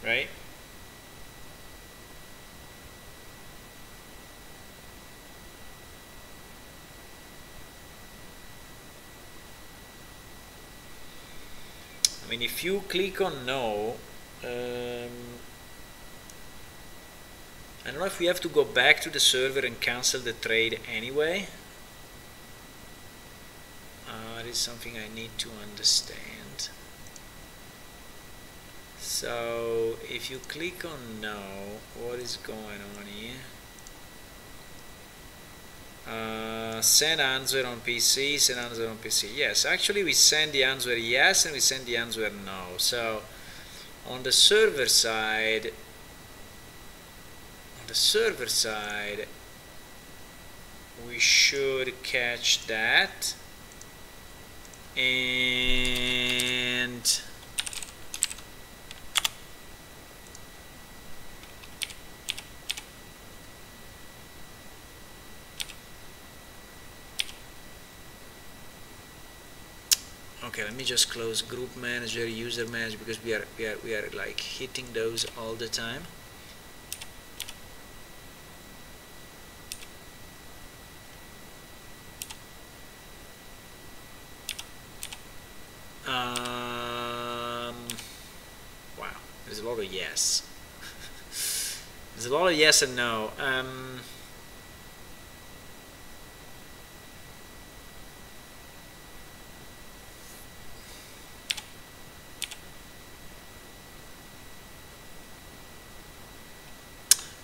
S1: right? I mean, if you click on no, I don't know if we have to go back to the server and cancel the trade anyway. It is something I need to understand. So if you click on no, what is going on here? Send answer on PC, send answer on PC. Yes, actually we send the answer yes and we send the answer no. So on the server side, we should catch that, and okay, let me just close group manager, user manager, because we are like hitting those all the time. Wow, there's a lot of yes. There's a lot of yes and no.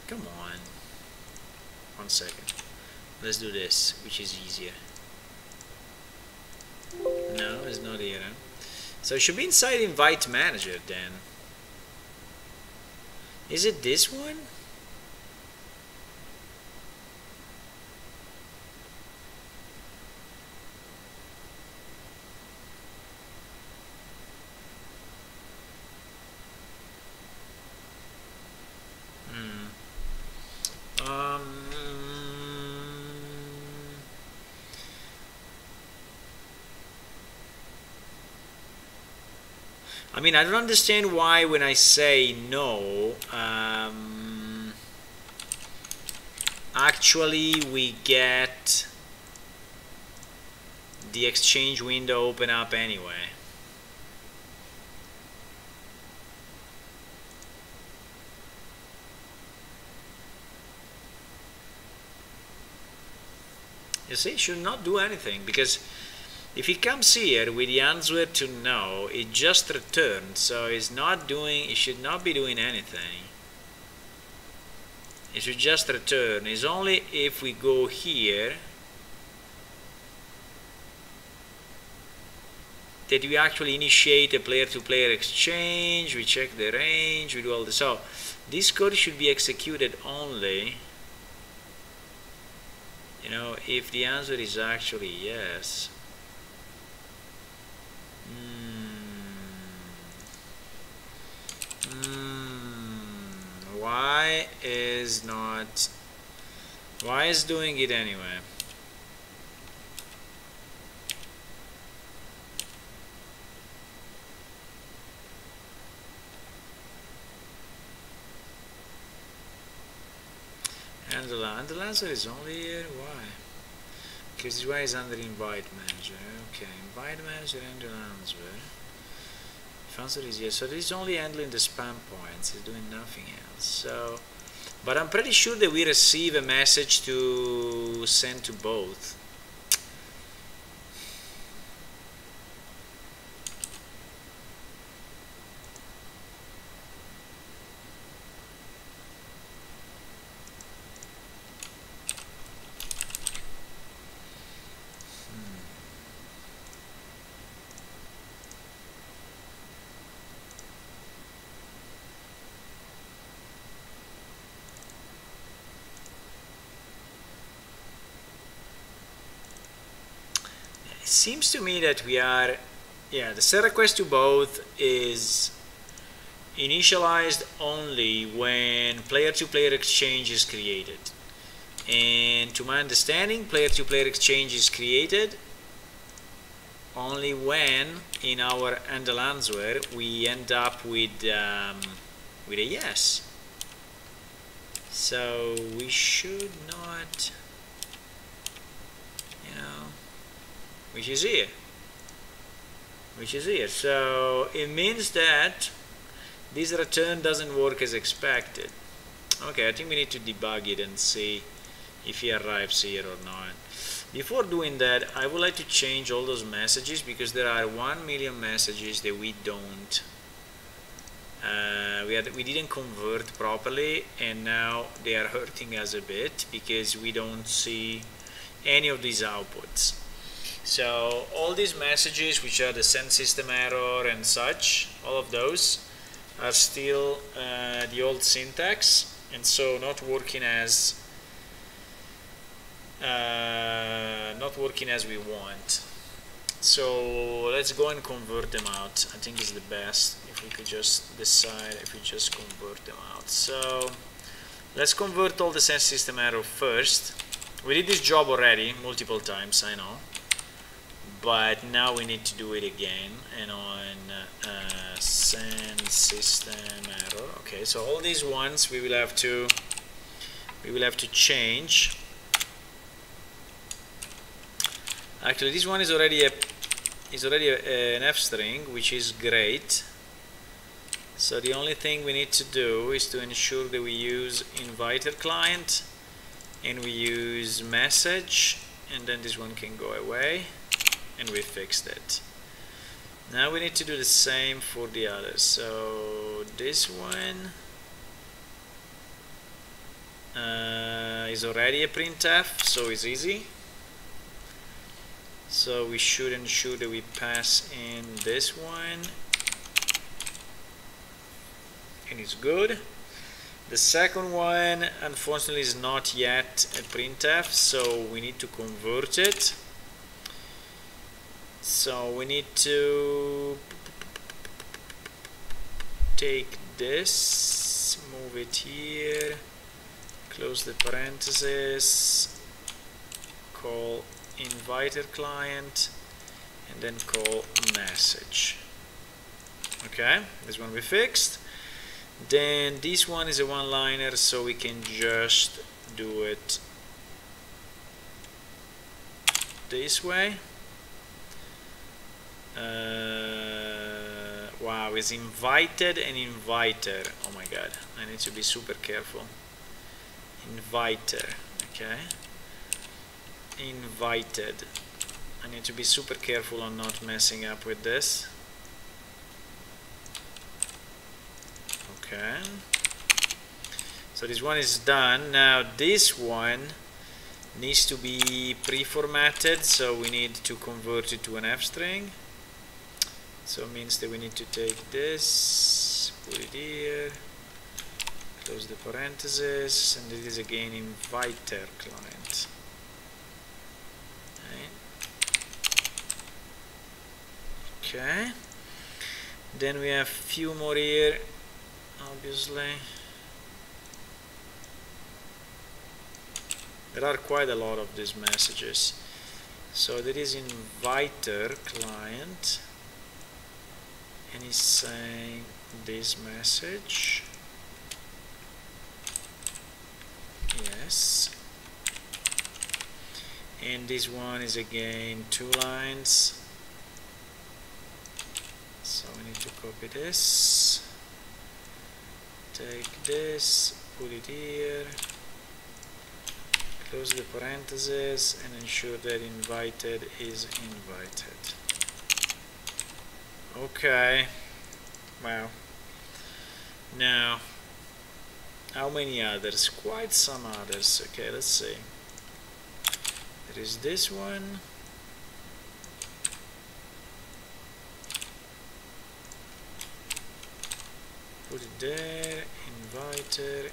S1: Come on. 1 second. Let's do this, which is easier. No, it's not here. Huh? So it should be inside invite manager then. Is it this one? I mean, I don't understand why when I say no, actually we get the exchange window open up anyway. You see, it should not do anything, because if he comes here with the answer to no, it just returns, so it's not doing, it should not be doing anything. It should just return. It's only if we go here that we actually initiate a player-to-player exchange, we check the range, we do all this. So this code should be executed only, you know, if the answer is actually yes. Why is doing it anyway? And the answer is only here. Why? Because why is under invite manager? Okay, invite manager and the answer. If answer is yes, so this is only handling the spam points. It's doing nothing else. So, but I'm pretty sure that we receive a message to send to both. Seems to me that we are, yeah, the set request to both is initialized only when player-to-player exchange is created, And to my understanding, player-to-player exchange is created only when in our handle answer we end up with a yes. So we should not, which is here. So it means that this return doesn't work as expected. Okay, I think we need to debug it and see if he arrives here or not. Before doing that, I would like to change all those messages because there are 1 million messages that we don't we didn't convert properly, and now they are hurting us a bit because we don't see any of these outputs. So all these messages, which are the send system error and such, all of those are still the old syntax, and so not working as we want. So let's go and convert them out. I think it's the best if we could just decide if we just convert them out. So let's convert all the send system error first. We did this job already multiple times, I know, but now we need to do it again. And on send system error, okay, so all these ones we will have to change. Actually, this one is already an F string, which is great. So the only thing we need to do is to ensure that we use inviter client and we use message, and then this one can go away, and we fixed it. Now we need to do the same for the others. So this one is already a printf, so it's easy. So we should ensure that we pass in this one, and it's good. The second one unfortunately is not yet a printf, so we need to convert it. So we need to take this, move it here, close the parentheses, call inviter client, and then call message. Okay, this one we fixed. Then this one is a one-liner, so we can just do it this way. Wow, it's invited and inviter. Oh my god, I need to be super careful. Inviter, okay. Invited. I need to be super careful on not messing up with this. Okay. So this one is done. Now this one needs to be pre-formatted, so we need to convert it to an F string. So it means that we need to take this, put it here, close the parentheses, and it is again inviter client. Okay, then we have few more here, obviously. There are quite a lot of these messages. So there is inviter client, and he's saying this message. Yes. And this one is again 2 lines. So we need to copy this, take this, put it here, close the parentheses, and ensure that invited is invited. Okay, wow. Now, how many others? Quite some others. Okay, let's see. There is this one. Put it there, inviter,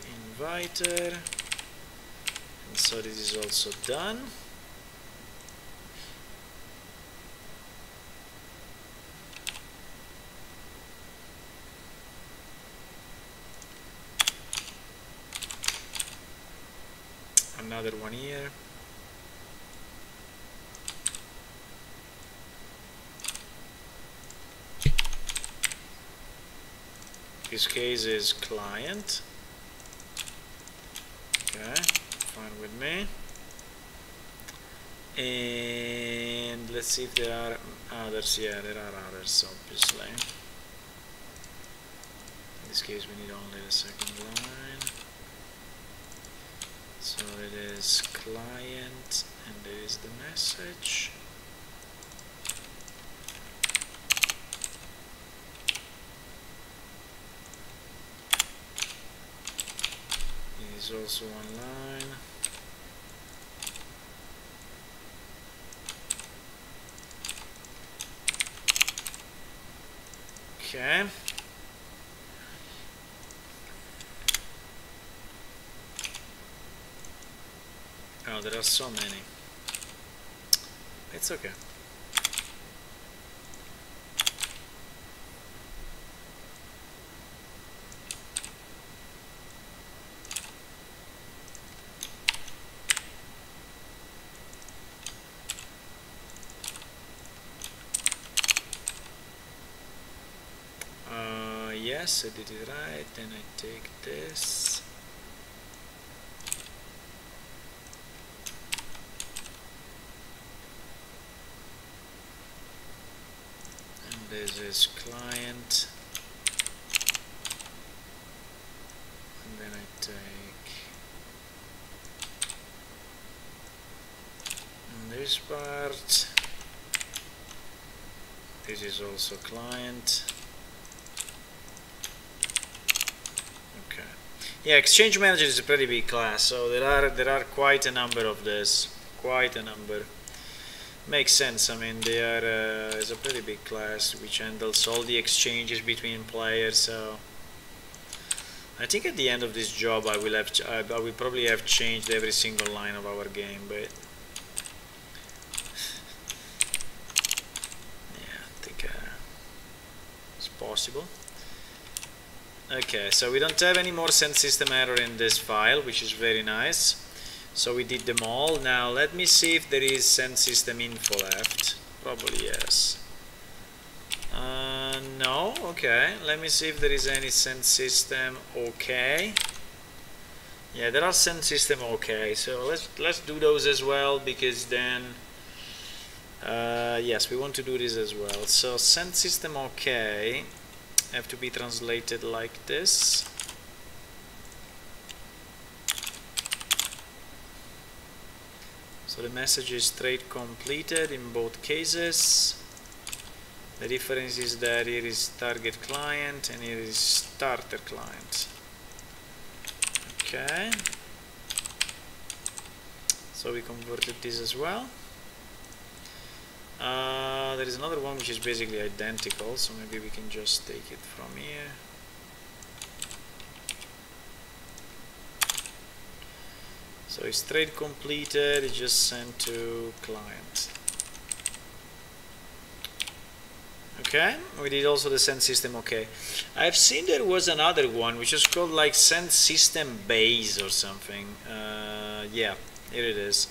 S1: and so this is also done. another one here. This case is client. Okay, fine with me. And let's see if there are others. Yeah, there are others, obviously. In this case, we need only the second line. So it is client, and there is the message. It is also one line. Okay. Oh, there are so many. It's okay. Yes, I did it right. Then I take this. And this is client. And then I take this part. This is also client. Okay. Yeah, Exchange Manager is a pretty big class, so there are quite a number of this. Quite a number. Makes sense. I mean, they are is a pretty big class which handles all the exchanges between players. So I think at the end of this job, I will probably have changed every single line of our game, but yeah, I think it's possible. Okay, so we don't have any more send system error in this file, which is very nice. So we did them all. Now let me see if there is send system info left. Probably yes. No. Okay. Let me see if there is any send system okay. Yeah, there are send system okay. So let's do those as well, because then yes, we want to do this as well. So send system okay have to be translated like this. So the message is trade completed in both cases. The difference is that here is target client and here is starter client. Okay. So we converted this as well. There is another one which is basically identical, so maybe we can just take it from here. So it's trade completed, it's just sent to client. Okay, we did also the send system okay. I've seen there was another one which is called like send system base or something. Yeah, here it is.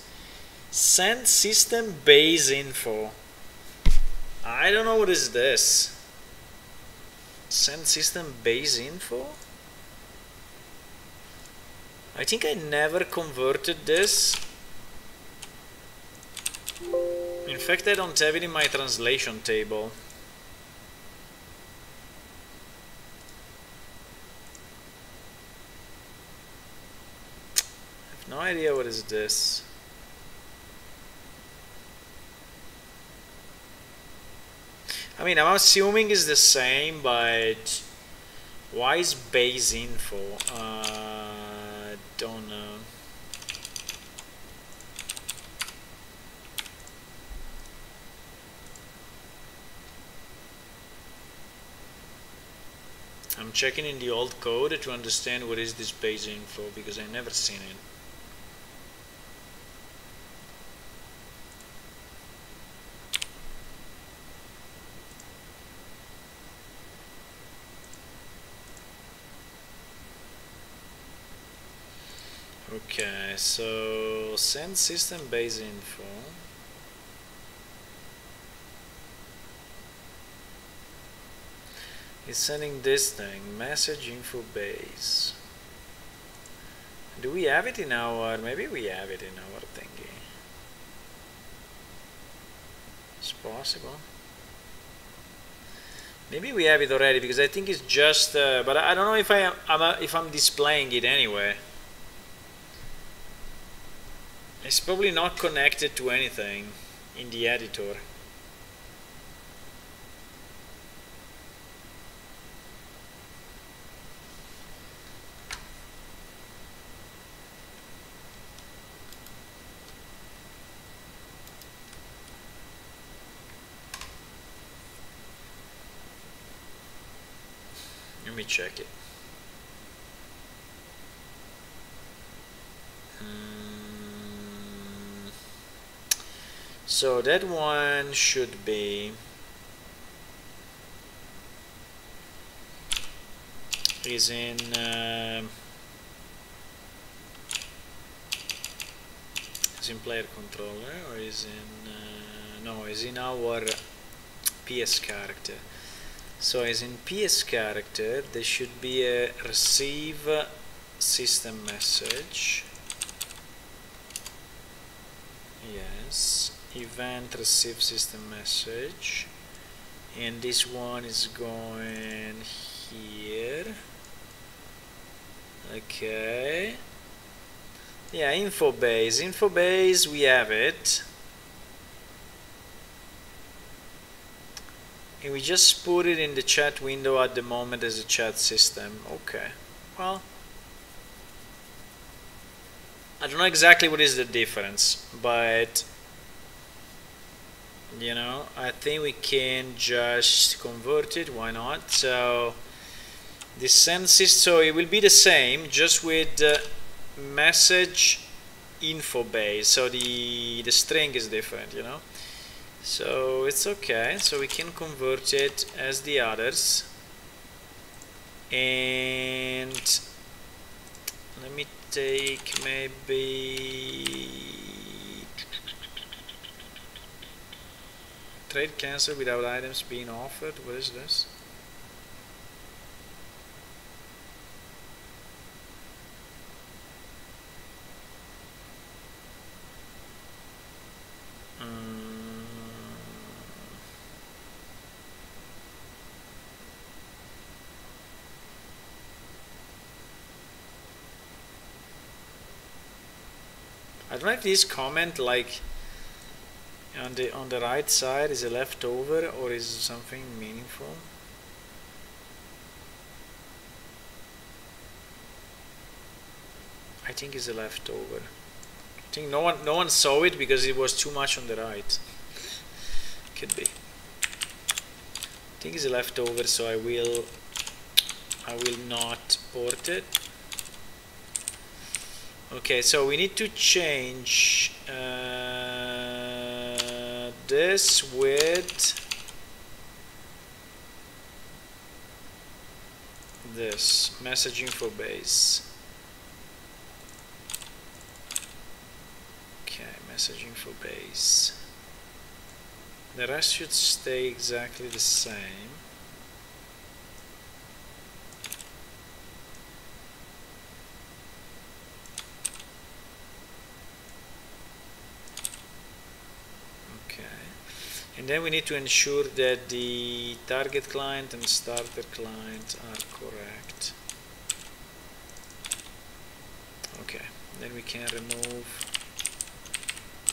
S1: Send system base info. I don't know what is this. Send system base info? I think I never converted this. In fact, I don't have it in my translation table. I have no idea what is this. I mean, I'm assuming it's the same, but why is base info? Don't know. I'm checking in the old code to understand what is this base info, because I've never seen it. Okay, so send system base info. It's sending this thing, message info base. Do we have it in our, maybe we have it in our thingy. It's possible. Maybe we have it already because I think it's just, but I don't know if I'm displaying it anyway. It's probably not connected to anything in the editor. Let me check it. So that one should be is in player controller, or is in no, is in our PS character. So as in PS character, there should be a receive system message. Yes, event receive system message, and this one is going here. Okay. Yeah, info base. Info base, we have it. And we just put it in the chat window at the moment as a chat system. Okay. Well, I don't know exactly what is the difference, but you know, I think we can just convert it. Why not? So the send system, so it will be the same, just with message info base. So the string is different, you know. So it's okay. So we can convert it as the others. And let me take maybe trade cancel without items being offered. What is this? I don't know if this comment, like on the right side, is a leftover or is something meaningful. I think it's a leftover. I think no one saw it because it was too much on the right. Could be. I think it's a leftover, so I will not port it. Okay, so we need to change this with this message info base. Okay, message info base. The rest should stay exactly the same. And then we need to ensure that the target client and starter client are correct. Okay, then we can remove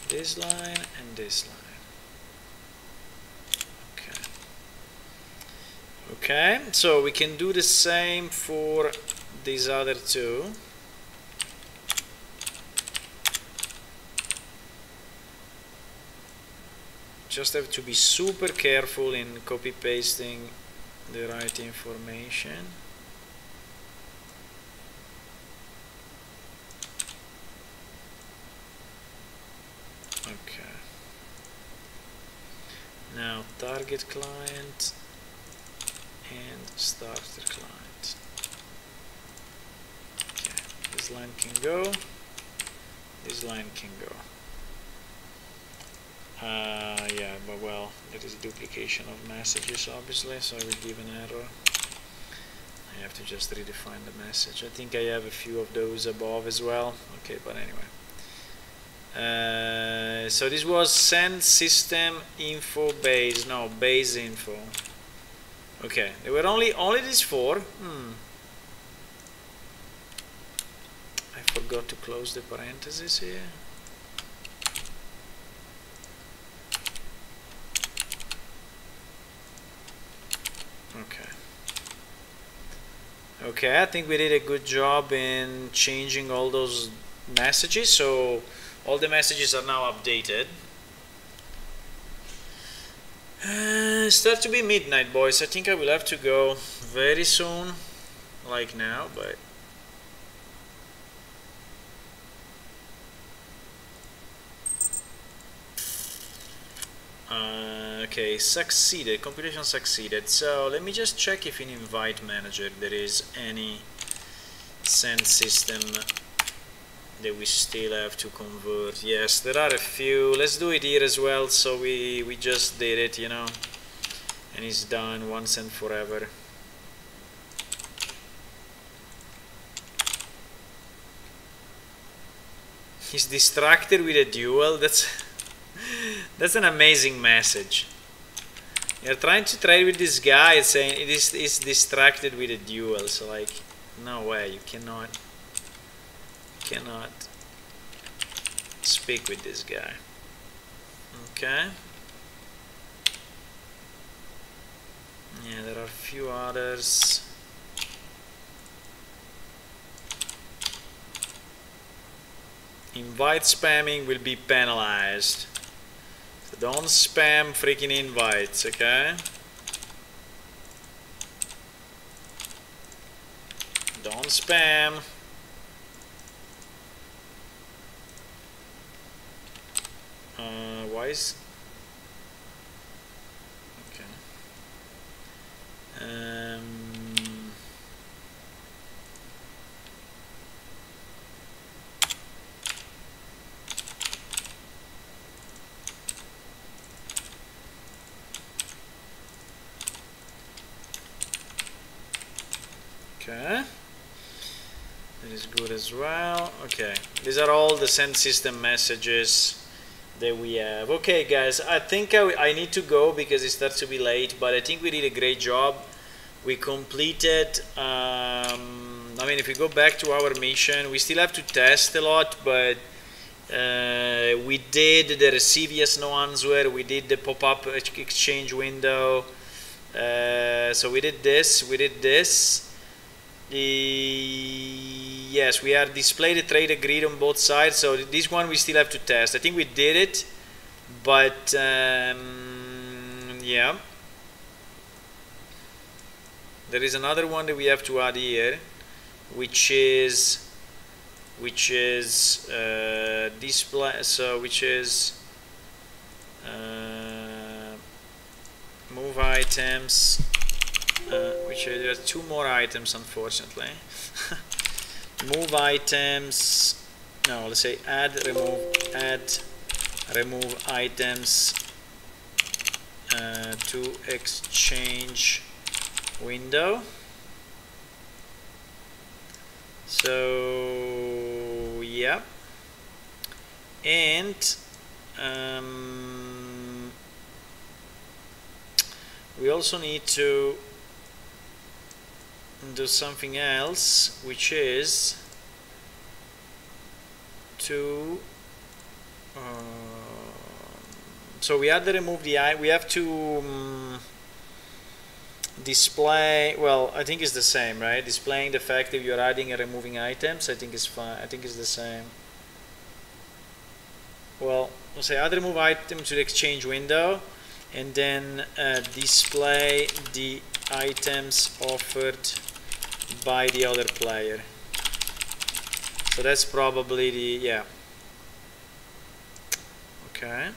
S1: this line and this line. Okay. Okay, so we can do the same for these other two. Just have to be super careful in copy pasting the right information. Okay. Now target client and starter client. Okay, this line can go. This line can go. Yeah, but well, that is a duplication of messages, obviously, so I will give an error. I have to just redefine the message. I think I have a few of those above as well. Okay, but anyway. So this was send system info base. No, base info. Okay, there were only these four. I forgot to close the parentheses here. Okay. Okay, I think we did a good job in changing all those messages, so all the messages are now updated. Start to be midnight, boys. I think I will have to go very soon, like now, but okay, succeeded. Compilation succeeded. So let me just check if in invite manager there is any send system that we still have to convert. Yes, there are a few. Let's do it here as well, so we just did it, you know, and it's done once and forever. He's distracted with a duel. That's an amazing message. You're trying to trade with this guy and saying it is distracted with a duel. So like, no way, you cannot speak with this guy. Okay. Yeah, there are a few others. Invite spamming will be penalized. So don't spam freaking invites, okay? Don't spam. Why is... Okay. Okay, that is good as well. Okay, these are all the send system messages that we have. Okay guys, I think I need to go because it starts to be late, but I think we did a great job. We completed, I mean, if we go back to our mission, we still have to test a lot, but we did the receive yes no answer, we did the pop-up exchange window, so we did this. Yes, we are display the trade agreed on both sides, so this one we still have to test. I think we did it, but yeah, there is another one that we have to add here, which is display, so which is move items, which there are two more items unfortunately. Move items, no, let's say add remove items to exchange window. So yeah, and we also need to do something else, which is to so we have to remove the we have to display, well, I think it's the same, right? Displaying the fact that you're adding and removing items, I think it's fine. I think it's the same. Well, we'll say add remove item to the exchange window, and then display the items offered by the other player. So that's probably the, yeah. Okay.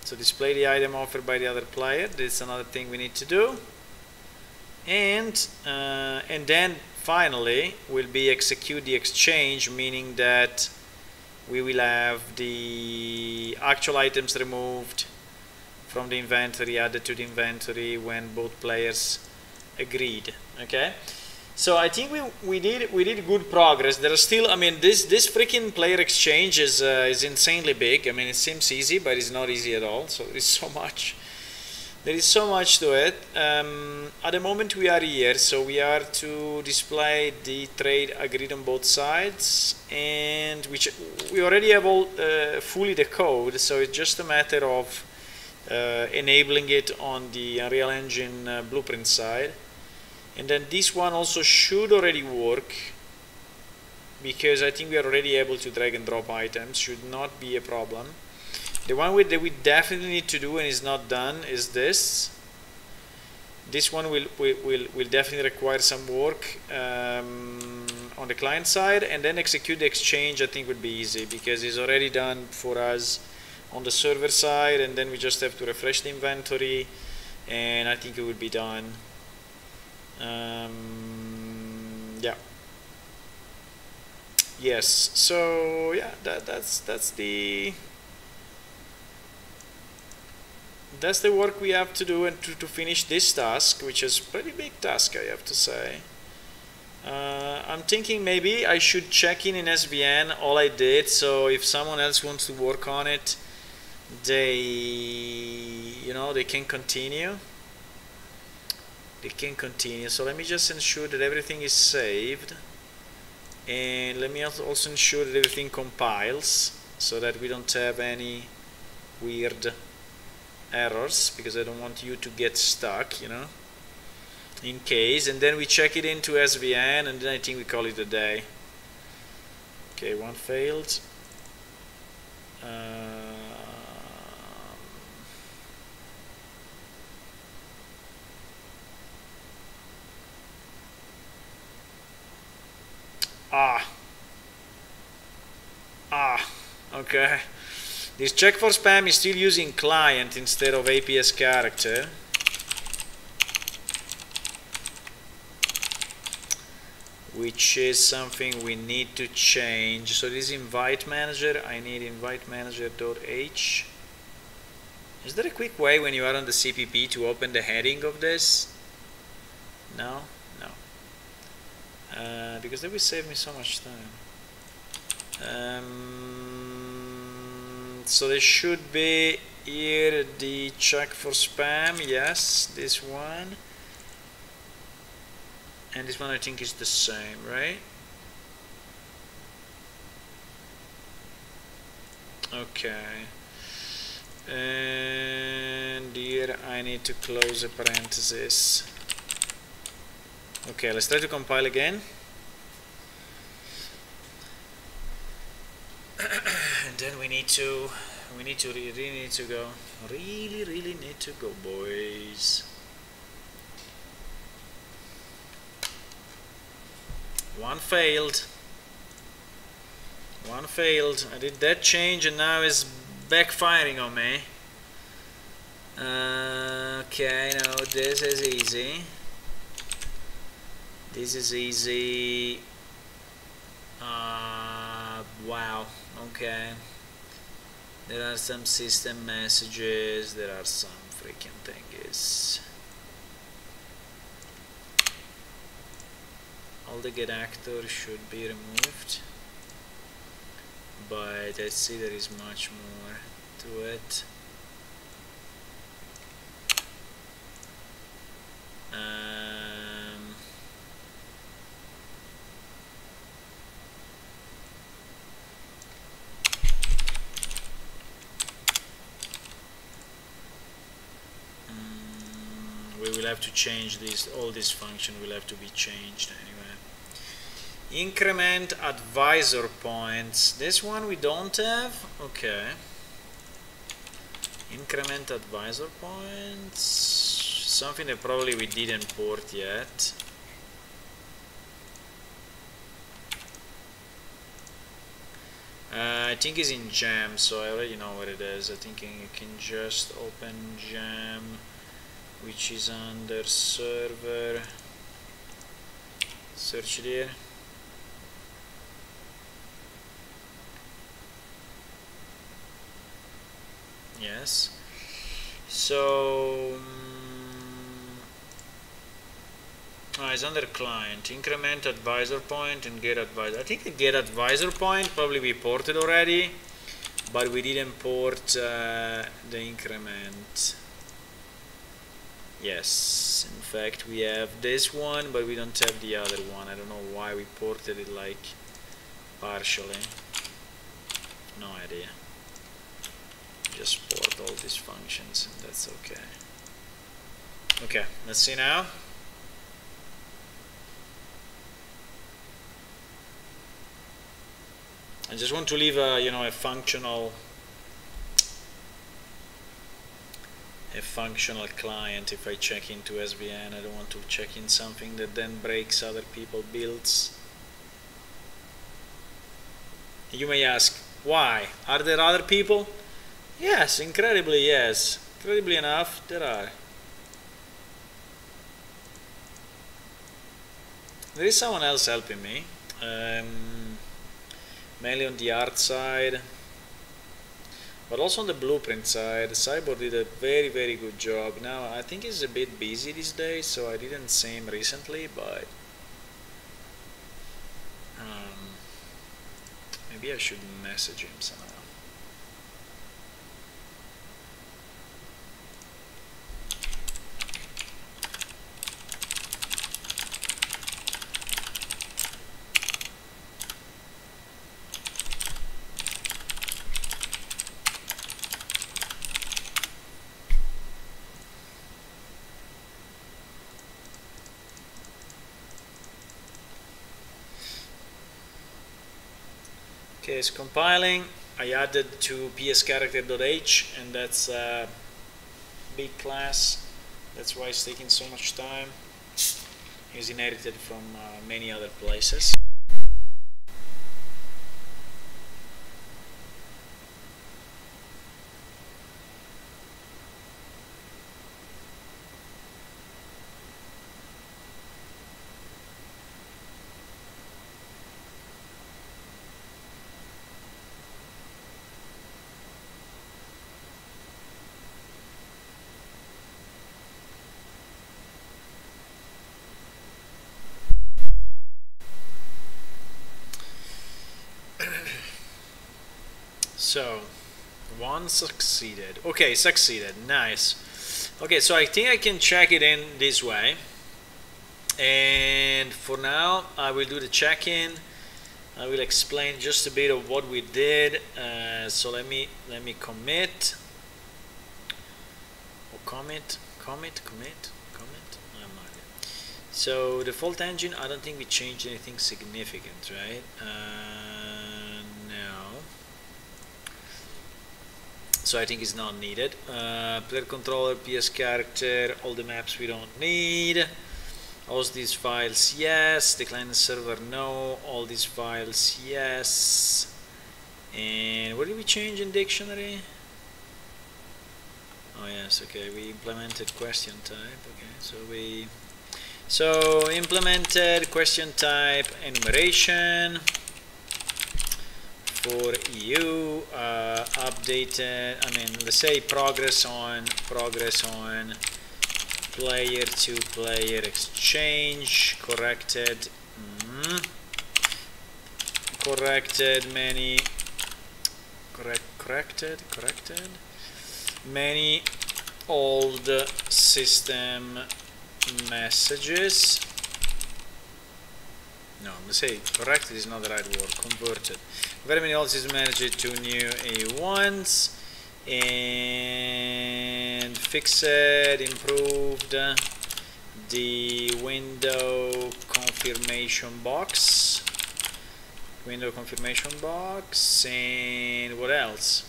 S1: So display the item offered by the other player. That's another thing we need to do. And then finally will be execute the exchange, meaning that we will have the actual items removed from the inventory, added to the inventory when both players agreed. Okay, so I think we did good progress. There are still, I mean, this freaking player exchange is insanely big. I mean, it seems easy, but it's not easy at all. So there's so much. There is so much to it. At the moment we are here, so we are to display the trade agreed on both sides, and which we already have all fully the code, so it's just a matter of enabling it on the Unreal Engine blueprint side. And then this one also should already work, because I think we are already able to drag and drop items, should not be a problem. The one that we definitely need to do and is not done is this. This one will definitely require some work on the client side, and then execute the exchange I think would be easy, because it's already done for us on the server side, and then we just have to refresh the inventory, and I think it would be done. Yeah. Yes. So yeah, that's the work we have to do, and to finish this task, which is a pretty big task, I have to say. I'm thinking maybe I should check in SVN all I did, so if someone else wants to work on it, they can continue. So let me just ensure that everything is saved, and let me also ensure that everything compiles, so that we don't have any weird errors, because I don't want you to get stuck, in case. And then we check it into SVN, and then I think we call it a day. Okay, one failed. Okay. This check for spam is still using client instead of APS character. Which is something we need to change. So this invite manager, I need invite manager.h. Is there a quick way when you are on the CPP to open the heading of this? No? No. Because that will save me so much time. So there should be here the check for spam. Yes, this one. And this one I think is the same, right? Okay. And here I need to close a parenthesis. Okay, let's try to compile again. And then we really need to go. Really need to go, boys. One failed. I did that change, and now it's backfiring on me. Okay, no, this is easy. Wow. Okay. There are some system messages. There are some freaking things. All the get actor should be removed, but I see there is much more to it. We will have to change this. All this function will have to be changed anyway. Increment advisor points. This one we don't have. Okay. Increment advisor points. Something that probably we didn't port yet. I think it's in Jam, so I already know what it is. I think you can just open Jam, which is under server. Search there. Yes. So it's under client. Increment advisor point and get advisor. I think the get advisor point probably we ported already, but we didn't port the increment. Yes, in fact we have this one, but we don't have the other one. I don't know why we ported it like partially. No idea. Just port all these functions and that's okay. Okay, let's see now. I just want to leave a a functional client if I check into SVN. I don't want to check in something that then breaks other people's builds. You may ask, why? Are there other people? Yes, incredibly yes. Incredibly enough, there are. There is someone else helping me. Mainly on the art side, but also on the blueprint side. Cyborg did a very good job. Now I think he's a bit busy these days, so I didn't see him recently, but maybe I should message him somehow. Okay, it's compiling. I added to pscharacter.h, and that's a big class. That's why it's taking so much time. It's inherited from many other places. So, one succeeded. Okay, succeeded. Nice. Okay, so I think I can check it in this way. And for now, I will do the check-in. I will explain just a bit of what we did. So let me commit. Or commit. So default engine, I don't think we changed anything significant, right? No. So I think it's not needed. Player controller, PS character, all the maps we don't need. All these files, yes. The client and server, no. All these files, yes. And what did we change in dictionary? Oh yes, okay. We implemented question type. Okay, so implemented question type enumeration for EU, updated, let's say progress on player to player exchange, corrected many old system messages. No, let's say corrected is not the right word. Converted. Very many old system messages to new A1s, and fixed, improved the window confirmation box. And what else?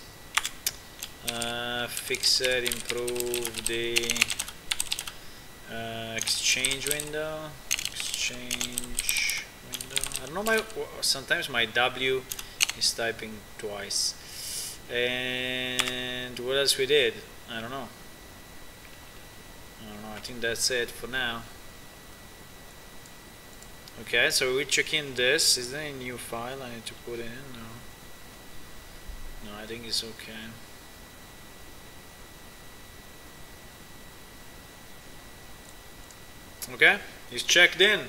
S1: Fixed, improved the exchange window. I don't know, sometimes my W is typing twice. And what else we did? I don't know. I think that's it for now. Okay, so we check in this. Is there a new file I need to put in? No, I think it's okay. Okay, it's checked in.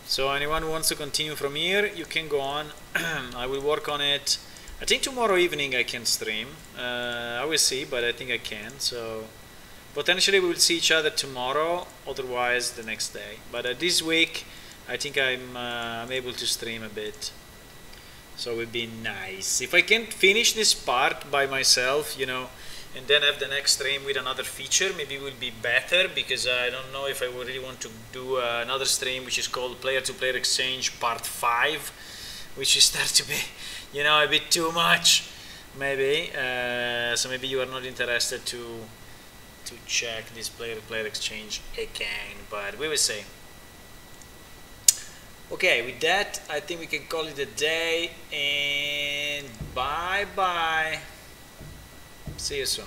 S1: So anyone who wants to continue from here, you can go on. I will work on it. I think tomorrow evening I can stream. I will see, but I think I can. So potentially we will see each other tomorrow, otherwise the next day. But this week, I think I'm able to stream a bit. So it would be nice if I can finish this part by myself, you know, and then have the next stream with another feature. Maybe it will be better, because I don't know if I would really want to do another stream which is called player-to-player exchange part 5, which is start to be, you know, a bit too much, maybe. So maybe you are not interested to check this player-to-player exchange again, but we will see. Okay, with that, I think we can call it a day, and bye bye. See you soon.